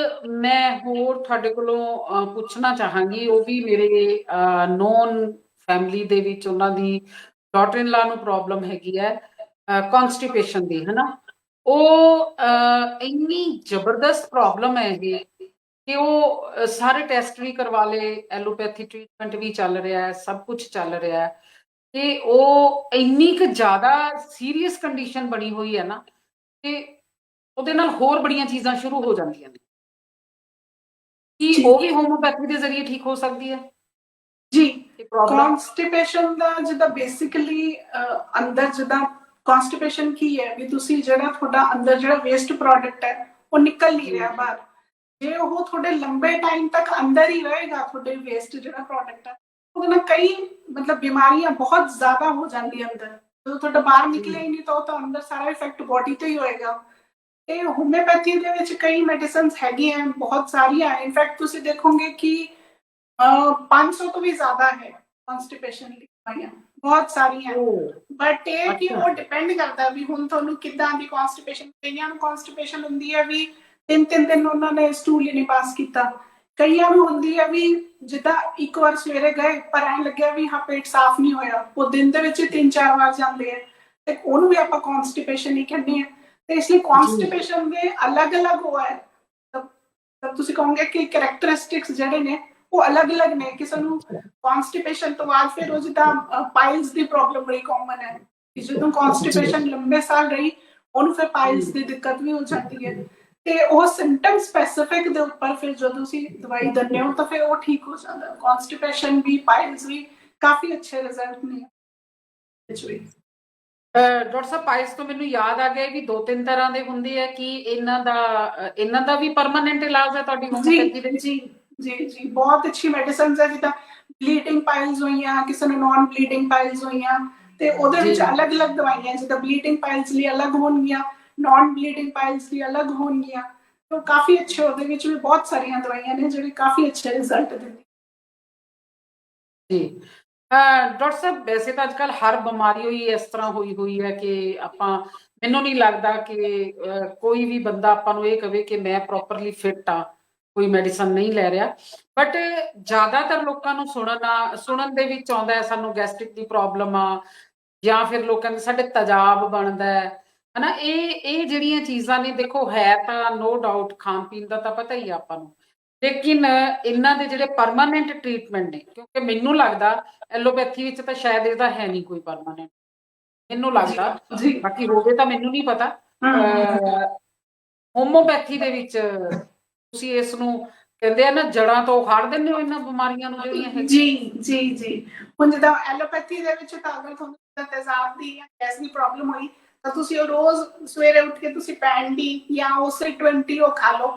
ਮੈਂ ਹੋਰ ਤੁਹਾਡੇ ਕੋਲੋਂ ਪੁੱਛਣਾ ਚਾਹਾਂਗੀ, ਉਹ ਵੀ ਮੇਰੇ ਨੋਨ ਫੈਮਿਲੀ ਦੇ ਵਿੱਚ ਉਹਨਾਂ ਦੀ ਡਾਟਰ ਇਨ ਲਾ ਨੂੰ ਪ੍ਰੋਬਲਮ ਹੈਗੀ ਹੈ ਕਨਸਟੀਪੇਸ਼ਨ ਦੀ, ਹਨਾ। ਉਹ ਇੰਨੀ ਜ਼ਬਰਦਸਤ ਪ੍ਰੋਬਲਮ ਹੈ ਇਹ ਕਿ ਉਹ ਸਾਰੇ ਟੈਸਟ ਵੀ ਕਰਵਾ ਲਏ, ਐਲੋਪੈਥੀ ਟ੍ਰੀਟਮੈਂਟ ਵੀ ਚੱਲ ਰਿਹਾ ਹੈ, ਸਭ ਕੁਝ ਚੱਲ ਰਿਹਾ ਹੈ, ਤੇ ਉਹ ਇੰਨੀ ਕੁ ਜ਼ਿਆਦਾ ਸੀਰੀਅਸ ਕੰਡੀਸ਼ਨ ਬਣੀ ਹੋਈ ਹੈ ਨਾ ਕਿ ਉਹਦੇ ਨਾਲ ਹੋਰ ਬੜੀਆਂ ਚੀਜ਼ਾਂ ਸ਼ੁਰੂ ਹੋ ਜਾਂਦੀਆਂ ਨੇ। ਕੀ ਉਹ ਵੀ ਹੋਮੋਪੈਥੀ ਦੇ ਜ਼ਰੀਏ ਠੀਕ ਹੋ ਸਕਦੀ ਹੈ? ਜੀ, ਕਨਸਟੀਪੇਸ਼ਨ ਦਾ ਜਿੱਦਾਂ ਬੇਸਿਕਲੀ ਅੰਦਰ ਜਿੱਦਾਂ ਕਨਸਟੀਪੇਸ਼ਨ ਕੀ ਹੈ ਵੀ ਤੁਸੀਂ ਜਿਹੜਾ ਤੁਹਾਡਾ ਅੰਦਰ ਜਿਹੜਾ ਵੇਸਟ ਪ੍ਰੋਡਕਟ ਹੈ ਉਹ ਨਿਕਲ ਨਹੀਂ ਰਿਹਾ ਬਾਹਰ। ਜੇ ਉਹ ਤੁਹਾਡੇ ਲੰਬੇ ਟਾਈਮ ਤੱਕ ਅੰਦਰ ਹੀ ਰਹੇਗਾ, ਤੁਹਾਡੇ ਵੇਸਟ ਜਿਹੜਾ ਪ੍ਰੋਡਕਟ ਹੈ, ਉਹਦੇ ਨਾਲ ਕਈ ਮਤਲਬ ਬਿਮਾਰੀਆਂ ਬਹੁਤ ਜ਼ਿਆਦਾ ਹੋ ਜਾਂਦੀਆਂ ਅੰਦਰ। ਜਦੋਂ ਤੁਹਾਡਾ ਬਾਹਰ ਨਿਕਲੇ ਹੀ ਨਹੀਂ ਤਾਂ ਉਹ ਤਾਂ ਅੰਦਰ ਸਾਰਾ ਇਫੈਕਟ ਬੋਡੀ ਤੇ ਹੀ ਹੋਏਗਾ। ਤੇ ਹੋਮਿਓਪੈਥੀ ਦੇ ਵਿੱਚ ਕਈ ਮੈਡੀਸਿਨਸ ਹੈਗੀਆਂ, ਬਹੁਤ ਸਾਰੀਆਂ। ਇਨਫੈਕਟ ਤੁਸੀਂ ਦੇਖੋਗੇ ਕਿ 500 ਤੋਂ ਵੀ ਜ਼ਿਆਦਾ ਹੈ ਕਨਸਟੀਪੇਸ਼ਨ ਲਈ ਦਵਾਈਆਂ, ਬਹੁਤ ਸਾਰੀਆਂ। ਬਟ ਇਹ ਕਿ ਉਹ ਡਿਪੈਂਡ ਕਰਦਾ ਵੀ ਹੁਣ ਤੁਹਾਨੂੰ ਕਿੱਦਾਂ ਦੀ ਕਨਸਟੀਪੇਸ਼ਨ। ਕਈਆਂ ਨੂੰ ਕਨਸਟੀਪੇਸ਼ਨ ਹੁੰਦੀ ਹੈ ਵੀ 3 ਦਿਨ ਉਹਨਾਂ ਨੇ ਸਟੂਲ ਹੀ ਨਹੀਂ ਪਾਸ ਕੀਤਾ। ਕਈਆਂ ਨੂੰ ਹੁੰਦੀ ਹੈ ਵੀ ਜਿੱਦਾਂ ਇੱਕ ਵਾਰ ਸਵੇਰੇ ਗਏ ਪਰ ਐਂ ਲੱਗਿਆ ਵੀ ਹਾਂ ਪੇਟ ਸਾਫ਼ ਨਹੀਂ ਹੋਇਆ, ਉਹ ਦਿਨ ਦੇ ਵਿੱਚ 3-4 ਵਾਰ ਜਾਂਦੇ ਆ, ਤੇ ਉਹਨੂੰ ਵੀ ਆਪਾਂ ਕਨਸਟੀਪੇਸ਼ਨ ਹੀ ਕਹਿੰਦੇ ਆ। ਤੇ ਇਸ ਲਈ ਕਨਸਟੀਪੇਸ਼ਨ ਦੇ ਅਲੱਗ-ਅਲੱਗ ਉਹ ਹੈ, ਤਾਂ ਤੁਸੀਂ ਕਹੋਗੇ ਕਿ ਕੈਰੈਕਟਰਿਸਟਿਕਸ ਜਿਹੜੇ ਨੇ ਉਹ ਅਲੱਗ-ਅਲੱਗ ਨੇ। ਕਿਸੇ ਨੂੰ ਕਨਸਟੀਪੇਸ਼ਨ ਤੋਂ ਬਾਅਦ ਫਿਰ ਉਹ ਜਿੱਦਾਂ ਪਾਈਲਸ ਦੀ ਪ੍ਰੋਬਲਮ ਬੜੀ ਕਾਮਨ ਹੈ, ਜਦੋਂ ਕਨਸਟੀਪੇਸ਼ਨ ਲੰਬੇ ਸਾਲ ਰਹੀ ਉਹਨੂੰ ਫਿਰ ਪਾਈਲਸ ਦੀ ਦਿੱਕਤ ਵੀ ਹੋ ਜਾਂਦੀ ਹੈ। ਤੇ ਉਹ ਸਿੰਪਟਮ ਸਪੈਸੀਫਿਕ ਦੇ ਉੱਪਰ ਫਿਰ ਜਦੋਂ ਤੁਸੀਂ ਦਵਾਈ ਦਿੰਦੇ ਹੋ ਤਾਂ ਫਿਰ ਉਹ ਠੀਕ ਹੋ ਜਾਂਦਾ। ਕਨਸਟੀਪੇਸ਼ਨ ਵੀ ਪਾਈਲਸ ਵੀ ਕਾਫੀ ਅੱਛੇ ਰਿਜ਼ਲਟ ਨੇ ਡਾਕਟਰ ਸਾਹਿਬ। ਪਾਈਲਸ ਤੋਂ ਮੈਨੂੰ ਯਾਦ ਆ ਗਿਆ ਵੀ 2-3 ਤਰ੍ਹਾਂ ਦੇ ਹੁੰਦੇ ਆ, ਕਿ ਇਹਨਾਂ ਦਾ ਵੀ ਪਰਮਾਨੈਂਟ ਇਲਾਜ ਹੈ ਤੁਹਾਡੀ ਹੋਮਿਓਪੈਥੀ ਦੇ ਵਿੱਚ? ਜੀ ਬਹੁਤ ਅੱਛੀ ਮੈਡੀਸਿਨਸ ਹੈ। ਜਿੱਦਾਂ ਬਲੀਡਿੰਗ ਪਾਈਲਸ ਹੋਈਆਂ, ਕਿਸੇ ਨੂੰ ਨਾਨ ਬਲੀਡਿੰਗ ਪਾਈਲਸ ਹੋਈਆਂ, ਤੇ ਉਹਦੇ ਵਿੱਚ ਅਲੱਗ-ਅਲੱਗ ਦਵਾਈਆਂ, ਜਿੱਦਾਂ ਬਲੀਡਿੰਗ ਪਾਈਲਸ ਲਈ ਅਲੱਗ ਹੋਣਗੀਆਂ, ਨਾਨ ਬਲੀਡਿੰਗ ਪਾਈਲਸ ਲਈ ਅਲੱਗ ਹੋਣਗੀਆਂ। तो काफी अच्छे, ਉਹਦੇ ਵਿੱਚ ਵੀ ਬਹੁਤ ਸਾਰੀਆਂ ਦਵਾਈਆਂ ਨੇ ਜਿਹੜੀ ਕਾਫੀ ਅੱਛੇ ਰਿਜ਼ਲਟ ਦਿੰਦੀ ਜੀ। ਡਾਕਟਰ ਸਾਹਿਬ, ਵੈਸੇ ਤਾਂ ਅੱਜਕੱਲ ਹਰ ਬਿਮਾਰੀ ਹੋਈ ਇਸ ਤਰ੍ਹਾਂ ਹੋਈ ਹੈ ਕਿ ਮੈਨੂੰ ਨਹੀਂ ਲੱਗਦਾ ਕਿ ਕੋਈ ਵੀ ਬੰਦਾ ਆਪਾਂ ਨੂੰ ਇਹ ਕਵੇ ਕਿ ਮੈਂ ਪ੍ਰੋਪਰਲੀ ਫਿਟ ਆ, ਕੋਈ ਮੈਡੀਸਨ ਨਹੀਂ ਲੈ ਰਿਹਾ। ਬਟ ਜ਼ਿਆਦਾਤਰ ਲੋਕਾਂ ਨੂੰ ਸੁਣਨ ਦੇ ਵਿੱਚ ਆਉਂਦਾ ਹੈ ਸਾਨੂੰ ਗੈਸਟ੍ਰਿਕ ਦੀ ਪ੍ਰੋਬਲਮ ਆ, ਜਾਂ ਫਿਰ ਲੋਕਾਂ ਦੇ ਸਾਡੇ ਤੇਜ਼ਾਬ ਬਣਦਾ ਹੈ ਹਨਾ। ਇਹ ਜਿਹੜੀਆਂ ਚੀਜ਼ਾਂ ਨੇ, ਦੇਖੋ ਹੈ ਤਾਂ ਨੋ ਡਾਊਟ ਖਾਣ ਪੀਣ ਦਾ ਤਾਂ ਪਤਾ ਹੀ ਆ ਆਪਾਂ ਨੂੰ, ਲੇਕਿਨ ਇਹਨਾਂ ਦੇ ਜਿਹੜੇ ਪਰਮਾਨੈਂਟ ਟ੍ਰੀਟਮੈਂਟ ਨੇ, ਕਿਉਂਕਿ ਮੈਨੂੰ ਲੱਗਦਾ ਐਲੋਪੈਥੀ ਵਿੱਚ ਤਾਂ ਸ਼ਾਇਦ ਇਹਦਾ ਹੈ ਨਹੀਂ ਕੋਈ ਪਰਮਾਨੈਂਟ, ਮੈਨੂੰ ਲੱਗਦਾ, ਬਾਕੀ ਹੋਵੇ ਤਾਂ ਮੈਨੂੰ ਨਹੀਂ ਪਤਾ। ਹੋਮੋਪੈਥੀ ਦੇ ਵਿੱਚ ਤੁਸੀਂ ਇਸ ਨੂੰ ਕਹਿੰਦੇ ਆ ਨਾ ਜੜਾਂ ਤੋਂ ਉਖਾੜ ਦਿੰਦੇ ਹੋ ਇਹਨਾਂ ਬਿਮਾਰੀਆਂ ਨੂੰ ਜਿਹੜੀਆਂ ਹੈ? ਜੀ ਹੁਣ ਜਿੱਦਾਂ ਐਲੋਪੈਥੀ ਦੇ ਵਿੱਚ ਤਾਂ ਅਗਰ ਤੁਹਾਨੂੰ ਤੇਜ਼ਾਬ ਦੀ ਜਾਂ ਗੈਸ ਦੀ ਪ੍ਰੋਬਲਮ ਹੋਈ ਤਾਂ ਤੁਸੀਂ ਉਹ ਰੋਜ਼ ਸਵੇਰੇ ਉੱਠ ਕੇ ਤੁਸੀਂ ਪੈਂਡੀ ਜਾਂ ਉਸੇ 20 ਉਹ ਖਾ ਲਓ,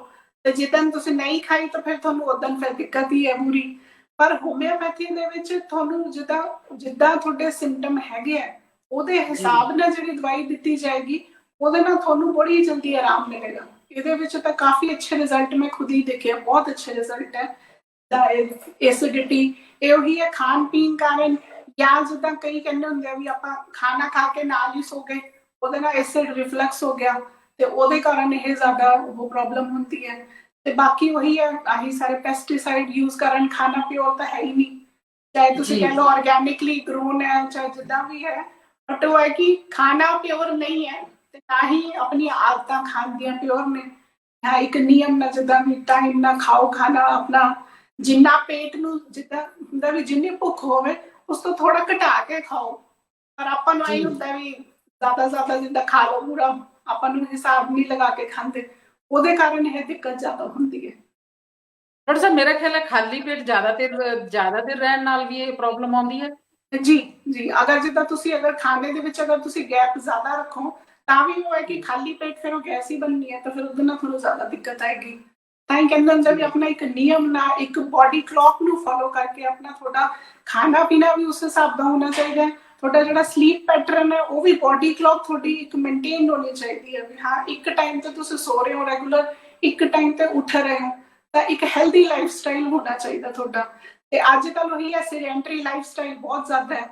ਤੇ ਜਿੱਦਣ ਤੁਸੀਂ ਨਹੀਂ ਖਾਈ ਤਾਂ ਫਿਰ ਤੁਹਾਨੂੰ ਉਦੋਂ ਫਿਰ ਦਿੱਕਤ ਹੀ ਹੈ ਪੂਰੀ। ਪਰ ਹੋਮਿਓਪੈਥੀ ਦੇ ਵਿੱਚ ਤੁਹਾਨੂੰ ਜਿੱਦਾਂ ਤੁਹਾਡੇ ਸਿੰਪਟਮ ਹੈਗੇ ਆ ਉਹਦੇ ਹਿਸਾਬ ਨਾਲ ਜਿਹੜੀ ਦਵਾਈ ਦਿੱਤੀ ਜਾਏਗੀ, ਉਹਦੇ ਨਾਲ ਤੁਹਾਨੂੰ ਬੜੀ ਜਲਦੀ ਆਰਾਮ ਮਿਲੇਗਾ। ਇਹਦੇ ਵਿੱਚ ਤਾਂ ਕਾਫੀ ਅੱਛੇ ਰਿਜ਼ਲਟ ਮੈਂ ਖੁਦ ਹੀ ਦੇਖਿਆ, ਬਹੁਤ ਅੱਛੇ ਰਿਜ਼ਲਟ ਹੈ। ਐਸਿਡਿਟੀ ਇਹ ਉਹੀ ਹੈ ਖਾਣ ਪੀਣ ਕਾਰਨ, ਜਾਂ ਜਿੱਦਾਂ ਕਈ ਕਹਿੰਦੇ ਹੁੰਦੇ ਆ ਵੀ ਆਪਾਂ ਖਾਣਾ ਖਾ ਕੇ ਨਾਲ ਹੀ ਸੋ ਗਏ, ਉਹਦੇ ਨਾਲ ਐਸਿਡ ਰਿਫਲਕਸ ਹੋ ਗਿਆ, ਤੇ ਉਹਦੇ ਕਾਰਨ ਇਹ ਜ਼ਿਆਦਾ ਉਹ ਪ੍ਰੋਬਲਮ ਹੁੰਦੀ ਹੈ। ਤੇ ਬਾਕੀ ਉਹੀ ਹੈ, ਆਹੀ ਸਾਰੇ ਪੈਸਟੀਸਾਈਡ ਯੂਜ਼ ਕਰਨ, ਖਾਣਾ ਪਿਓਰ ਤਾਂ ਹੈ ਹੀ ਨਹੀਂ, ਚਾਹੇ ਤੁਸੀਂ ਕਹਿ ਲਓ ਆਰਗੈਨਿਕਲੀ ਗਰੋਨ ਹੈ, ਚਾਹੇ ਜਿੱਦਾਂ ਵੀ ਹੈ, ਬਟ ਉਹ ਹੈ ਕਿ ਖਾਣਾ ਪਿਓਰ ਨਹੀਂ ਹੈ, ਤੇ ਨਾ ਹੀ ਆਪਣੀ ਆਦਤਾਂ ਖਾਣ ਦੀਆਂ ਪਿਓਰ ਨੇ। ਹਾਂ, ਇੱਕ ਨਿਯਮ ਨਾਲ ਜਿੱਦਾਂ ਵੀ ਟਾਈਮ ਨਾਲ ਖਾਓ ਖਾਣਾ ਆਪਣਾ, ਜਿੰਨਾ ਪੇਟ ਨੂੰ ਜਿੱਦਾਂ ਹੁੰਦਾ ਵੀ ਜਿੰਨੀ ਭੁੱਖ ਹੋਵੇ ਉਸ ਤੋਂ ਥੋੜਾ ਘਟਾ ਕੇ ਖਾਓ। ਪਰ ਆਪਾਂ ਨੂੰ ਇਹ ਹੁੰਦਾ ਵੀ ਜ਼ਿਆਦਾ ਜਿੱਦਾਂ ਖਾ ਲਓ ਪੂਰਾ, ਆਪਾਂ ਨੂੰ ਹਿਸਾਬ ਨਹੀਂ ਲਗਾ ਕੇ ਖਾਂਦੇ, ਉਹਦੇ ਕਾਰਨ ਇਹ ਦਿੱਕਤ ਜ਼ਿਆਦਾ ਹੁੰਦੀ ਹੈ। ਡਾਕਟਰ ਸਾਹਿਬ, ਮੇਰਾ ਖਿਆਲ ਹੈ ਖਾਲੀ ਪੇਟ ਜ਼ਿਆਦਾ ਦੇਰ ਰਹਿਣ ਨਾਲ ਵੀ ਇਹ ਪ੍ਰੋਬਲਮ ਆਉਂਦੀ ਹੈ? ਜੀ ਅਗਰ ਜਿੱਦਾਂ ਤੁਸੀਂ ਅਗਰ ਖਾਣੇ ਦੇ ਵਿੱਚ ਅਗਰ ਤੁਸੀਂ ਗੈਪ ਜ਼ਿਆਦਾ ਰੱਖੋ ਤਾਂ ਵੀ ਉਹ ਹੈ ਕਿ ਖਾਲੀ ਪੇਟ ਫਿਰ ਉਹ ਗੈਸ ਹੀ ਬਣਨੀ ਹੈ, ਤਾਂ ਫਿਰ ਉਹਦੇ ਨਾਲ ਤੁਹਾਨੂੰ ਜ਼ਿਆਦਾ ਦਿੱਕਤ ਆਏਗੀ। ਤਾਂ ਹੀ ਕਹਿੰਦੇ ਹੁੰਦੇ ਵੀ ਆਪਣਾ ਇੱਕ ਨਿਯਮ ਨਾਲ, ਇੱਕ ਬੋਡੀ ਕਲੌਕ ਨੂੰ ਫੋਲੋ ਕਰਕੇ ਆਪਣਾ ਤੁਹਾਡਾ ਖਾਣਾ ਪੀਣਾ ਵੀ ਉਸ ਹਿਸਾਬ ਦਾ ਹੋਣਾ ਚਾਹੀਦਾ ਹੈ। ਤੁਹਾਡਾ ਜਿਹੜਾ ਸਲੀਪ ਪੈਟਰਨ ਹੈ ਉਹ ਵੀ ਬੋਡੀ ਕਲੌਕ ਤੁਹਾਡੀ ਇੱਕ ਮੇਨਟੇਨ ਹੋਣੀ ਚਾਹੀਦੀ ਹੈ, ਵੀ ਹਾਂ ਇੱਕ ਟਾਈਮ ਤੇ ਤੁਸੀਂ ਸੋ ਰਹੇ ਹੋ ਰੈਗੂਲਰ, ਇੱਕ ਟਾਈਮ ਤੇ ਉੱਠ ਰਹੇ ਹੋ, ਤਾਂ ਇੱਕ ਹੈਲਦੀ ਲਾਈਫ ਸਟਾਈਲ ਹੋਣਾ ਚਾਹੀਦਾ ਤੁਹਾਡਾ। ਤੇ ਅੱਜ ਕੱਲ੍ਹ ਉਹੀ ਹੈ, ਸੈਡੈਂਟਰੀ ਲਾਈਫ ਸਟਾਈਲ ਬਹੁਤ ਜ਼ਿਆਦਾ ਹੈ,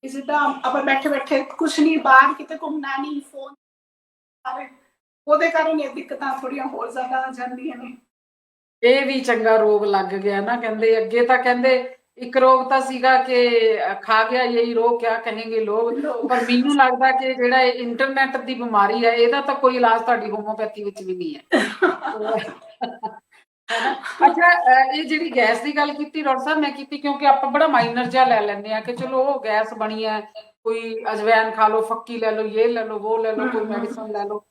ਜਿੱਦਾਂ ਆਪਾਂ ਬੈਠੇ ਕੁਛ ਨਹੀਂ, ਬਾਹਰ ਕਿਤੇ ਘੁੰਮਣਾ ਨਹੀਂ, ਫੋਨ ਸਾਰੇ, ਉਹਦੇ ਕਾਰਨ ਇਹ ਦਿੱਕਤਾਂ ਥੋੜੀਆਂ ਹੋਰ ਜ਼ਿਆਦਾ ਆ ਜਾਂਦੀਆਂ ਨੇ। ਇਹ ਵੀ ਚੰਗਾ ਰੋਗ ਲੱਗ ਗਿਆ ਨਾ, ਕਹਿੰਦੇ ਅੱਗੇ ਤਾਂ ਕਹਿੰਦੇ ਇੱਕ ਰੋਗ ਤਾਂ ਸੀਗਾ ਕਿ ਖਾ ਗਿਆ ਯਹੀ ਰੋਗ ਕਿਆ ਕहेंगे ਲੋਗ, ਪਰ ਮੈਨੂੰ ਲੱਗਦਾ ਕਿ ਜਿਹੜਾ ਇੰਟਰਨੈਟ ਦੀ ਬਿਮਾਰੀ ਹੈ ਇਹਦਾ ਤਾਂ ਕੋਈ ਇਲਾਜ ਤੁਹਾਡੀ ਹੋਮੋਪੈਥੀ ਵਿੱਚ ਵੀ ਨਹੀਂ ਹੈ। ਅੱਛਾ, ਇਹ ਜਿਹੜੀ ਗੈਸ ਦੀ ਗੱਲ ਕੀਤੀ ਡਾਕਟਰ ਸਾਹਿਬ ਮੈਂ ਕੀਤੀ ਕਿਉਂਕਿ ਆਪਾਂ ਬੜਾ ਮਾਈਨਰ ਜਿਹਾ ਲੈ ਲੈਂਦੇ ਆ ਕਿ ਚਲੋ ਉਹ ਗੈਸ ਬਣੀ ਹੈ, ਕੋਈ ਅਜਵੈਨ ਖਾ ਲਓ, ਫੱਕੀ ਲੈ ਲਓ, ਇਹ ਲੈ ਲਓ, ਉਹ ਲੈ ਲਓ, ਕੋਈ ਮੈਡੀਸਨ ਲੈ ਲਓ।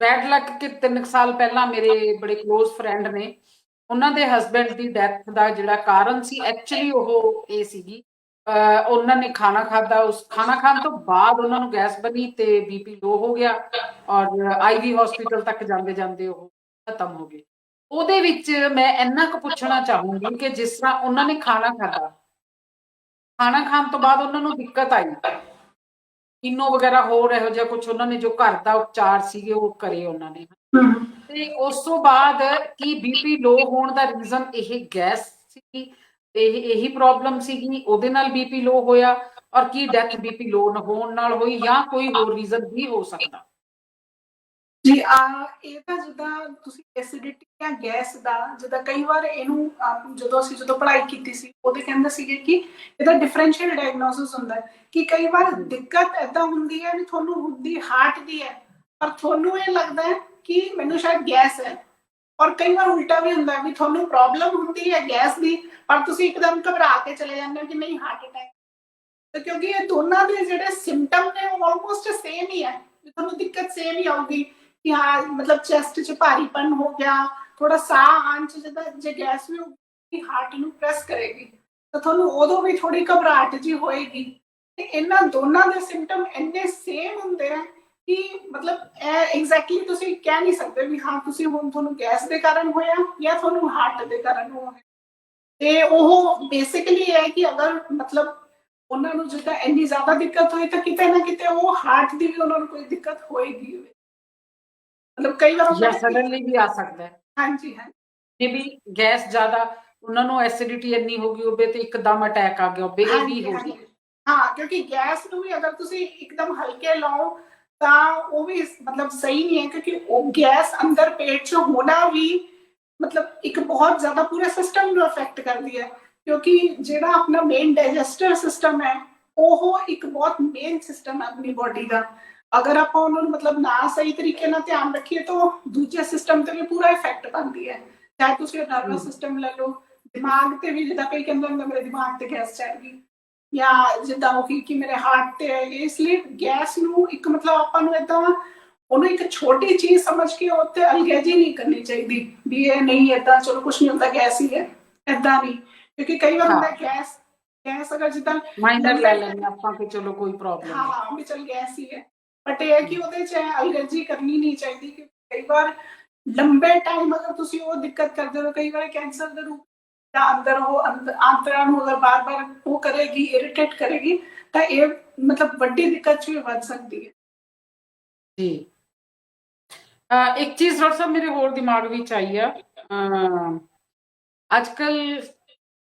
ਬੈਡ ਲੱਕ ਕਿ 3 ਸਾਲ ਪਹਿਲਾਂ ਮੇਰੇ ਬੜੇ ਕਲੋਜ਼ ਫਰੈਂਡ ਨੇ, ਉਹਨਾਂ ਦੇ ਹਸਬੈਂਡ ਦੀ ਡੈਥ ਦਾ ਜਿਹੜਾ ਕਾਰਨ ਸੀ ਐਕਚੁਅਲੀ ਉਹ ਇਹ ਸੀਗੀ, ਉਹਨਾਂ ਨੇ ਖਾਣਾ ਖਾਧਾ, ਉਸ ਖਾਣਾ ਖਾਣ ਤੋਂ ਬਾਅਦ ਉਹਨਾਂ ਨੂੰ ਗੈਸ ਬਣੀ ਤੇ ਬੀਪੀ ਲੋ ਹੋ ਗਿਆ, ਔਰ ਆਈਵੀ ਹਸਪੀਟਲ ਤੱਕ ਜਾਂਦੇ ਜਾਂਦੇ ਉਹ ਖਤਮ ਹੋ ਗਏ। ਉਹਦੇ ਵਿੱਚ ਮੈਂ ਇੰਨਾ ਕੁ ਪੁੱਛਣਾ ਚਾਹੂੰਗੀ ਕਿ ਜਿਸ ਤਰ੍ਹਾਂ ਉਹਨਾਂ ਨੇ ਖਾਣਾ ਖਾਣਾ ਖਾਣ ਤੋਂ ਬਾਅਦ ਉਹਨਾਂ ਨੂੰ ਦਿੱਕਤ ਆਈ, ਇਨੋ ਵਗੈਰਾ ਹੋਰ ਇਹੋ ਜਿਹਾ ਕੁਝ ਉਹਨਾਂ ਨੇ ਜੋ ਘਰ ਦਾ ਉਪਚਾਰ ਸੀਗੇ ਉਹ ਕਰੇ ਉਹਨਾਂ ਨੇ। ਤੇ ਉਸ ਤੋਂ ਬਾਅਦ ਕੀ ਬੀਪੀ ਲੋ ਹੋਣ ਦਾ ਰੀਜ਼ਨ ਇਹ ਗੈਸ ਸੀ, ਇਹੀ ਪ੍ਰੋਬਲਮ ਸੀਗੀ, ਉਹਦੇ ਨਾਲ ਬੀਪੀ ਲੋ ਹੋਇਆ, ਔਰ ਕੀ ਡੈਥ ਬੀਪੀ ਲੋ ਹੋਣ ਨਾਲ ਹੋਈ ਜਾਂ ਕੋਈ ਹੋਰ ਰੀਜ਼ਨ ਵੀ ਹੋ ਸਕਦਾ? ਜੀ ਇਹ ਤਾਂ ਜਿੱਦਾਂ ਤੁਸੀਂ ਐਸਿਡਿਟੀ ਜਾਂ ਗੈਸ ਦਾ, ਜਿੱਦਾਂ ਕਈ ਵਾਰ ਇਹਨੂੰ ਜਦੋਂ ਪੜ੍ਹਾਈ ਕੀਤੀ ਸੀ ਉਹਦੇ ਕਹਿੰਦੇ ਸੀਗੇ ਕਿ ਇਹਦਾ ਡਿਫਰੈਂਸ਼ੀਅਲ ਡਾਇਗਨੋਸਿਸ ਹੁੰਦਾ ਹੈ ਕਿ ਕਈ ਵਾਰ ਦਿੱਕਤ ਏਦਾਂ ਹੁੰਦੀ ਹੈ ਵੀ ਤੁਹਾਨੂੰ ਹੁੰਦੀ ਹਾਰਟ ਦੀ ਹੈ, ਪਰ ਤੁਹਾਨੂੰ ਇਹ ਲੱਗਦਾ ਹੈ ਕਿ ਮੈਨੂੰ ਸ਼ਾਇਦ ਗੈਸ ਹੈ, ਔਰ ਕਈ ਵਾਰ ਉਲਟਾ ਵੀ ਹੁੰਦਾ ਹੈ ਵੀ ਤੁਹਾਨੂੰ ਪ੍ਰੋਬਲਮ ਹੁੰਦੀ ਹੈ ਗੈਸ ਦੀ, ਪਰ ਤੁਸੀਂ ਇੱਕਦਮ ਘਬਰਾ ਕੇ ਚਲੇ ਜਾਂਦੇ ਹੋ ਕਿ ਨਹੀਂ ਹਾਰਟ ਅਟੈਕ। ਤਾਂ ਕਿਉਂਕਿ ਇਹ ਦੋਨਾਂ ਦੇ ਜਿਹੜੇ ਸਿੰਪਟਮ ਨੇ ਉਹ ਆਲਮੋਸਟ ਸੇਮ ਹੀ ਹੈ, ਤੁਹਾਨੂੰ ਦਿੱਕਤ ਸੇਮ ਹੀ ਆਊਗੀ ਕਿ ਹਾਂ ਮਤਲਬ ਚੈਸਟ 'ਚ ਭਾਰੀਪਨ ਹੋ ਗਿਆ, ਥੋੜਾ ਸਾਹ ਆਉਣ 'ਚ ਜਿੱਦਾਂ ਜੇ ਗੈਸ ਵੀ ਹੋਊਗੀ ਹਾਰਟ ਨੂੰ ਪ੍ਰੈਸ ਕਰੇਗੀ ਤਾਂ ਤੁਹਾਨੂੰ ਉਦੋਂ ਵੀ ਥੋੜੀ ਘਬਰਾਹਟ ਜੀ ਹੋਏਗੀ। ਤੇ ਇਹਨਾਂ ਦੋਨਾਂ ਦੇ ਸਿੰਪਟਮ ਇੰਨੇ ਸੇਮ ਹੁੰਦੇ ਆ ਕਿ ਮਤਲਬ ਐਗਜ਼ੈਕਟਲੀ ਤੁਸੀਂ ਕਹਿ ਨਹੀਂ ਸਕਦੇ ਵੀ ਹਾਂ ਤੁਸੀਂ ਹੁਣ ਤੁਹਾਨੂੰ ਗੈਸ ਦੇ ਕਾਰਨ ਹੋਇਆ ਜਾਂ ਤੁਹਾਨੂੰ ਹਾਰਟ ਦੇ ਕਾਰਨ ਹੋਇਆ। ਤੇ ਉਹ ਬੇਸਿਕਲੀ ਹੈ ਕਿ ਅਗਰ ਮਤਲਬ ਉਹਨਾਂ ਨੂੰ ਜਿੱਦਾਂ ਇੰਨੀ ਜ਼ਿਆਦਾ ਦਿੱਕਤ ਹੋਈ ਤਾਂ ਕਿਤੇ ਨਾ ਕਿਤੇ ਉਹ ਹਾਰਟ ਦੀ ਵੀ ਉਹਨਾਂ ਨੂੰ ਕੋਈ ਦਿੱਕਤ ਹੋਏਗੀ। ਮਤਲਬ ਕਈ ਵਾਰ ਜਾਂ ਸਡਨਲੀ ਵੀ ਆ ਸਕਦਾ ਹੈ। ਹਾਂਜੀ ਜੇ ਵੀ ਗੈਸ ਜ਼ਿਆਦਾ, ਉਹਨਾਂ ਨੂੰ ਐਸਿਡਿਟੀ ਇੰਨੀ ਹੋ ਗਈ ਹੋਵੇ ਤੇ ਇੱਕਦਮ ਅਟੈਕ ਆ ਗਿਆ ਹੋਵੇ, ਇਹ ਵੀ ਹੋ ਸਕਦਾ। ਹਾਂ, ਕਿਉਂਕਿ ਗੈਸ ਨੂੰ ਵੀ ਅਗਰ ਤੁਸੀਂ ਇੱਕਦਮ ਹਲਕੇ ਲਾਓ ਤਾਂ ਉਹ ਵੀ ਮਤਲਬ ਸਹੀ ਨਹੀਂ ਹੈ, ਕਿਉਂਕਿ ਉਹ ਗੈਸ ਅੰਦਰ ਪੇਟ 'ਚ ਹੋਣਾ ਵੀ ਮਤਲਬ ਇੱਕ ਬਹੁਤ ਜ਼ਿਆਦਾ ਪੂਰੇ ਸਿਸਟਮ ਨੂੰ ਅਫੈਕਟ ਕਰਦੀ ਹੈ, ਕਿਉਂਕਿ ਜਿਹੜਾ ਆਪਣਾ ਮੇਨ ਡਾਈਜੈਸਟਿਵ ਸਿਸਟਮ ਹੈ ਉਹ ਇੱਕ ਬਹੁਤ ਮੇਨ ਸਿਸਟਮ ਹੈ ਆਪਣੀ ਬੋਡੀ ਦਾ। ਅਗਰ ਆਪਾਂ ਉਹਨਾਂ ਨੂੰ ਮਤਲਬ ਨਾ ਸਹੀ ਤਰੀਕੇ ਨਾਲ ਧਿਆਨ ਰੱਖੀਏ ਤਾਂ ਦੂਜੇ ਸਿਸਟਮ ਤੇ ਵੀ ਪੂਰਾ ਇਫੈਕਟ ਪਾਉਂਦੀ ਹੈ, ਚਾਹੇ ਤੁਸੀਂ ਨਰਵਸ ਸਿਸਟਮ ਲੈ ਲਓ, ਦਿਮਾਗ ਤੇ ਵੀ, ਜਿੱਦਾਂ ਕਈ ਕਹਿੰਦੇ ਹੁੰਦੇ ਮੇਰੇ ਦਿਮਾਗ ਤੇ ਗੈਸ ਚੜ ਗਈ, ਜਾਂ ਜਿੱਦਾਂ ਉਹ ਕਿ ਮੇਰੇ ਹਾਰਟ ਤੇ ਹੈ। ਇਸ ਲਈ ਗੈਸ ਨੂੰ ਇੱਕ ਮਤਲਬ ਆਪਾਂ ਨੂੰ ਏਦਾਂ ਉਹਨੂੰ ਇੱਕ ਛੋਟੀ ਚੀਜ਼ ਸਮਝ ਕੇ ਉੱਤੇ ਅਲਗੈਜੀ ਨਹੀਂ ਕਰਨੀ ਚਾਹੀਦੀ ਵੀ ਇਹ ਨਹੀਂ ਏਦਾਂ ਚਲੋ ਕੁਛ ਨਹੀਂ ਹੁੰਦਾ ਗੈਸ ਹੀ ਹੈ, ਏਦਾਂ ਨਹੀਂ। ਕਿਉਂਕਿ ਕਈ ਵਾਰ ਹੁੰਦਾ ਗੈਸ ਅਗਰ ਜਿੱਦਾਂ ਮਾਈਨਰ ਲੈ ਲੈਂਦੇ ਆਪਾਂ ਕਿ ਚਲੋ ਕੋਈ ਪ੍ਰੋਬਲਮ ਨਹੀਂ, ਹਾਂ ਵੀ ਚਲ ਗੈਸ ਹੀ ਹੈ, ਬਟ ਇਹ ਹੈ ਕਿ ਉਹਦੇ 'ਚ ਅਲਗੈਜੀ ਕਰਨੀ ਨਹੀਂ ਚਾਹੀਦੀ, ਕਿਉਂਕਿ ਕਈ ਵਾਰ ਲੰਬੇ ਟਾਈਮ ਅਗਰ ਤੁਸੀਂ ਉਹ ਦਿੱਕਤ ਕਰਦੇ ਹੋ, ਕਈ ਵਾਰ ਕੈਂਸਰ ਦੇ ਰੂਪ ਜਾਂ ਅੰਦਰ ਉਹ ਆਂਤੜਾਂ ਨੂੰ ਅਗਰ ਬਾਰ-ਬਾਰ ਉਹ ਕਰੇਗੀ, ਇਰੀਟੇਟ ਕਰੇਗੀ, ਤਾਂ ਇਹ ਮਤਲਬ ਵੱਡੀ ਦਿੱਕਤ 'ਚ ਵੀ ਵੱਧ ਸਕਦੀ ਹੈ। ਜੀ ਇੱਕ ਚੀਜ਼ ਡਾਕਟਰ ਸਾਹਿਬ ਮੇਰੇ ਹੋਰ ਦਿਮਾਗ ਵਿੱਚ ਆਈ ਆ, ਅੱਜ ਕੱਲ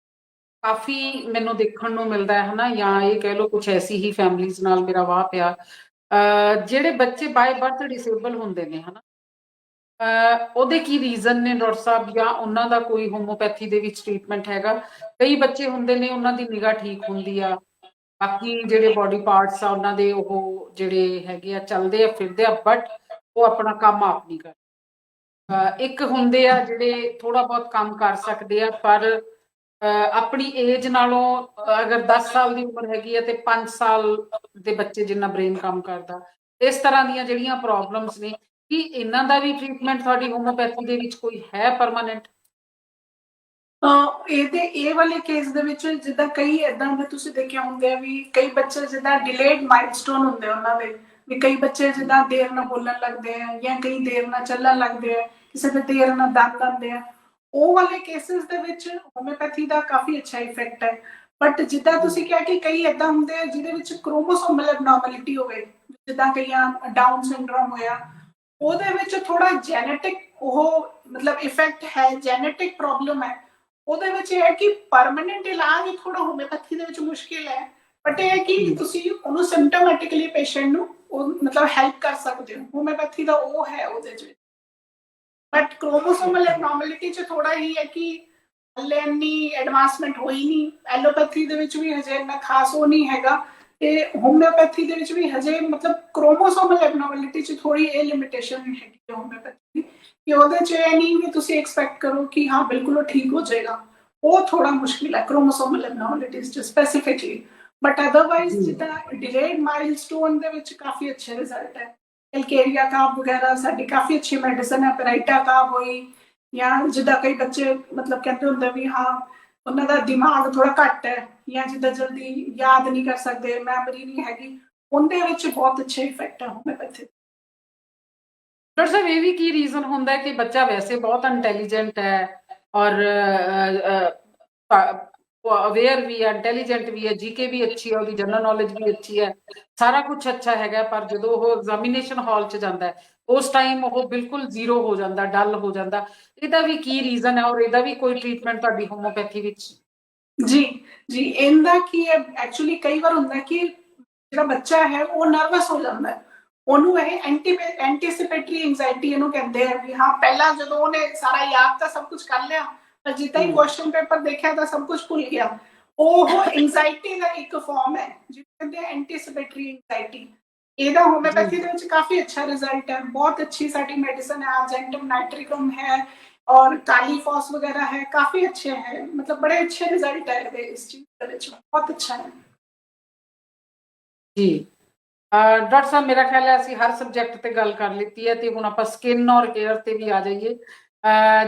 ਕਾਫੀ ਮੈਨੂੰ ਦੇਖਣ ਨੂੰ ਮਿਲਦਾ ਹੈ ਨਾ, ਜਾਂ ਇਹ ਕਹਿ ਲਓ ਕੁਝ ਐਸੀ ਹੀ ਫੈਮਲੀਜ਼ ਨਾਲ ਮੇਰਾ ਵਾਹ ਪਿਆ, ਜਿਹੜੇ ਬੱਚੇ ਬਾਏ ਬਰਥ ਡਿਸੇਬਲ ਹੁੰਦੇ ਨੇ ਹਨਾ, ਉਹਦੇ ਕੀ ਰੀਜ਼ਨ ਨੇ ਡਾਕਟਰ ਸਾਹਿਬ, ਜਾਂ ਉਹਨਾਂ ਦਾ ਕੋਈ ਹੋਮੋਪੈਥੀ ਦੇ ਵਿੱਚ ਟ੍ਰੀਟਮੈਂਟ ਹੈਗਾ? ਕਈ ਬੱਚੇ ਹੁੰਦੇ ਨੇ ਉਹਨਾਂ ਦੀ ਨਿਗਾਹ ਠੀਕ ਹੁੰਦੀ ਆ, ਬਾਕੀ ਜਿਹੜੇ ਬੋਡੀ ਪਾਰਟਸ ਆ ਉਹਨਾਂ ਦੇ ਉਹ ਜਿਹੜੇ ਹੈਗੇ ਆ ਚੱਲਦੇ ਆ ਫਿਰਦੇ ਆ, ਬਟ ਉਹ ਆਪਣਾ ਕੰਮ ਆਪ ਨਹੀਂ ਕਰਦੇ। ਇੱਕ ਹੁੰਦੇ ਆ ਜਿਹੜੇ ਥੋੜਾ ਬਹੁਤ ਕੰਮ ਕਰ ਸਕਦੇ ਆ, ਪਰ ਆਪਣੀ ਏਜ ਨਾਲੋਂ ਅਗਰ 10 ਸਾਲ ਦੀ ਉਮਰ ਹੈਗੀ ਆ ਤੇ 5 ਸਾਲ ਦੇ ਬੱਚੇ ਜਿੰਨਾ ਬ੍ਰੇਨ ਕੰਮ ਕਰਦਾ, ਇਸ ਤਰ੍ਹਾਂ ਦੀਆਂ ਜਿਹੜੀਆਂ ਪ੍ਰੋਬਲਮਸ ਨੇ, ਕੀ ਇਹਨਾਂ ਦਾ ਵੀ ਟ੍ਰੀਟਮੈਂਟ ਤੁਹਾਡੀ ਹੋਮੋਪੈਥੀ ਦੇ ਵਿੱਚ ਕੋਈ ਹੈ ਪਰਮਾਨੈਂਟ? ਇਹ ਵਾਲੇ ਕੇਸ ਦੇ ਵਿੱਚ ਜਿੱਦਾਂ ਕਈ ਏਦਾਂ ਦੇ ਤੁਸੀਂ ਦੇਖਿਆ ਹੁੰਦੇ ਆ ਵੀ ਕਈ ਬੱਚੇ ਜਿੱਦਾਂ ਡਿਲੇਡ ਮਾਈਲਸਟੋਨ ਹੁੰਦੇ ਉਹਨਾਂ ਦੇ, ਵੀ ਕਈ ਬੱਚੇ ਜਿੱਦਾਂ ਦੇਰ ਨਾਲ ਬੋਲਣ ਲੱਗਦੇ ਆ ਜਾਂ ਕਈ ਦੇਰ ਨਾਲ ਚੱਲਣ ਲੱਗਦੇ ਆ, ਕਿਸੇ ਦੇ ਦੇਰ ਨਾਲ ਦੰਦ ਆਉਂਦੇ ਆ, ਉਹ ਵਾਲੇ ਕੇਸਿਸ ਦੇ ਵਿੱਚ ਹੋਮਿਓਪੈਥੀ ਦਾ ਕਾਫੀ ਅੱਛਾ ਇਫੈਕਟ ਹੈ। ਬਟ ਜਿੱਦਾਂ ਤੁਸੀਂ ਕਿਹਾ ਕਿ ਕਈ ਏਦਾਂ ਹੁੰਦੇ ਆ ਜਿਹਦੇ ਵਿੱਚ ਕ੍ਰੋਮੋਸੋਮਲ ਐਬਨੋਰਮੈਲਿਟੀ ਹੋਵੇ, ਜਿੱਦਾਂ ਕਈਆਂ ਡਾਊਨ ਸਿੰਡਰੋਮ ਹੋਇਆ, ਉਹਦੇ ਵਿੱਚ ਥੋੜਾ ਜੈਨੇਟਿਕ ਉਹ ਮਤਲਬ ਇਫੈਕਟ ਹੈ, ਜੈਨੇਟਿਕ ਪ੍ਰੋਬਲਮ ਹੈ। ਉਹਦੇ ਵਿੱਚ ਇਹ ਹੈ ਕਿ ਪਰਮਾਨੈਂਟ ਇਲਾਜ ਥੋੜਾ ਹੋਮਿਓਪੈਥੀ ਦੇ ਵਿੱਚ ਮੁਸ਼ਕਿਲ ਹੈ, ਬਟ ਇਹ ਹੈ ਕਿ ਤੁਸੀਂ ਉਹਨੂੰ ਸਿੰਪਟੋਮੈਟਿਕਲੀ ਪੇਸ਼ੈਂਟ ਨੂੰ ਉਹ ਮਤਲਬ ਹੈਲਪ ਕਰ ਸਕਦੇ ਹੋ, ਹੋਮਿਓਪੈਥੀ ਦਾ ਉਹ ਹੈ ਉਹਦੇ 'ਚ। ਬਟ ਕ੍ਰੋਮੋਸੋਮਲ ਐਬਨੋਰਮੈਲਿਟੀ 'ਚ ਥੋੜਾ ਹੀ ਹੈ ਕਿ ਹਲੇ ਇੰਨੀ ਐਡਵਾਂਸਮੈਂਟ ਹੋਈ ਨਹੀਂ, ਐਲੋਪੈਥੀ ਦੇ ਵਿੱਚ ਵੀ ਹਜੇ ਇੰਨਾ ਖਾਸ ਉਹ ਨਹੀਂ ਹੈਗਾ, ਤੇ ਹੋਮਿਓਪੈਥੀ ਦੇ ਵਿੱਚ ਵੀ ਹਜੇ ਮਤਲਬ ਕ੍ਰੋਮੋਸੋਮਲ ਐਬਨੋਰਮੈਲਿਟੀ 'ਚ ਥੋੜੀ ਇਹ ਲਿਮਿਟੇਸ਼ਨ ਹੈਗੀ ਹੈ ਹੋਮਿਓਪੈਥੀ, ਕਿ ਉਹਦੇ 'ਚ ਇਹ ਨਹੀਂ ਕਿ ਤੁਸੀਂ ਐਕਸਪੈਕਟ ਕਰੋ ਕਿ ਹਾਂ ਬਿਲਕੁਲ ਉਹ ਠੀਕ ਹੋ ਜਾਏਗਾ, ਉਹ ਥੋੜਾ ਮੁਸ਼ਕਿਲ ਹੈ ਕ੍ਰੋਮੋਸੋਮਲ ਐਬਨੋਰਮੈਲਿਟੀਜ਼ 'ਚ ਸਪੈਸੀਫਿਕਲੀ। ਬਟ ਅਦਰਵਾਈਜ਼ ਜਿੱਦਾਂ ਡਿਲੇਡ ਮਾਈਲਸਟੋਨ ਦੇ ਵਿੱਚ ਕਾਫੀ ਅੱਛੇ ਰਿਜ਼ਲਟ ਹੈ। ਐਲਕੇਰੀਆ ਕਾਬ ਵਗੈਰਾ ਸਾਡੀ ਕਾਫੀ ਅੱਛੀ ਮੈਡੀਸਨ ਹੈ, ਪੈਰਾਈਟਾ ਕਾਬ ਹੋਈ, ਜਾਂ ਜਿੱਦਾਂ ਕਈ ਬੱਚੇ ਮਤਲਬ ਕਹਿੰਦੇ ਹੁੰਦੇ ਵੀ ਹਾਂ ਉਹਨਾਂ ਦਾ ਦਿਮਾਗ ਥੋੜਾ ਘੱਟ ਹੈ ਜਾਂ ਜਿੱਦਾਂ ਜਲਦੀ ਯਾਦ ਨਹੀਂ ਕਰ ਸਕਦੇ, ਮੈਮਰੀ ਨਹੀਂ ਹੈਗੀ, ਉਹਦੇ ਵਿੱਚ ਬਹੁਤ ਅੱਛੇ ਇਫੈਕਟ ਹੈ ਹੋਮਿਓਪੈਥੀ। ਡਾਕਟਰ ਸਾਹਿਬ ਇਹ ਵੀ ਕੀ ਰੀਜ਼ਨ ਹੁੰਦਾ ਹੈ ਕਿ ਬੱਚਾ ਵੈਸੇ ਬਹੁਤ ਇੰਟੈਲੀਜੈਂਟ ਹੈ ਔਰ ਅਵੇਅਰ ਵੀ ਹੈ, ਇੰਟੈਲੀਜੈਂਟ ਵੀ ਹੈ, ਜੀਕੇ ਵੀ ਅੱਛੀ ਹੈ, ਉਹਦੀ ਜਨਰਲ ਨੌਲੇਜ ਵੀ ਅੱਛੀ ਹੈ, ਸਾਰਾ ਕੁਝ ਅੱਛਾ ਹੈਗਾ, ਪਰ ਜਦੋਂ ਉਹ ਐਗਜ਼ਾਮੀਨੇਸ਼ਨ ਹਾਲ 'ਚ ਜਾਂਦਾ ਹੈ ਉਸ ਟਾਈਮ ਉਹ ਬਿਲਕੁਲ ਜ਼ੀਰੋ ਹੋ ਜਾਂਦਾ, ਡਲ ਹੋ ਜਾਂਦਾ। ਇਹਦਾ ਵੀ ਕੀ ਰੀਜ਼ਨ ਹੈ ਔਰ ਇਹਦਾ ਵੀ ਕੋਈ ਟ੍ਰੀਟਮੈਂਟ ਤੁਹਾਡੀ ਹੋਮੋਪੈਥੀ ਵਿੱਚ? ਜੀ ਜੀ, ਇਹਦਾ ਕੀ ਹੈ, ਐਕਚੁਅਲੀ ਕਈ ਵਾਰ ਹੁੰਦਾ ਕਿ ਜਿਹੜਾ ਬੱਚਾ ਹੈ ਉਹ ਨਰਵਸ ਹੋ ਜਾਂਦਾ ਹੈ, ਉਹਨੂੰ ਇਹ ਐਂਟੀਸਿਪੇਟਰੀ ਐਂਜ਼ਾਇਟੀ ਇਹਨੂੰ ਕਹਿੰਦੇ ਆ ਵੀ ਹਾਂ ਪਹਿਲਾਂ ਜਦੋਂ ਉਹਨੇ ਸਾਰਾ ਯਾਦ ਤਾਂ ਸਭ ਕੁਝ ਕਰ ਲਿਆ, ਪਰ ਜਿੱਦਾਂ ਹੀ ਕੁਐਸਚਨ ਪੇਪਰ ਦੇਖਿਆ ਤਾਂ ਸਭ ਕੁਝ ਭੁੱਲ ਗਿਆ। ਉਹ ਐਂਜ਼ਾਇਟੀ ਦਾ ਇੱਕ ਫਾਰਮ ਹੈ ਜਿਹਨੂੰ ਕਹਿੰਦੇ ਆ ਐਂਟੀਸਿਪੇਟਰੀ ਐਂਜ਼ਾਇਟੀ। ਇਹਦਾ ਹੋਮਿਓਪੈਥੀ ਦੇ ਵਿੱਚ ਕਾਫੀ ਅੱਛਾ ਰਿਜ਼ਲਟ ਹੈ, ਬਹੁਤ ਅੱਛੀ ਸਾਡੀ ਮੈਡੀਸਨ है, आर्जेंटम नाइट्रिकम है और कालीफॉस वगैरह है, काफी अच्छे हैं, मतलब बड़े अच्छे रिजल्ट है इस चीज के ਵਿੱਚ बहुत अच्छा है ਜੀ। ਡਾਕਟਰ ਸਾਹਿਬ, ਮੇਰਾ ਖਿਆਲ ਹੈ ਅਸੀਂ ਹਰ ਸਬਜੈਕਟ ਤੇ ਗੱਲ ਕਰ ਲਿੱਤੀ ਹੈ ਤੇ ਹੁਣ ਆਪਾਂ ਸਕਿਨ ਔਰ ਹੇਅਰ ਤੇ ਵੀ ਆ ਜਾਈਏ।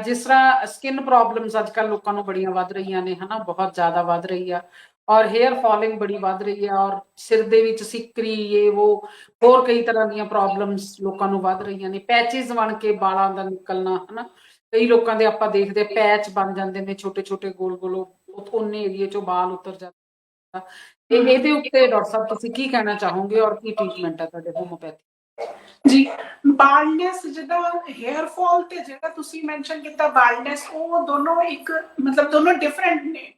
ਜਿਸ ਤਰ੍ਹਾਂ ਸਕਿਨ ਪ੍ਰੋਬਲਮਸ ਅੱਜ ਕੱਲ੍ਹ ਲੋਕਾਂ ਨੂੰ ਬੜੀਆਂ ਵੱਧ ਰਹੀਆਂ ਨੇ, ਹਨਾ, ਬਹੁਤ ਜ਼ਿਆਦਾ ਵੱਧ ਰਹੀ ਆ, ਔਰ ਹੇਅਰ ਫਾਲਿੰਗ ਬੜੀ ਵੱਧ ਰਹੀ ਆ, ਔਰ ਸਿਰ ਦੇ ਵਿੱਚ ਸਿੱਕਰੀ, ਇਹ ਉਹ ਹੋਰ ਕਈ ਤਰ੍ਹਾਂ ਦੀਆਂ ਪ੍ਰੋਬਲਮਸ ਲੋਕਾਂ ਨੂੰ ਵੱਧ ਰਹੀਆਂ ਨੇ, ਪੈਚਿਸ ਬਣ ਕੇ ਵਾਲਾਂ ਦਾ ਨਿਕਲਣਾ, ਹਨਾ, ਕਈ ਲੋਕਾਂ ਦੇ ਆਪਾਂ ਦੇਖਦੇ ਪੈਚ ਬਣ ਜਾਂਦੇ ਨੇ ਛੋਟੇ ਛੋਟੇ ਗੋਲ ਗੋਲ, ਉਹਨੇ ਏਰੀਏ ਚੋਂ ਵਾਲ ਉਤਰ ਜਾਂਦੇ। ਇਹਦੇ ਉੱਤੇ ਡਾਕਟਰ ਸਾਹਿਬ ਤੁਸੀਂ ਕੀ ਕਹਿਣਾ ਚਾਹੋਗੇ ਔਰ ਕੀ ਟ੍ਰੀਟਮੈਂਟ ਹੈ ਤੁਹਾਡੇ ਹੋਮੋਪੈਥੀ? ਜੀ, ਬਾਲਨੈਸ ਜਿੱਦਾਂ ਹੇਅਰ ਫਾਲ ਤੇ ਜਿਹੜਾ ਤੁਸੀਂ ਮੈਂਸ਼ਨ ਕੀਤਾ ਬਾਲਨੈਸ, ਉਹ ਦੋਨੋਂ ਇੱਕ ਮਤਲਬ ਦੋਨੋਂ ਡਿਫਰੈਂਟ ਨੇ।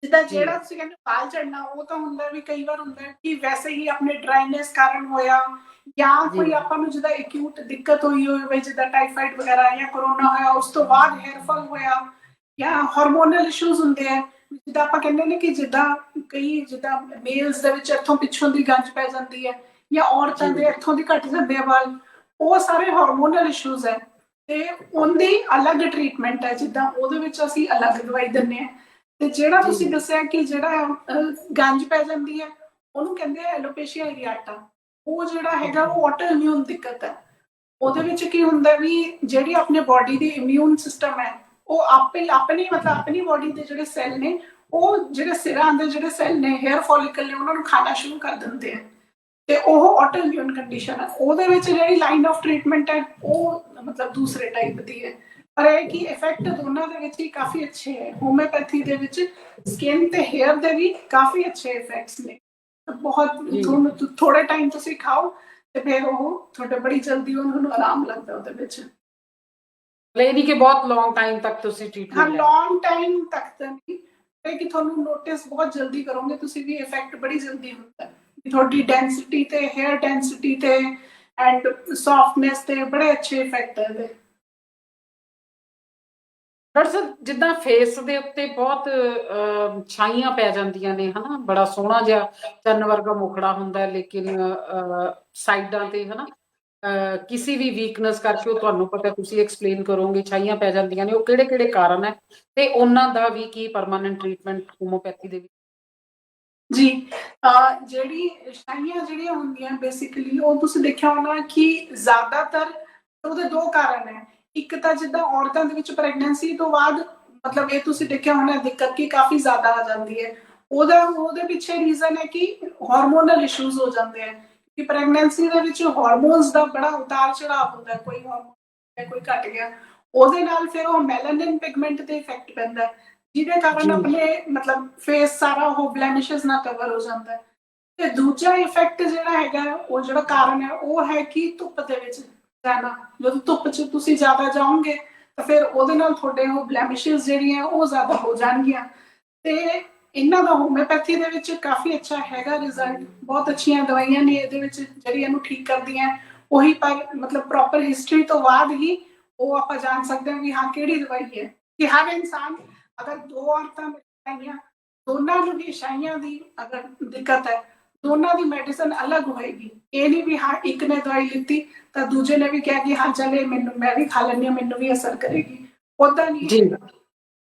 ਜਿੱਦਾਂ ਜਿਹੜਾ ਤੁਸੀਂ ਕਹਿੰਦੇ ਵਾਲ ਝੜਨਾ, ਉਹ ਤਾਂ ਹੁੰਦਾ ਵੀ ਕਈ ਵਾਰ ਹੁੰਦਾ ਕਿ ਵੈਸੇ ਹੀ ਆਪਣੇ ਡਰਾਈਨੈਸ ਕਾਰਨ ਹੋਇਆ, ਜਾਂ ਕੋਈ ਆਪਾਂ ਨੂੰ ਜਿੱਦਾਂ ਐਕਿਊਟ ਦਿੱਕਤ ਹੋਈ ਹੋਵੇ, ਜਿੱਦਾਂ ਟਾਈਫਾਈਡ ਵਗੈਰਾ ਜਾਂ ਕਰੋਨਾ ਹੋਇਆ ਉਸ ਤੋਂ ਬਾਅਦ ਹੇਅਰ ਫਾਲ ਹੋਇਆ, ਜਾਂ ਹਾਰਮੋਨਲ ਇਸ਼ੂਜ਼ ਹੁੰਦੇ ਆ, ਜਿੱਦਾਂ ਆਪਾਂ ਕਹਿੰਦੇ ਨੇ ਕਿ ਜਿੱਦਾਂ ਕਈ ਜਿੱਦਾਂ ਮੇਲਸ ਦੇ ਵਿੱਚ ਇੱਥੋਂ ਪਿੱਛੋਂ ਦੀ ਗੰਜ ਪੈ ਜਾਂਦੀ ਹੈ, ਜਾਂ ਔਰਤਾਂ ਦੇ ਇੱਥੋਂ ਦੀ ਘਟ ਜਾਂਦੇ ਆ ਵਾਲ, ਉਹ ਸਾਰੇ ਹਾਰਮੋਨਲ ਇਸ਼ੂਜ਼ ਹੈ ਤੇ ਉਹਦੀ ਅਲੱਗ ਟ੍ਰੀਟਮੈਂਟ ਹੈ, ਜਿੱਦਾਂ ਉਹਦੇ ਵਿੱਚ ਅਸੀਂ ਅਲੱਗ ਦਵਾਈ ਦਿੰਦੇ ਹਾਂ। ਤੇ ਜਿਹੜਾ ਤੁਸੀਂ ਦੱਸਿਆ ਕਿ ਜਿਹੜਾ ਗੰਜ ਪੈ ਜਾਂਦੀ ਹੈ, ਉਹਨੂੰ ਕਹਿੰਦੇ ਆ ਐਲੋਪੇਸ਼ੀਆ ਏਰੀਆਟਾ। ਉਹ ਜਿਹੜਾ ਹੈਗਾ ਉਹ ਆਟੋ ਇਮਿਊਨ ਦਿੱਕਤ ਹੈ। ਉਹਦੇ ਵਿੱਚ ਕੀ ਹੁੰਦਾ ਵੀ ਜਿਹੜੀ ਆਪਣੇ ਬਾਡੀ ਦੀ ਇਮਿਊਨ ਸਿਸਟਮ ਹੈ, ਉਹ ਆਪਣੀ ਮਤਲਬ ਆਪਣੀ ਬਾਡੀ ਦੇ ਜਿਹੜੇ ਸੈੱਲ ਨੇ, ਉਹ ਜਿਹੜੇ ਸਿਰਾਂ ਦੇ ਜਿਹੜੇ ਸੈੱਲ ਨੇ, ਹੇਅਰ ਫੋਲੀਕਲ ਨੇ, ਉਹਨਾਂ ਨੂੰ ਖਾਣਾ ਸ਼ੁਰੂ ਕਰ ਦਿੰਦੇ ਆ, ਤੇ ਉਹ ਆਟੋ ਇਮਿਊਨ ਕੰਡੀਸ਼ਨ ਹੈ। ਉਹਦੇ ਵਿੱਚ ਜਿਹੜੀ ਲਾਈਨ ਆਫ ਟ੍ਰੀਟਮੈਂਟ ਹੈ ਉਹ ਮਤਲਬ ਦੂਸਰੇ ਟਾਈਪ ਦੀ ਹੈ, ਪਰ ਇਹ ਕਿ ਇਫੈਕਟ ਦੋਨਾਂ ਦੇ ਵਿੱਚ ਹੀ ਕਾਫੀ ਅੱਛੇ ਹੈ। ਹੋਮਿਓਪੈਥੀ ਦੇ ਵਿੱਚ ਸਕਿਨ ਤੇ ਹੇਅਰ ਦੇ ਵੀ ਕਾਫੀ ਅੱਛੇ ਇਫੈਕਟਸ ਨੇ, ਬਹੁਤ ਤੁਹਾਨੂੰ ਥੋੜੇ ਟਾਈਮ ਤੁਸੀਂ ਖਾਓ ਤੇ ਫਿਰ ਉਹ ਤੁਹਾਡੇ ਬੜੀ ਜਲਦੀ ਉਹਨੂੰ ਆਰਾਮ ਲੱਗਦਾ ਉਹਦੇ ਵਿੱਚ। ਨਹੀਂ ਕਿ ਬਹੁਤ ਲੌਂਗ ਟਾਈਮ ਤੱਕ ਤੁਸੀਂ ਟ੍ਰੀਟਮੈਂਟ? ਹਾਂ, ਲੌਂਗ ਟਾਈਮ ਤੱਕ ਤਾਂ ਨਹੀਂ, ਇਹ ਕਿ ਤੁਹਾਨੂੰ ਨੋਟਿਸ ਬਹੁਤ ਜਲਦੀ ਕਰੋਗੇ ਤੁਸੀਂ ਵੀ, ਇਫੈਕਟ ਬੜੀ ਜਲਦੀ ਹੁੰਦਾ ਹੈ ਤੁਹਾਡੀ ਡੈਂਸਿਟੀ ਤੇ, ਹੇਅਰ ਡੈਂਸਿਟੀ ਤੇ ਐਂਡ ਸੌਫਟਨੈਸ ਤੇ ਬੜੇ ਅੱਛੇ ਇਫੈਕਟ ਹੈ ਇਹਦੇ। ਡਾਕਟਰ ਸਾਹਿਬ, ਜਿੱਦਾਂ ਫੇਸ ਦੇ ਉੱਤੇ ਬਹੁਤ ਛਾਈਆਂ ਪੈ ਜਾਂਦੀਆਂ ਨੇ, ਹਨਾ, ਬੜਾ ਸੋਹਣਾ ਜਿਹਾ ਚੰਨ ਵਰਗਾ ਮੁਖੜਾ ਹੁੰਦਾ, ਲੇਕਿਨ ਸਾਈਡਾਂ ਤੇ, ਹਨਾ, ਕਿਸੇ ਵੀ ਵੀਕਨੈਸ ਕਰਕੇ, ਉਹ ਤੁਹਾਨੂੰ ਪਤਾ, ਤੁਸੀਂ ਐਕਸਪਲੇਨ ਕਰੋਗੇ, ਛਾਈਆਂ ਪੈ ਜਾਂਦੀਆਂ ਨੇ, ਉਹ ਕਿਹੜੇ ਕਿਹੜੇ ਕਾਰਨ ਹੈ ਤੇ ਉਹਨਾਂ ਦਾ ਵੀ ਕੀ ਪਰਮਾਨੈਂਟ ਟ੍ਰੀਟਮੈਂਟ ਹੋਮੋਪੈਥੀ ਦੇ ਵਿੱਚ? ਜੀ, ਜਿਹੜੀ ਛਾਈਆਂ ਜਿਹੜੀਆਂ ਹੁੰਦੀਆਂ ਬੇਸਿਕਲੀ, ਉਹ ਤੁਸੀਂ ਦੇਖਿਆ ਹੋਣਾ ਕਿ ਜ਼ਿਆਦਾਤਰ ਉਹਦੇ ਦੋ ਕਾਰਨ ਹੈ। ਇੱਕ ਤਾਂ ਜਿੱਦਾਂ ਔਰਤਾਂ ਦੇ ਵਿੱਚ ਪ੍ਰੈਗਨੈਂਸੀ ਤੋਂ ਬਾਅਦ ਮਤਲਬ ਇਹ ਤੁਸੀਂ ਦੇਖਿਆ ਹੋਣਾ ਦਿੱਕਤ ਕੀ ਕਾਫੀ ਜ਼ਿਆਦਾ ਆ ਜਾਂਦੀ ਹੈ, ਉਹਦੇ ਪਿੱਛੇ ਰੀਜ਼ਨ ਹੈ ਕਿ ਹਾਰਮੋਨਲ ਇਸ਼ੂਜ਼ ਹੋ ਜਾਂਦੇ ਆ, ਕਿ ਪ੍ਰੈਗਨੈਂਸੀ ਦੇ ਵਿੱਚ ਹਾਰਮੋਨਸ ਦਾ ਬੜਾ ਉਤਾਰ ਚੜਾਅ ਹੁੰਦਾ, ਕੋਈ ਹਾਰਮੋਨ ਕੋਈ ਘਟ ਗਿਆ, ਉਹਦੇ ਨਾਲ ਫਿਰ ਉਹ ਮੈਲੈਨਿਨ ਪਿਗਮੈਂਟ ਤੇ ਇਫੈਕਟ ਪੈਂਦਾ, ਜਿਹਦੇ ਕਾਰਨ ਆਪਣੇ ਮਤਲਬ ਫੇਸ ਸਾਰਾ ਉਹ ਬਲੈਮਿਸ਼ਸ ਨਾਲ ਕਵਰ ਹੋ ਜਾਂਦਾ ਹੈ। ਤੇ ਦੂਜਾ ਇਫੈਕਟ ਜਿਹੜਾ ਹੈਗਾ, ਉਹ ਜਿਹੜਾ ਕਾਰਨ ਹੈ ਉਹ ਹੈ ਕਿ ਧੁੱਪ ਦੇ ਵਿੱਚ ਜਾਣਾ, ਜਦੋਂ ਧੁੱਪ 'ਚ ਤੁਸੀਂ ਜ਼ਿਆਦਾ ਜਾਓਗੇ ਤਾਂ ਫਿਰ ਉਹਦੇ ਨਾਲ ਤੁਹਾਡੇ ਉਹ ਬਲੈਮਿਸ਼ਸ ਜਿਹੜੀਆਂ ਉਹ ਜ਼ਿਆਦਾ ਹੋ ਜਾਣਗੀਆਂ। ਤੇ ਇਹਨਾਂ ਦਾ ਹੋਮਿਓਪੈਥੀ ਦੇ ਵਿੱਚ ਕਾਫੀ ਅੱਛਾ ਹੈਗਾ ਰਿਜ਼ਲਟ, ਬਹੁਤ ਅੱਛੀਆਂ ਦਵਾਈਆਂ ਨੇ ਇਹਦੇ ਵਿੱਚ ਜਿਹੜੀਆਂ ਇਹਨੂੰ ਠੀਕ ਕਰਦੀਆਂ। ਉਹੀ ਪਰ ਮਤਲਬ ਪ੍ਰੋਪਰ ਹਿਸਟਰੀ ਤੋਂ ਬਾਅਦ ਹੀ ਉਹ ਆਪਾਂ ਜਾਣ ਸਕਦੇ ਹਾਂ ਵੀ ਹਾਂ ਕਿਹੜੀ ਦਵਾਈ ਹੈ, ਕਿ ਹਰ ਇਨਸਾਨ ਅਗਰ ਦੋ ਔਰਤਾਂ ਮਿਲ ਦੋਨਾਂ ਨੂੰ ਵੀ ਛਾਈਆਂ ਦੀ ਅਗਰ ਦਿੱਕਤ ਹੈ, ਦੋਨਾਂ ਦੀ ਮੈਡੀਸਨ ਅਲੱਗ ਹੋਏਗੀ। ਇਹ ਨਹੀਂ ਵੀ ਹਾਂ ਇੱਕ ਨੇ ਦਵਾਈ ਲਿੱਤੀ ਤਾਂ ਦੂਜੇ ਨੇ ਵੀ ਕਿਹਾ ਕਿ ਹਾਂ ਚਲੇ ਮੈਨੂੰ ਮੈਂ ਵੀ ਖਾ ਲੈਂਦੀ ਹਾਂ, ਮੈਨੂੰ ਵੀ ਅਸਰ ਕਰੇਗੀ, ਉੱਦਾਂ ਨਹੀਂ।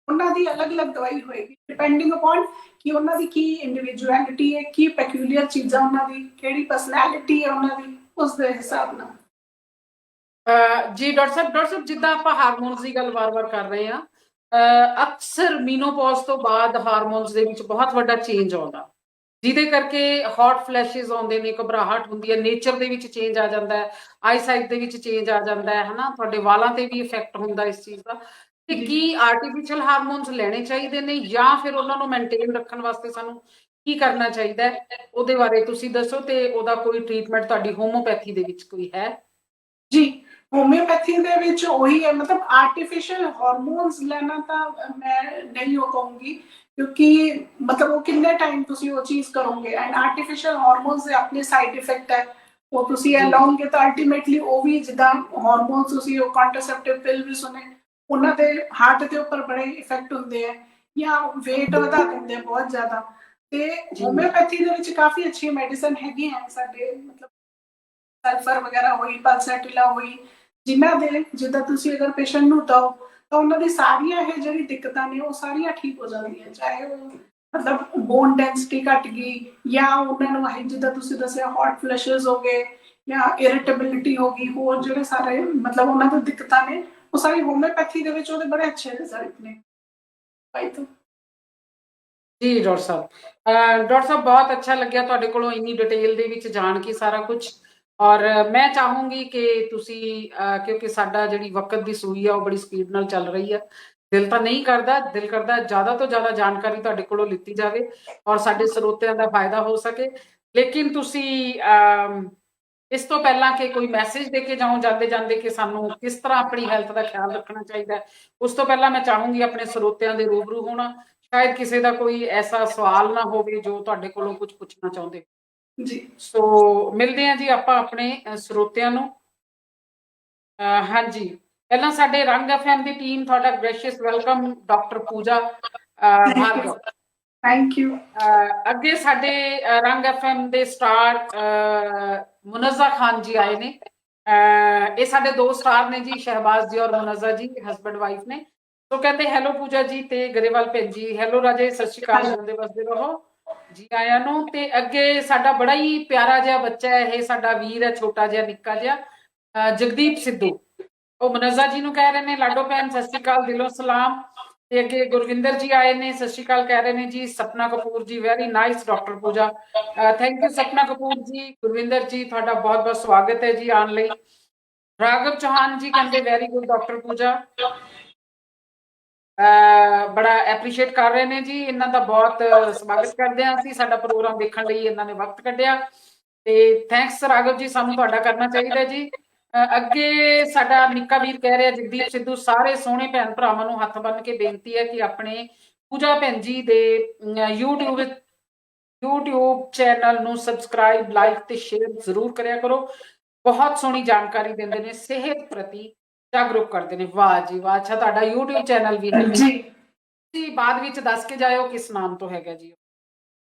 ਉਹਨਾਂ ਦੀ ਅਲੱਗ-ਅਲੱਗ ਦਵਾਈ ਹੋਏਗੀ ਡਿਪੈਂਡਿੰਗ ਅਪਨ ਕਿ ਉਹਨਾਂ ਦੀ ਕੀ ਇੰਡੀਵਿਜੂਅਲਿਟੀ ਹੈ, ਕੀ ਪੈਕਿਊਲੀਅਰ ਚੀਜ਼ਾਂ ਉਹਨਾਂ ਦੀ, ਕਿਹੜੀ ਪਰਸਨੈਲਿਟੀ ਹੈ ਉਹਨਾਂ ਦੀ, ਉਸ ਦੇ ਹਿਸਾਬ ਨਾਲ। ਜੀ ਡਾਕਟਰ ਸਾਹਿਬ, ਜਿੱਦਾਂ ਆਪਾਂ ਹਾਰਮੋਨਸ ਦੀ ਗੱਲ ਵਾਰ-ਵਾਰ ਕਰ ਰਹੇ ਹਾਂ, ਅਕਸਰ ਮੀਨੋਪੌਜ਼ ਤੋਂ ਬਾਅਦ ਹਾਰਮੋਨਸ ਦੇ ਵਿੱਚ ਬਹੁਤ ਵੱਡਾ ਚੇਂਜ ਆਉਂਦਾ, ਜਿਹਦੇ ਕਰਕੇ ਹੌਟ ਫਲੈਸ਼ਿਸ ਆਉਂਦੇ ਨੇ, ਘਬਰਾਹਟ ਹੁੰਦੀ ਹੈ, ਨੇਚਰ ਦੇ ਵਿੱਚ ਚੇਂਜ ਆ ਜਾਂਦਾ ਹੈ, ਆਈ ਸਾਈਟ ਦੇ ਵਿੱਚ ਚੇਂਜ ਆ ਜਾਂਦਾ ਹੈ, ਹਨਾ, ਤੁਹਾਡੇ ਵਾਲਾਂ ਤੇ ਵੀ ਇਫੈਕਟ ਹੁੰਦਾ ਇਸ ਚੀਜ਼ ਦਾ। ਤੇ ਜੀ। ਕੀ ਆਰਟੀਫੀਸ਼ੀਅਲ ਹਾਰਮੋਨਸ ਲੈਣੇ ਚਾਹੀਦੇ ਨੇ ਜਾਂ ਫਿਰ ਉਹਨਾਂ ਨੂੰ ਮੇਨਟੇਨ ਰੱਖਣ ਵਾਸਤੇ ਸਾਨੂੰ ਕੀ ਕਰਨਾ ਚਾਹੀਦਾ ਹੈ? ਉਹਦੇ ਬਾਰੇ ਤੁਸੀਂ ਦੱਸੋ, ਤੇ ਉਹਦਾ ਕੋਈ ਟ੍ਰੀਟਮੈਂਟ ਤੁਹਾਡੀ ਹੋਮੋਪੈਥੀ ਦੇ ਵਿੱਚ ਕੋਈ ਹੈ? ਜੀ, ਹੋਮਿਓਪੈਥੀ ਦੇ ਵਿੱਚ ਉਹੀ ਹੈ, ਮਤਲਬ ਆਰਟੀਫਿਸ਼ੀਅਲ ਹਾਰਮੋਨਸ ਲੈਣਾ ਤਾਂ ਮੈਂ ਨਹੀਂ ਉਹ ਕਹੂੰਗੀ, ਕਿਉਂਕਿ ਮਤਲਬ ਉਹ ਕਿੰਨੇ ਟਾਈਮ ਤੁਸੀਂ ਉਹ ਚੀਜ਼ ਕਰੋਗੇ, ਐਂਡ ਆਰਟੀਫਿਸ਼ੀਅਲ ਹਾਰਮੋਨਸ ਦੇ ਆਪਣੇ ਸਾਈਡ ਇਫੈਕਟ ਹੈ, ਉਹ ਤੁਸੀਂ ਇਹ ਜੀ ਲਓਗੇ ਤਾਂ ਅਲਟੀਮੇਟਲੀ ਉਹ ਵੀ ਜਿੱਦਾਂ ਹਾਰਮੋਨਸ ਤੁਸੀਂ ਉਹ ਕੰਟਰਸੈਪਟਿਵ ਪਿਲ ਵੀ ਸੁਣੇ, ਉਹਨਾਂ ਦੇ ਹਾਰਟ ਦੇ ਉੱਪਰ ਬੜੇ ਇਫੈਕਟ ਹੁੰਦੇ ਆ ਜਾਂ weight ਵਧਾ ਦਿੰਦੇ ਆ ਬਹੁਤ ਜ਼ਿਆਦਾ। ਤੇ ਜੀ ਹੋਮਿਓਪੈਥੀ ਦੇ ਵਿੱਚ ਕਾਫੀ ਅੱਛੀ ਮੈਡੀਸਨ ਹੈਗੀ ਹੈ ਸਾਡੇ, ਮਤਲਬ ਸਲਫਰ ਵਗੈਰਾ ਹੋਈ, ਪਲਸੈਟਿਲਾ ਹੋਈ, ਜਿਨ੍ਹਾਂ ਦੇ ਜਿੱਦਾਂ ਤੁਸੀਂ ਅਗਰ ਪੇਸ਼ੈਂਟ ਨੂੰ ਦਿਓ ਤਾਂ ਉਹਨਾਂ ਦੀ ਸਾਰੀਆਂ ਇਹ ਜਿਹੜੀ ਦਿੱਕਤਾਂ ਨੇ ਉਹ ਸਾਰੀਆਂ ਠੀਕ ਹੋ ਜਾਂਦੀਆਂ, ਚਾਹੇ ਉਹ ਮਤਲਬ ਬੋਨ ਡੈਂਸਿਟੀ ਘਟ ਗਈ ਜਾਂ ਉਹਨਾਂ ਨੂੰ ਇਹ ਜਿੱਦਾਂ ਤੁਸੀਂ ਦੱਸਿਆ ਹੌਟ ਫਲੈਸ਼ਸ ਹੋ ਗਏ ਜਾਂ ਇਰੀਟੇਬਿਲਿਟੀ ਹੋ ਗਈ, ਹੋਰ ਜਿਹੜੇ ਸਾਰੇ ਮਤਲਬ ਉਹਨਾਂ ਦੀ ਦਿੱਕਤਾਂ ਨੇ ਉਹ ਸਾਰੀ ਹੋਮਿਓਪੈਥੀ ਦੇ ਵਿੱਚ ਉਹਦੇ ਬੜੇ ਅੱਛੇ ਰਿਜ਼ਲਟ ਨੇ। ਭਾਈ ਤੋਂ ਜੀ ਡਾਕਟਰ ਸਾਹਿਬ, ਡਾਕਟਰ ਸਾਹਿਬ ਬਹੁਤ ਅੱਛਾ ਲੱਗਿਆ ਤੁਹਾਡੇ ਕੋਲੋਂ ਇੰਨੀ ਡਿਟੇਲ ਦੇ ਵਿੱਚ ਜਾਣ ਕੇ ਸਾਰਾ ਕੁਝ। ਔਰ ਮੈਂ ਚਾਹੂੰਗੀ ਕਿ ਤੁਸੀਂ ਕਿਉਂਕਿ ਸਾਡਾ ਜਿਹੜੀ ਵਕਤ ਦੀ ਸੂਈ ਆ ਉਹ ਬੜੀ ਸਪੀਡ ਨਾਲ ਚੱਲ ਰਹੀ ਆ, ਦਿਲ ਤਾਂ ਨਹੀਂ ਕਰਦਾ, ਦਿਲ ਕਰਦਾ ਜ਼ਿਆਦਾ ਤੋਂ ਜ਼ਿਆਦਾ ਜਾਣਕਾਰੀ ਤੁਹਾਡੇ ਕੋਲੋਂ ਲਿੱਤੀ ਜਾਵੇ ਔਰ ਸਾਡੇ ਸਰੋਤਿਆਂ ਦਾ ਫਾਇਦਾ ਹੋ ਸਕੇ। ਲੇਕਿਨ ਤੁਸੀਂ ਇਸ ਤੋਂ ਪਹਿਲਾਂ ਕਿ ਕੋਈ ਮੈਸੇਜ ਦੇ ਕੇ ਜਾਓ ਜਾਂਦੇ ਜਾਂਦੇ ਕਿ ਸਾਨੂੰ ਕਿਸ ਤਰ੍ਹਾਂ ਆਪਣੀ ਹੈਲਥ ਦਾ ਖਿਆਲ ਰੱਖਣਾ ਚਾਹੀਦਾ ਹੈ, ਉਸ ਤੋਂ ਪਹਿਲਾਂ ਮੈਂ ਚਾਹੂੰਗੀ ਆਪਣੇ ਸਰੋਤਿਆਂ ਦੇ ਰੂਬਰੂ ਹੋਣਾ। ਸ਼ਾਇਦ ਕਿਸੇ ਦਾ ਕੋਈ ਐਸਾ ਸਵਾਲ ਨਾ ਹੋਵੇ ਜੋ ਤੁਹਾਡੇ ਕੋਲੋਂ ਕੁਝ ਪੁੱਛਣਾ ਚਾਹੁੰਦੇ। ਜੀ ਸੋ ਮਿਲਦੇ ਹਾਂ ਜੀ ਆਪਾਂ ਆਪਣੇ ਸਰੋਤਿਆਂ ਨੂੰ। ਹਾਂਜੀ, ਪਹਿਲਾਂ ਸਾਡੇ ਰੰਗ ਐਫਐਮ ਦੀ ਟੀਮ ਤੁਹਾਡਾ gracious welcome doctor Pooja Bhargav. Thank you. ਅੱਗੇ ਸਾਡੇ ਰੰਗ ਐਫਐਮ ਦੇ ਸਟਾਰ ਮੁਨੱਜ਼ਾ ਖਾਨ ਜੀ ਆਏ ਨੇ। ਇਹ ਸਾਡੇ ਦੋ ਸਟਾਰ ਨੇ ਜੀ, ਸ਼ਹਿਬਾਜ਼ ਜੀ ਔਰ ਮੁਨੱਜ਼ਾ ਜੀ, ਹਸਬੈਂਡ ਵਾਈਫ ਨੇ। ਸੋ ਕਹਿੰਦੇ ਹੈਲੋ ਪੂਜਾ ਜੀ ਤੇ ਗਰੇਵਾਲ ਭੈਣ ਜੀ, ਹੈਲੋ ਰਾਜੇ, ਸਤਿ ਸ਼੍ਰੀ ਅਕਾਲ, ਜਿਉਂਦੇ ਵਸਦੇ ਰਹੋ, ਜੀ ਆਇਆਂ ਨੂੰ। ਤੇ ਅੱਗੇ ਸਾਡਾ ਬੜਾ ਹੀ ਪਿਆਰਾ ਜਿਹਾ ਬੱਚਾ ਹੈ, ਇਹ ਸਾਡਾ ਵੀਰ ਹੈ, ਛੋਟਾ ਜਿਹਾ ਨਿੱਕਾ ਜਿਹਾ, ਜਗਦੀਪ ਸਿੱਧੂ। ਉਹ ਮੁਨੱਜ਼ਾ ਜੀ ਨੂੰ ਕਹਿ ਰਹੇ ਨੇ ਲਾਡੋ ਭੈਣ ਸਤਿ ਸ਼੍ਰੀ ਅਕਾਲ, ਦਿਲੋਂ ਸਲਾਮ। ਤੇ ਅੱਗੇ ਗੁਰਵਿੰਦਰ ਜੀ ਆਏ ਨੇ, ਸਤਿ ਸ਼੍ਰੀ ਅਕਾਲ ਕਹਿ ਰਹੇ ਨੇ ਜੀ। Sapna Kapoor ji, very nice doctor Pooja, thank you Sapna Kapoor ji. Gurvinder ਜੀ ਤੁਹਾਡਾ ਬਹੁਤ ਬਹੁਤ ਸਵਾਗਤ ਹੈ ਜੀ ਆਉਣ ਲਈ। ਰਾਘਵ ਚੌਹਾਨ ਜੀ ਕਹਿੰਦੇ ਵੈਰੀ ਗੁੱਡ ਡਾਕਟਰ ਪੂਜਾ, ਬੜਾ ਐਪਰੀਸ਼ੀਏਟ ਕਰ ਰਹੇ ਨੇ ਜੀ, ਇਹਨਾਂ ਦਾ ਬਹੁਤ ਸਵਾਗਤ ਕਰਦੇ ਹਾਂ ਅਸੀਂ, ਸਾਡਾ ਪ੍ਰੋਗਰਾਮ ਦੇਖਣ ਲਈ ਇਹਨਾਂ ਨੇ ਵਕਤ ਕੱਢਿਆ ਤੇ ਥੈਂਕਸ ਰਾਘਵ ਜੀ, ਸਾਨੂੰ ਤੁਹਾਡਾ ਕਰਨਾ ਚਾਹੀਦਾ ਜੀ। ਅੱਗੇ ਸਾਡਾ ਨਿੱਕਾ ਵੀਰ ਕਹਿ ਰਿਹਾ ਜਗਦੀਪ ਸਿੱਧੂ, ਸਾਰੇ ਸੋਹਣੇ ਭੈਣ ਭਰਾਵਾਂ ਨੂੰ ਹੱਥ ਬੰਨ੍ਹ ਕੇ ਬੇਨਤੀ ਹੈ ਕਿ ਆਪਣੇ ਪੂਜਾ ਭੈਣ ਜੀ ਦੇ YouTube ਚੈਨਲ ਨੂੰ ਸਬਸਕ੍ਰਾਈਬ, ਲਾਈਕ ਤੇ ਸ਼ੇਅਰ ਜ਼ਰੂਰ ਕਰਿਆ ਕਰੋ। ਬਹੁਤ ਸੋਹਣੀ ਜਾਣਕਾਰੀ ਦਿੰਦੇ ਨੇ, ਸਿਹਤ ਪ੍ਰਤੀ ਜਾਗਰੂਕ ਕਰਦੇ ਨੇ। ਵਾਹ ਜੀ ਵਾਹ, ਅੱਛਾ ਤੁਹਾਡਾ YouTube ਚੈਨਲ ਵੀ ਹੈ ਜੀ ਜੀ, ਬਾਅਦ ਵਿੱਚ ਦੱਸ ਕੇ ਜਾਇਓ ਕਿਸ ਨਾਮ ਤੋਂ ਹੈਗਾ ਜੀ।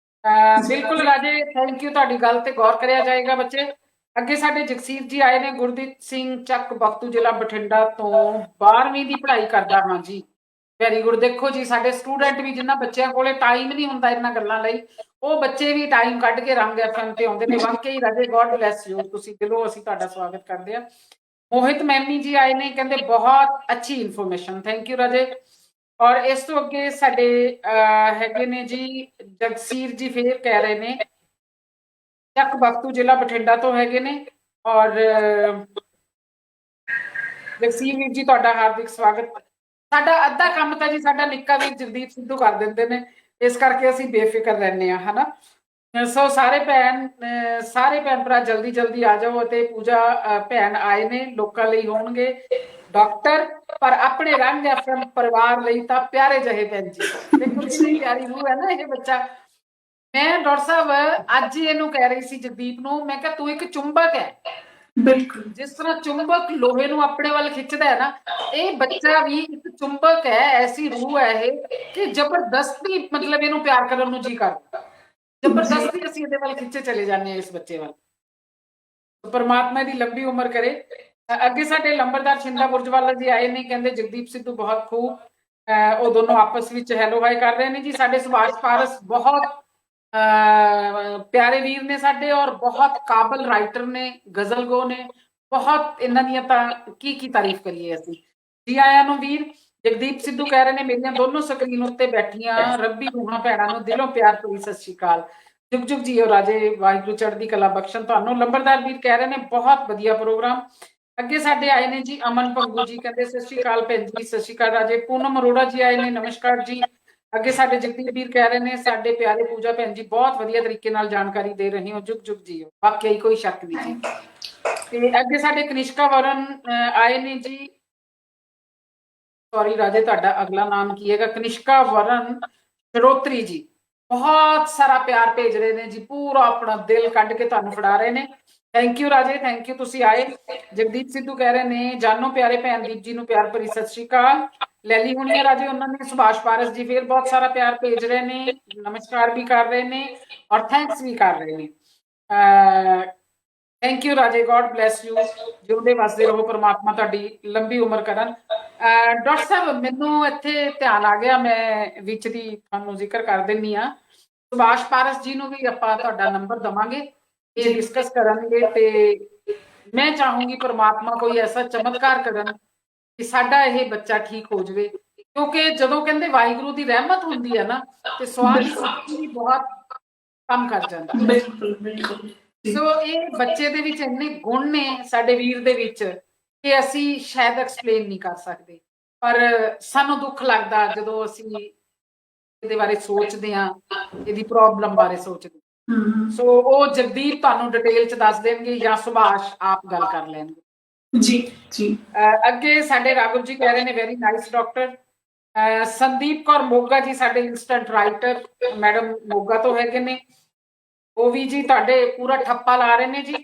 ਬਿਲਕੁਲ ਰਾਜੇ, ਥੈਂਕ ਯੂ, ਤੁਹਾਡੀ ਗੱਲ ਤੇ ਗੌਰ ਕਰਿਆ ਜਾਏਗਾ ਬੱਚੇ। ਅੱਗੇ ਸਾਡੇ ਜਗਸੀਰ ਜੀ ਆਏ ਨੇ, ਗੁਰਦੀਪ ਸਿੰਘ ਚੱਕ ਬਖਤੂ ਜ਼ਿਲ੍ਹਾ ਬਠਿੰਡਾ ਤੋਂ, 12ਵੀਂ ਦੀ ਪੜ੍ਹਾਈ ਕਰਦਾ ਹਾਂ ਜੀ, ਵੈਰੀ ਗੁੱਡ। ਦੇਖੋ ਜੀ ਸਾਡੇ ਸਟੂਡੈਂਟ ਵੀ, ਜਿਨ੍ਹਾਂ ਬੱਚਿਆਂ ਕੋਲੇ ਟਾਈਮ ਨਹੀਂ ਹੁੰਦਾ ਇਹਨਾਂ ਗੱਲਾਂ ਲਈ, ਉਹ ਬੱਚੇ ਵੀ ਟਾਈਮ ਕੱਢ ਕੇ ਰੰਗ ਐਫਐਮ ਤੇ ਆਉਂਦੇ ਨੇ। ਵਾਕਈ ਰਾਜੇ ਗੋਡ ਬਲੈਸ ਯੂ, ਤੁਸੀਂ ਦਿਲੋਂ ਅਸੀਂ ਤੁਹਾਡਾ ਸਵਾਗਤ ਕਰਦੇ ਆ। ਮੋਹਿਤ ਮੈਮੀ ਜੀ ਆਏ ਨੇ, ਕਹਿੰਦੇ ਬਹੁਤ ਅੱਛੀ ਇਨਫੋਰਮੇਸ਼ਨ, ਥੈਂਕ ਯੂ ਰਾਜੇ। ਔਰ ਇਸ ਤੋਂ ਅੱਗੇ ਸਾਡੇ ਹੈਗੇ ਨੇ ਜੀ ਜਗਸੀਰ ਜੀ, ਫੇਰ ਕਹਿ ਰਹੇ ਨੇ ਚੱਕ ਬਖਤੂ ਜ਼ਿਲ੍ਹਾ ਬਠਿੰਡਾ ਤੋਂ ਹੈਗੇ ਨੇ। ਔਰ ਜਗਸੀਰ ਵੀਰ ਜੀ ਤੁਹਾਡਾ ਹਾਰਦਿਕ ਸਵਾਗਤ। ਸਾਡਾ ਅੱਧਾ ਕੰਮ ਤਾਂ ਜੀ ਸਾਡਾ ਨਿੱਕਾ ਵੀਰ ਜਗਦੀਪ ਸਿੱਧੂ ਕਰ ਦਿੰਦੇ ਨੇ, ਇਸ ਕਰਕੇ ਅਸੀਂ ਬੇਫਿਕਰ ਰਹਿੰਦੇ ਹਾਂ, ਹਨਾ। ਸੋ ਸਾਰੇ ਭੈਣ ਭਰਾ ਜਲਦੀ ਜਲਦੀ ਆ ਜਾਓ। ਅਤੇ ਪੂਜਾ ਭੈਣ ਆਏ ਨੇ, ਲੋਕਾਂ ਲਈ ਹੋਣਗੇ ਡਾਕਟਰ, ਪਰ ਆਪਣੇ ਰੰਗ ਐਫਐਮ ਪਰਿਵਾਰ ਲਈ ਤਾਂ ਪਿਆਰੇ ਜਿਹੇ ਭੈਣ ਜੀ। ਦੇਖੋ ਕਿੰਨੀ ਪਿਆਰੀ ਰੂਹ ਹੈ ਨਾ ਇਹ ਬੱਚਾ। ਮੈਂ ਡਾਕਟਰ ਸਾਹਿਬ ਅੱਜ ਇਹਨੂੰ ਕਹਿ ਰਹੀ ਸੀ ਜਗਦੀਪ ਨੂੰ, ਮੈਂ ਕਿਹਾ ਤੂੰ ਇੱਕ ਚੁੰਬਕ ਹੈ, ਬਿਲਕੁਲ। ਜਿਸ ਤਰ੍ਹਾਂ ਚੁੰਬਕ ਲੋਹੇ ਨੂੰ ਆਪਣੇ ਵੱਲ ਖਿੱਚਦਾ ਹੈ ਨਾ, ਇਹ ਬੱਚਾ ਵੀ ਇੱਕ ਚੁੰਬਕ ਹੈ, ਐਸੀ ਰੂਹ ਹੈ ਇਹ ਕਿ ਜ਼ਬਰਦਸਤੀ ਮਤਲਬ ਇਹਨੂੰ ਪਿਆਰ ਕਰਨ ਨੂੰ ਜੀ ਕਰਦਾ, ਜ਼ਬਰਦਸਤੀ ਅਸੀਂ ਇਹਦੇ ਵੱਲ ਖਿੱਚੇ ਚਲੇ ਜਾਂਦੇ ਹਾਂ ਇਸ ਬੱਚੇ ਵੱਲ। ਪਰਮਾਤਮਾ ਦੀ ਲੰਬੀ ਉਮਰ ਕਰੇ। ਅੱਗੇ ਸਾਡੇ ਲੰਬਰਦਾਰ ਛਿੰਦਾ ਬੁਰਜਵਾਲਾ ਜੀ ਆਏ ਨੇ, ਕਹਿੰਦੇ ਜਗਦੀਪ ਸਿੱਧੂ ਬਹੁਤ ਖੂਬ। ਉਹ ਦੋਨੋਂ ਆਪਸ ਵਿੱਚ ਹੈਲੋ ਹਾਈ ਕਰ ਰਹੇ ਨੇ ਜੀ। ਸਾਡੇ ਸੁਭਾਸ਼ ਪਾਰਸ ਬਹੁਤ ਪਿਆਰੇ ਵੀਰ ਨੇ ਸਾਡੇ, ਔਰ ਬਹੁਤ ਕਾਬਲ ਰਾਈਟਰ ਨੇ, ਗਜ਼ਲਗੋ ਨੇ, ਬਹੁਤ ਇਹਨਾਂ ਦੀਆਂ ਤਾਂ ਕੀ ਤਾਰੀਫ ਕਰੀਏ ਅਸੀਂ। ਜੀ ਆਇਆਂ ਨੂੰ ਵੀਰ। ਜਗਦੀਪ ਸਿੱਧੂ ਕਹਿ ਰਹੇ ਨੇ ਮੇਰੀਆਂ ਦੋਨੋਂ ਸਕਰੀਨ ਉੱਤੇ ਬੈਠੀਆਂ ਰੱਬੀ ਰੂਹਾਂ ਭੈਣਾਂ ਨੂੰ ਦਿਲੋਂ ਪਿਆਰ ਭਰੀ ਸਤਿ ਸ਼੍ਰੀ ਅਕਾਲ। ਜੁਗ ਜੁਗ ਜੀਓ ਰਾਜੇ, ਵਾਹਿਗੁਰੂ ਚੜ੍ਹਦੀ ਕਲਾ ਬਖਸ਼ਣ ਤੁਹਾਨੂੰ। ਲੰਬਰਦਾਰ ਵੀਰ ਕਹਿ ਰਹੇ ਨੇ ਬਹੁਤ ਵਧੀਆ ਪ੍ਰੋਗਰਾਮ। ਅੱਗੇ ਸਾਡੇ ਆਏ ਨੇ ਜੀ ਅਮਨ ਪੰਗੂ ਜੀ, ਕਹਿੰਦੇ ਸਤਿ ਸ਼੍ਰੀ ਅਕਾਲ ਭੈਣ ਜੀ। ਸਤਿ ਸ਼੍ਰੀ ਅਕਾਲ ਰਾਜੇ। ਪੂਨਮ ਅਰੋੜਾ ਜੀ ਆਏ ਨੇ, ਨਮਸਕਾਰ ਜੀ। ਅੱਗੇ ਸਾਡੇ ਜਗਦੀਪ ਵੀਰ ਕਹਿ ਰਹੇ ਨੇ ਸਾਡੇ ਪਿਆਰੇ ਪੂਜਾ ਭੈਣ ਜੀ ਬਹੁਤ ਵਧੀਆ ਤਰੀਕੇ ਨਾਲ ਜਾਣਕਾਰੀ ਦੇ ਰਹੇ ਹੋ, ਜੁਗ ਜੁਗ ਜੀ। ਵਾਕਿਆ ਹੀ ਕੋਈ ਸ਼ੱਕ ਨਹੀਂ ਜੀ। ਤੇ ਅੱਗੇ ਸਾਡੇ ਕਨਿਸ਼ਕਾ ਵਰਨ ਆਏ ਨੇ ਜੀ, ਸੌਰੀ ਰਾਜੇ ਤੁਹਾਡਾ ਅਗਲਾ ਨਾਮ ਕੀ ਹੈਗਾ? ਕਨਿਸ਼ਕਾ ਵਰਨ ਸ਼ਰੋਤਰੀ ਜੀ, ਬਹੁਤ ਸਾਰਾ ਪਿਆਰ ਭੇਜ ਰਹੇ ਨੇ ਜੀ, ਪੂਰਾ ਆਪਣਾ ਦਿਲ ਕੱਢ ਕੇ ਤੁਹਾਨੂੰ ਫੜਾ ਰਹੇ ਨੇ। ਥੈਂਕ ਯੂ ਰਾਜੇ, ਥੈਂਕ ਯੂ, ਤੁਸੀਂ ਆਏ। ਜਗਦੀਪ ਸਿੱਧੂ ਕਹਿ ਰਹੇ ਨੇ ਜਾਨੋ ਪਿਆਰੇ ਭੈਣ ਦੀਪ ਜੀ ਨੂੰ ਪਿਆਰ ਭਰੀ ਸਤਿ ਸ਼੍ਰੀ ਅਕਾਲ। ਲੈਲੀ ਹੋਣੀ ਹੈ ਰਾਜੇ, ਉਹਨਾਂ ਨੇ ਸੁਭਾਸ਼ ਪਾਰਸ ਜੀ ਫਿਰ ਬਹੁਤ ਸਾਰਾ ਪਿਆਰ ਭੇਜ ਰਹੇ ਨੇ, ਨਮਸਕਾਰ ਵੀ ਕਰ ਰਹੇ ਨੇ ਔਰ ਥੈਂਕਸ ਵੀ ਕਰ ਰਹੇ ਨੇ। ਥੈਂਕ ਯੂ ਰਾਜੇ, ਗੋਡ ਬਲੈਸ ਯੂ, ਜਿਉਂਦੇ ਵਸਦੇ ਰਹੋ, ਪਰਮਾਤਮਾ ਤੁਹਾਡੀ ਲੰਬੀ ਉਮਰ ਕਰਨ। ਡਾਕਟਰ ਸਾਹਿਬ ਮੈਨੂੰ ਇੱਥੇ ਧਿਆਨ ਆ ਗਿਆ, ਮੈਂ ਵਿੱਚ ਦੀ ਤੁਹਾਨੂੰ ਜ਼ਿਕਰ ਕਰ ਦਿੰਨੀ ਆ। ਸੁਭਾਸ਼ ਪਾਰਸ ਜੀ ਨੂੰ ਵੀ ਆਪਾਂ ਤੁਹਾਡਾ ਨੰਬਰ ਦਵਾਂਗੇ, ਇਹ ਡਿਸਕਸ ਕਰਾਂਗੇ। ਤੇ ਮੈਂ ਚਾਹੂੰਗੀ ਪਰਮਾਤਮਾ ਕੋਈ ਐਸਾ ਚਮਤਕਾਰ ਕਰਨ ਕਿ ਸਾਡਾ ਇਹ ਬੱਚਾ ਠੀਕ ਹੋ ਜਾਵੇ, ਕਿਉਂਕਿ ਜਦੋਂ ਕਹਿੰਦੇ ਵਾਹਿਗੁਰੂ ਦੀ ਰਹਿਮਤ ਹੁੰਦੀ ਹੈ ਨਾ ਤੇ ਸਵਾਦ ਵੀ ਬਹੁਤ ਕੰਮ ਕਰ ਜਾਂਦਾ। ਬਿਲਕੁਲ ਬਿਲਕੁਲ। ਸੋ ਇਹ ਬੱਚੇ ਦੇ ਵਿੱਚ ਇੰਨੇ ਗੁਣ ਨੇ ਸਾਡੇ ਵੀਰ ਦੇ ਵਿੱਚ ਕਿ ਅਸੀਂ ਸ਼ਾਇਦ ਐਕਸਪਲੇਨ ਨਹੀਂ ਕਰ ਸਕਦੇ, ਪਰ ਸਾਨੂੰ ਦੁੱਖ ਲੱਗਦਾ ਜਦੋਂ ਅਸੀਂ ਇਹਦੇ ਬਾਰੇ ਸੋਚਦੇ ਹਾਂ, ਇਹਦੀ ਪ੍ਰੋਬਲਮ ਬਾਰੇ ਸੋਚਦੇ। ਸੋ ਉਹ ਜਗਦੀਪ ਤੁਹਾਨੂੰ ਡਿਟੇਲ ਚ ਦੱਸ ਦੇਣਗੇ ਜਾਂ ਸੁਭਾਸ਼ ਆਪ ਗੱਲ ਕਰ ਲੈਣਗੇ ਜੀ ਜੀ। ਅੱਗੇ ਸਾਡੇ ਰਾਘਵ ਜੀ ਕਹਿ ਰਹੇ ਨੇ very nice doctor. Sandeep Kaur Moga ਜੀ ਸਾਡੇ ਇੰਸਟੈਂਟ ਰਾਈਟਰ, ਮੈਡਮ ਮੋਗਾ ਤੋਂ ਹੈਗੇ ਨੇ, ਉਹ ਵੀ ਜੀ ਤੁਹਾਡੇ ਪੂਰਾ ਠੱਪਾ ਲਾ ਰਹੇ ਨੇ ਜੀ।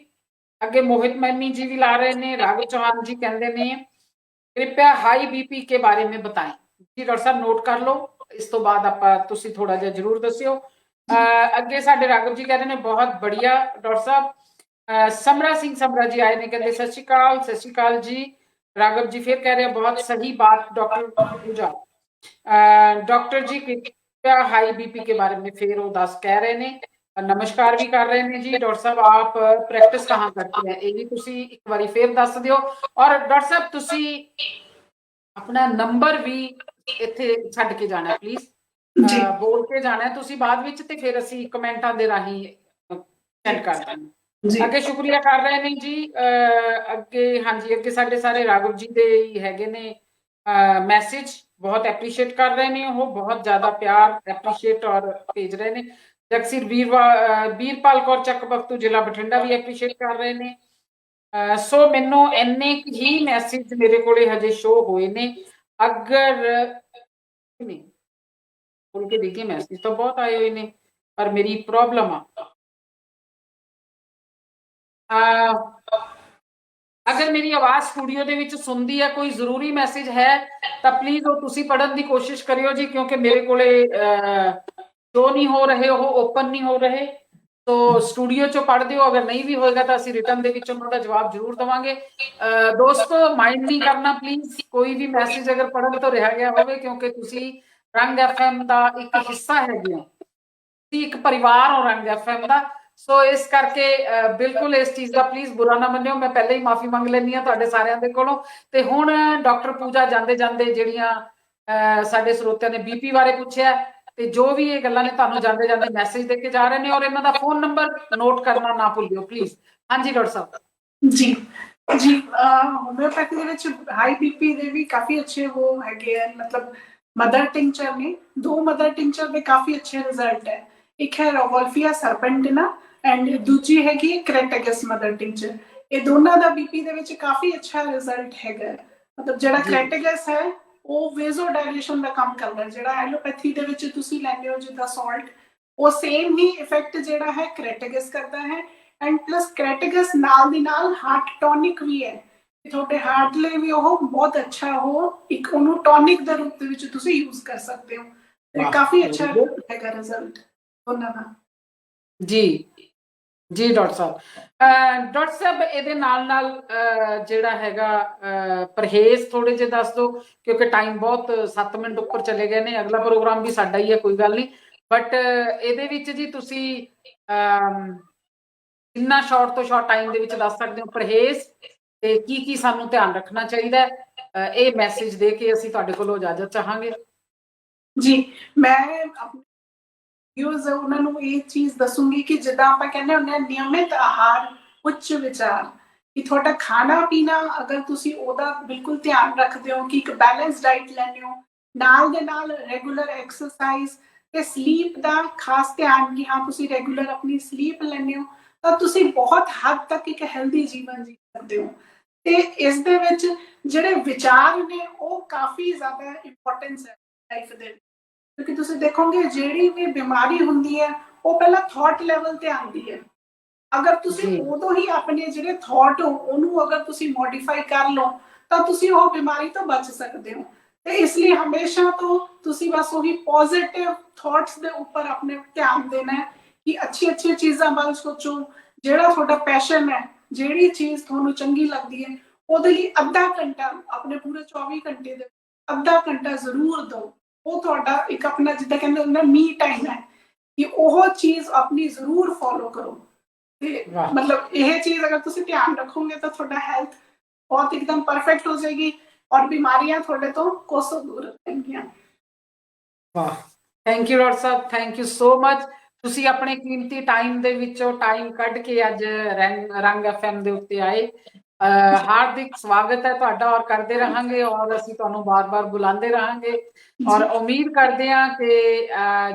ਅੱਗੇ ਮੋਹਿਤ ਮੈਨੀ ਜੀ ਵੀ ਲਾ ਰਹੇ ਨੇ। ਰਾਘਵ ਚौहान जी कहते ने कृपया हाई बीपी के बारे में बताएं जी। डॉक्टर साहब नोट कर लो, इस तो बाद आप तुसी थोड़ा जिहा जरूर दस्सिओ। ਅੱਗੇ ਸਾਡੇ ਰਾਘਵ ਜੀ ਕਹਿ ਰਹੇ ਨੇ ਬਹੁਤ बढ़िया डॉक्टर साहब। ਸਮਰਾ ਸਿੰਘ ਸਮਰਾ ਜੀ ਆਏ ਨੇ, ਕਹਿੰਦੇ ਸਤਿ ਸ਼੍ਰੀ ਅਕਾਲ। ਸਤਿ ਸ਼੍ਰੀ ਅਕਾਲ ਜੀ। ਰਾਘਵ ਜੀ फिर कह रहे हैं बहुत सही बात डॉक्टर पूजा। डॉक्टर जी कृपया हाई बीपी के बारे में फिर वो दस कह रहे ने, नमस्कार भी कर रहे हैं जी। डॉक्टर साहब आप प्रैक्टिस कहाँ करते हैं, ये भी तुसी एक बारी फिर दस दिओ। और डॉक्टर साहब तुसी अपना नंबर भी इत्थे छड्ड के जाना प्लीज, बोल के जाना तुसी बाद विच ते फिर असी कमेंटां दे राही सेंड कर देंगे। अगे शुक्रिया कर रहे ने जी। अगे हाँ जी, अगे साडे सारे राघव जी दे ही हैगे ने मैसेज, बहुत एप्रीशिएट कर रहे ने, वो बहुत ज्यादा प्यार एप्रीशिएट और भेज रहे ने। जगसीर ਵੀਰਪਾਲ ਕੌਰ ਚੱਕ ਬਖਤੂ ਜ਼ਿਲ੍ਹਾ ਬਠਿੰਡਾ ਵੀ ਐਪਰੀਸ਼ੀਏਟ ਕਰ ਰਹੇ ਨੇ। ਸੋ ਮੈਨੂੰ ਇੰਨੇ ਹੀ ਮੈਸੇਜ ਮੇਰੇ ਕੋਲੇ ਹਜੇ ਸ਼ੋ ਹੋਏ ਨੇ। ਅਗਰ ਨਹੀਂ ਬੋਲ ਕੇ ਦੇਖੀਏ, ਮੈਸੇਜ ਤਾਂ ਬਹੁਤ ਆਏ ਹੋਏ ਨੇ ਪਰ ਮੇਰੀ ਪ੍ਰੋਬਲਮ ਅਗਰ ਮੇਰੀ ਆਵਾਜ਼ ਸਟੂਡੀਓ ਦੇ ਵਿੱਚ ਸੁਣਦੀ ਹੈ, ਕੋਈ ਜ਼ਰੂਰੀ ਮੈਸੇਜ ਹੈ ਤਾਂ ਪਲੀਜ਼ ਉਹ ਤੁਸੀਂ ਪੜ੍ਹਨ ਦੀ ਕੋਸ਼ਿਸ਼ ਕਰਿਓ ਜੀ, ਕਿਉਂਕਿ ਮੇਰੇ ਕੋਲੇ ਸ਼ੋ ਨਹੀਂ ਹੋ ਰਹੇ, ਉਹ ਓਪਨ ਨਹੀਂ ਹੋ ਰਹੇ। तो स्टूडियो चो पढ़ दिओ, अगर नहीं भी होएगा तो असं रिटर्न दे विच उन्हां दा जवाब जरूर देवांगे। दोस्तों माइंड नहीं करना प्लीज, कोई भी मैसेज अगर पढ़न तो रह गया होवे, क्योंकि तुसी रंग FM दा एक हिस्सा है, एक परिवार हो रंग FM दा। सो इस करके बिल्कुल इस चीज़ का प्लीज बुरा ना मन्निओ। मैं पहले ही माफी मंग लैनी हां तुहाडे सारिआं दे कोलों। ते हुण डॉक्टर पूजा जांदे जांदे जिहड़ियां साडे ਸਰੋਤਿਆਂ ने BP बारे पुछिआ, ਤੇ ਜੋ ਵੀ ਇਹ ਗੱਲਾਂ ਨੇ ਤੁਹਾਨੂੰ ਜਾਂਦੇ ਜਾਂਦੇ ਮੈਸੇਜ ਦੇ ਕੇ ਜਾ ਰਹੇ ਨੇ, ਔਰ ਇਹਨਾਂ ਦਾ ਫੋਨ ਨੰਬਰ ਨੋਟ ਕਰਨਾ ਨਾ ਭੁੱਲਿਓ ਪਲੀਜ਼। ਹਾਂਜੀ ਡਾਕਟਰ ਸਾਹਿਬ ਜੀ ਜੀ। ਹੋਮਿਓਪੈਥੀ ਦੇ ਵਿੱਚ ਹਾਈ ਬੀਪੀ ਦੇ ਵੀ ਕਾਫੀ ਅੱਛੇ ਉਹ ਹੈਗੇ ਆ, ਮਤਲਬ ਮਦਰ ਟਿੰਚਰ ਨੇ, ਦੋ ਮਦਰ ਟਿੰਚਰ ਦੇ ਕਾਫੀ ਅੱਛੇ ਰਿਜ਼ਲਟ ਹੈ। ਇੱਕ ਹੈ ਰੋਵੋਲਫੀਆ ਸਰਪੈਂਟਿਨਾ ਐਂਡ ਦੂਜੀ ਹੈਗੀ ਕ੍ਰੈਟੇਗਸ ਮਦਰ ਟਿੰਚਰ। ਇਹ ਦੋਨਾਂ ਦਾ ਬੀਪੀ ਦੇ ਵਿੱਚ ਕਾਫੀ ਅੱਛਾ ਰਿਜ਼ਲਟ ਹੈਗਾ। ਮਤਲਬ ਜਿਹੜਾ ਕ੍ਰੈਟੇਗਸ ਹੈ ਉਹ ਵੇਜ਼ੋ ਡਾਇਲੇਸ਼ਨ ਦਾ ਕੰਮ ਕਰਦਾ, ਜਿਹੜਾ ਐਲੋਪੈਥੀ ਦੇ ਵਿੱਚ ਤੁਸੀਂ ਲੈਂਦੇ ਹੋ ਜਿੱਦਾਂ ਸਾਲਟ, ਉਹ ਸੇਮ ਹੀ ਇਫੈਕਟ ਜਿਹੜਾ ਹੈ ਕ੍ਰੈਟੇਗਸ ਕਰਦਾ ਹੈ। ਐਂਡ ਪਲੱਸ ਕ੍ਰੈਟੇਗਸ ਨਾਲ ਦੀ ਨਾਲ ਹਾਰਟ ਟੋਨਿਕ ਵੀ ਹੈ, ਤੁਹਾਡੇ ਹਾਰਟ ਲਈ ਵੀ ਉਹ ਬਹੁਤ ਅੱਛਾ, ਉਹ ਇੱਕ ਉਹਨੂੰ ਟੋਨਿਕ ਦੇ ਰੂਪ ਦੇ ਵਿੱਚ ਤੁਸੀਂ ਯੂਜ਼ ਕਰ ਸਕਦੇ ਹੋ। ਤੇ ਕਾਫੀ ਅੱਛਾ ਹੈਗਾ ਰਿਜ਼ਲਟ ਉਹਨਾਂ ਦਾ। ਜੀ ਜੀ ਡਾਕਟਰ ਸਾਹਿਬ। ਡਾਕਟਰ ਸਾਹਿਬ ਇਹਦੇ ਨਾਲ ਜਿਹੜਾ ਹੈਗਾ ਪਰਹੇਜ਼ ਥੋੜੇ ਜਿਹੇ ਦੱਸ ਦਿਓ, ਕਿਉਂਕਿ ਟਾਈਮ ਬਹੁਤ 7 ਮਿੰਟ ਉੱਪਰ ਚਲੇ ਗਏ ਨੇ। ਅਗਲਾ ਪ੍ਰੋਗਰਾਮ ਵੀ ਸਾਡਾ ਹੀ ਹੈ, ਕੋਈ ਗੱਲ ਨਹੀਂ, ਬਟ ਇਹਦੇ ਵਿੱਚ ਜੀ ਤੁਸੀਂ ਕਿੰਨਾ ਸ਼ਾਰਟ ਤੋਂ ਸ਼ਾਰਟ ਟਾਈਮ ਦੇ ਵਿੱਚ ਦੱਸ ਸਕਦੇ ਹੋ ਪਰਹੇਜ਼ ਤੇ ਕੀ ਕੀ ਸਾਨੂੰ ਧਿਆਨ ਰੱਖਣਾ ਚਾਹੀਦਾ ਹੈ। ਇਹ ਮੈਸੇਜ ਦੇ ਕੇ ਅਸੀਂ ਤੁਹਾਡੇ ਕੋਲੋਂ ਇਜਾਜ਼ਤ ਚਾਹਾਂਗੇ ਜੀ। ਮੈਂ ਉਹਨਾਂ ਨੂੰ ਇਹ ਚੀਜ਼ ਦੱਸੂਗੀ ਕਿ ਜਿੱਦਾਂ ਆਪਾਂ ਕਹਿੰਦੇ ਹੁੰਦੇ ਹਾਂ ਨਿਯਮਿਤ ਆਹਾਰ, ਉੱਚ ਵਿਚਾਰ, ਕਿ ਤੁਹਾਡਾ ਖਾਣਾ ਪੀਣਾ ਅਗਰ ਤੁਸੀਂ ਉਹਦਾ ਬਿਲਕੁਲ ਧਿਆਨ ਰੱਖਦੇ ਹੋ ਕਿ ਇੱਕ ਬੈਲੈਂਸ ਡਾਈਟ ਲੈਂਦੇ ਹੋ, ਨਾਲ ਦੇ ਨਾਲ ਰੈਗੂਲਰ ਐਕਸਰਸਾਈਜ਼ ਤੇ ਸਲੀਪ ਦਾ ਖਾਸ ਧਿਆਨ ਕਿ ਹਾਂ ਤੁਸੀਂ ਰੈਗੂਲਰ ਆਪਣੀ ਸਲੀਪ ਲੈਂਦੇ ਹੋ, ਤਾਂ ਤੁਸੀਂ ਬਹੁਤ ਹੱਦ ਤੱਕ ਇੱਕ ਹੈਲਦੀ ਜੀਵਨ ਜੀ ਸਕਦੇ ਹੋ। ਤੇ ਇਸ ਦੇ ਵਿੱਚ ਜਿਹੜੇ ਵਿਚਾਰ ਨੇ ਉਹ ਕਾਫੀ ਜ਼ਿਆਦਾ ਇੰਪੋਰਟੈਂਸ ਹੈ ਲਾਈਫ ਦੇ, ਕਿਉਂਕਿ ਤੁਸੀਂ ਦੇਖੋਗੇ ਜਿਹੜੀ ਵੀ ਬਿਮਾਰੀ ਹੁੰਦੀ ਹੈ ਉਹ ਪਹਿਲਾਂ ਥਾਟ ਲੈਵਲ ਤੇ ਆਉਂਦੀ ਹੈ। ਅਗਰ ਤੁਸੀਂ ਜੀ। ਉਦੋਂ ਹੀ ਆਪਣੇ ਜਿਹੜੇ ਥਾਟ ਹੋ ਉਹਨੂੰ ਅਗਰ ਤੁਸੀਂ ਮੋਡੀਫਾਈ ਕਰ ਲਓ ਤਾਂ ਤੁਸੀਂ ਉਹ ਬਿਮਾਰੀ ਤੋਂ ਬਚ ਸਕਦੇ ਹੋ। ਤੇ ਇਸ ਲਈ ਹਮੇਸ਼ਾ ਤੋਂ ਤੁਸੀਂ ਬਸ ਉਹੀ ਪੋਜ਼ਿਟਿਵ ਥਾਟਸ ਦੇ ਉੱਪਰ ਆਪਣੇ ਧਿਆਨ ਦੇਣਾ ਹੈ ਕਿ ਅੱਛੀ ਅੱਛੀ ਚੀਜ਼ਾਂ ਵੱਲ ਸੋਚੋ, ਜਿਹੜਾ ਤੁਹਾਡਾ ਪੈਸ਼ਨ ਹੈ, ਜਿਹੜੀ ਚੀਜ਼ ਤੁਹਾਨੂੰ ਚੰਗੀ ਲੱਗਦੀ ਹੈ ਉਹਦੇ ਲਈ ਅੱਧਾ ਘੰਟਾ ਆਪਣੇ ਪੂਰੇ 24 ਘੰਟੇ ਦੇ ਅੱਧਾ ਘੰਟਾ ਜ਼ਰੂਰ ਦਿਓ। ਉਹ ਤੁਹਾਡਾ ਇੱਕ ਆਪਣਾ ਜਿੱਦਾਂ ਕਹਿੰਦੇ ਹੁੰਦਾ ਮੀ ਟਾਈਮ ਹੈ ਕਿ ਉਹ ਚੀਜ਼ ਆਪਣੀ ਜ਼ਰੂਰ ਫੋਲੋ ਕਰੋ। ਤੇ ਵਾਹ। ਮਤਲਬ ਇਹ ਚੀਜ਼ ਅਗਰ ਤੁਸੀਂ ਧਿਆਨ ਰੱਖੋਗੇ ਤਾਂ ਤੁਹਾਡਾ ਹੈਲਥ ਬਹੁਤ ਇੱਕਦਮ ਪਰਫੈਕਟ ਹੋ ਜਾਏਗੀ ਔਰ ਬਿਮਾਰੀਆਂ ਤੁਹਾਡੇ ਤੋਂ ਕੋਸੋਂ ਦੂਰ ਰਹਿਣਗੀਆਂ। ਵਾਹ, ਥੈਂਕ ਯੂ ਡਾਕਟਰ ਸਾਹਿਬ, ਥੈਂਕ ਯੂ ਸੋ ਮਚ। ਤੁਸੀਂ ਆਪਣੇ ਕੀਮਤੀ ਟਾਈਮ ਦੇ ਵਿੱਚੋਂ ਟਾਈਮ ਕੱਢ ਕੇ ਅੱਜ ਰੰਗ FM ਦੇ ਉੱਤੇ ਆਏ। ਹਾਰਦਿਕ ਸਵਾਗਤ ਹੈ ਤੁਹਾਡਾ, ਔਰ ਕਰਦੇ ਰਹਾਂਗੇ, ਔਰ ਅਸੀਂ ਤੁਹਾਨੂੰ ਬਾਰ-ਬਾਰ ਬੁਲਾਉਂਦੇ ਰਹਾਂਗੇ। ਔਰ ਉਮੀਦ ਕਰਦੇ ਹਾਂ ਕਿ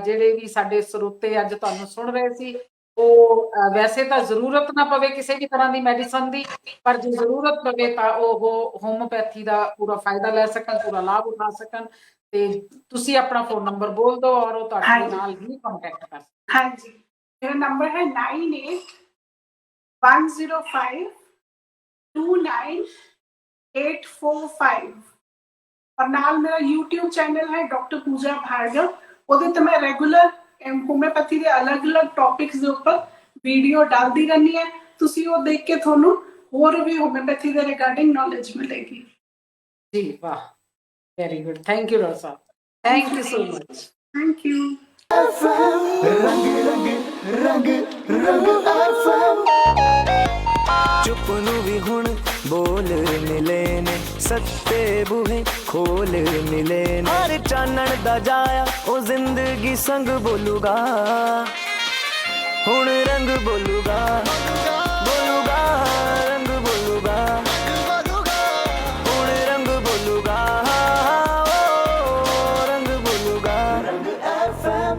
ਜਿਹੜੇ ਵੀ ਸਾਡੇ ਸਰੋਤੇ ਅੱਜ ਤੁਹਾਨੂੰ ਸੁਣ ਰਹੇ ਸੀ ਉਹ ਵੈਸੇ ਤਾਂ ਜ਼ਰੂਰਤ ਨਾ ਪਵੇ ਕਿਸੇ ਵੀ ਤਰ੍ਹਾਂ ਦੀ ਮੈਡੀਸਨ ਦੀ, ਪਰ ਜੇ ਜ਼ਰੂਰਤ ਪਵੇ ਤਾਂ ਉਹ ਹੋਮੋਪੈਥੀ ਦਾ ਪੂਰਾ ਫਾਇਦਾ ਲੈ ਸਕਣ, ਪੂਰਾ ਲਾਭ ਉਠਾ ਸਕਣ। ਤੇ ਤੁਸੀਂ ਆਪਣਾ ਫੋਨ ਨੰਬਰ ਬੋਲ ਦਿਓ ਔਰ ਉਹ ਤੁਹਾਡੇ ਨਾਲ ਹੀ ਕੰਟੈਕਟ ਕਰ ਸਕਣ। ਹਾਂਜੀ, ਮੇਰਾ ਨੰਬਰ ਹੈ 9810529845 और नाल मेरा YouTube चैनल है डॉक्टर पूजा भार्गव। ਉਹਦੇ ਤੇ ਮੈਂ ਰੈਗੂਲਰ ਹੋਮਿਓਪੈਥੀ ਦੇ ਅਲੱਗ-ਅਲੱਗ ਟੌਪਿਕਸ ਦੇ ਉੱਪਰ ਵੀਡੀਓ ਡਾਲਦੀ ਰਹਿੰਦੀ ਹੈ। ਤੁਸੀਂ ਉਹ ਦੇਖ ਕੇ ਤੁਹਾਨੂੰ ਹੋਰ ਵੀ ਹੋਮਿਓਪੈਥੀ ਦੇ ਰਿਗਾਰਡਿੰਗ ਨੌਲੇਜ ਮਿਲੇਗੀ। ਜੀ ਵਾਹ, very good, thank you doctor ਸਾਹਿਬ, thank you so much. Thank you. रंग रंग रंग रंग FM चुप नू भी हुण बोल मिले ने, सत्ते बूहे खोल मिले ने, हर चानण दा जाया ओ जिंदगी संग बोलूगा, हुण रंग बोलूगा बोलूगा रंग बोलूगा, हुण रंग बोलूगा ओ रंग बोलूगा। रंग FM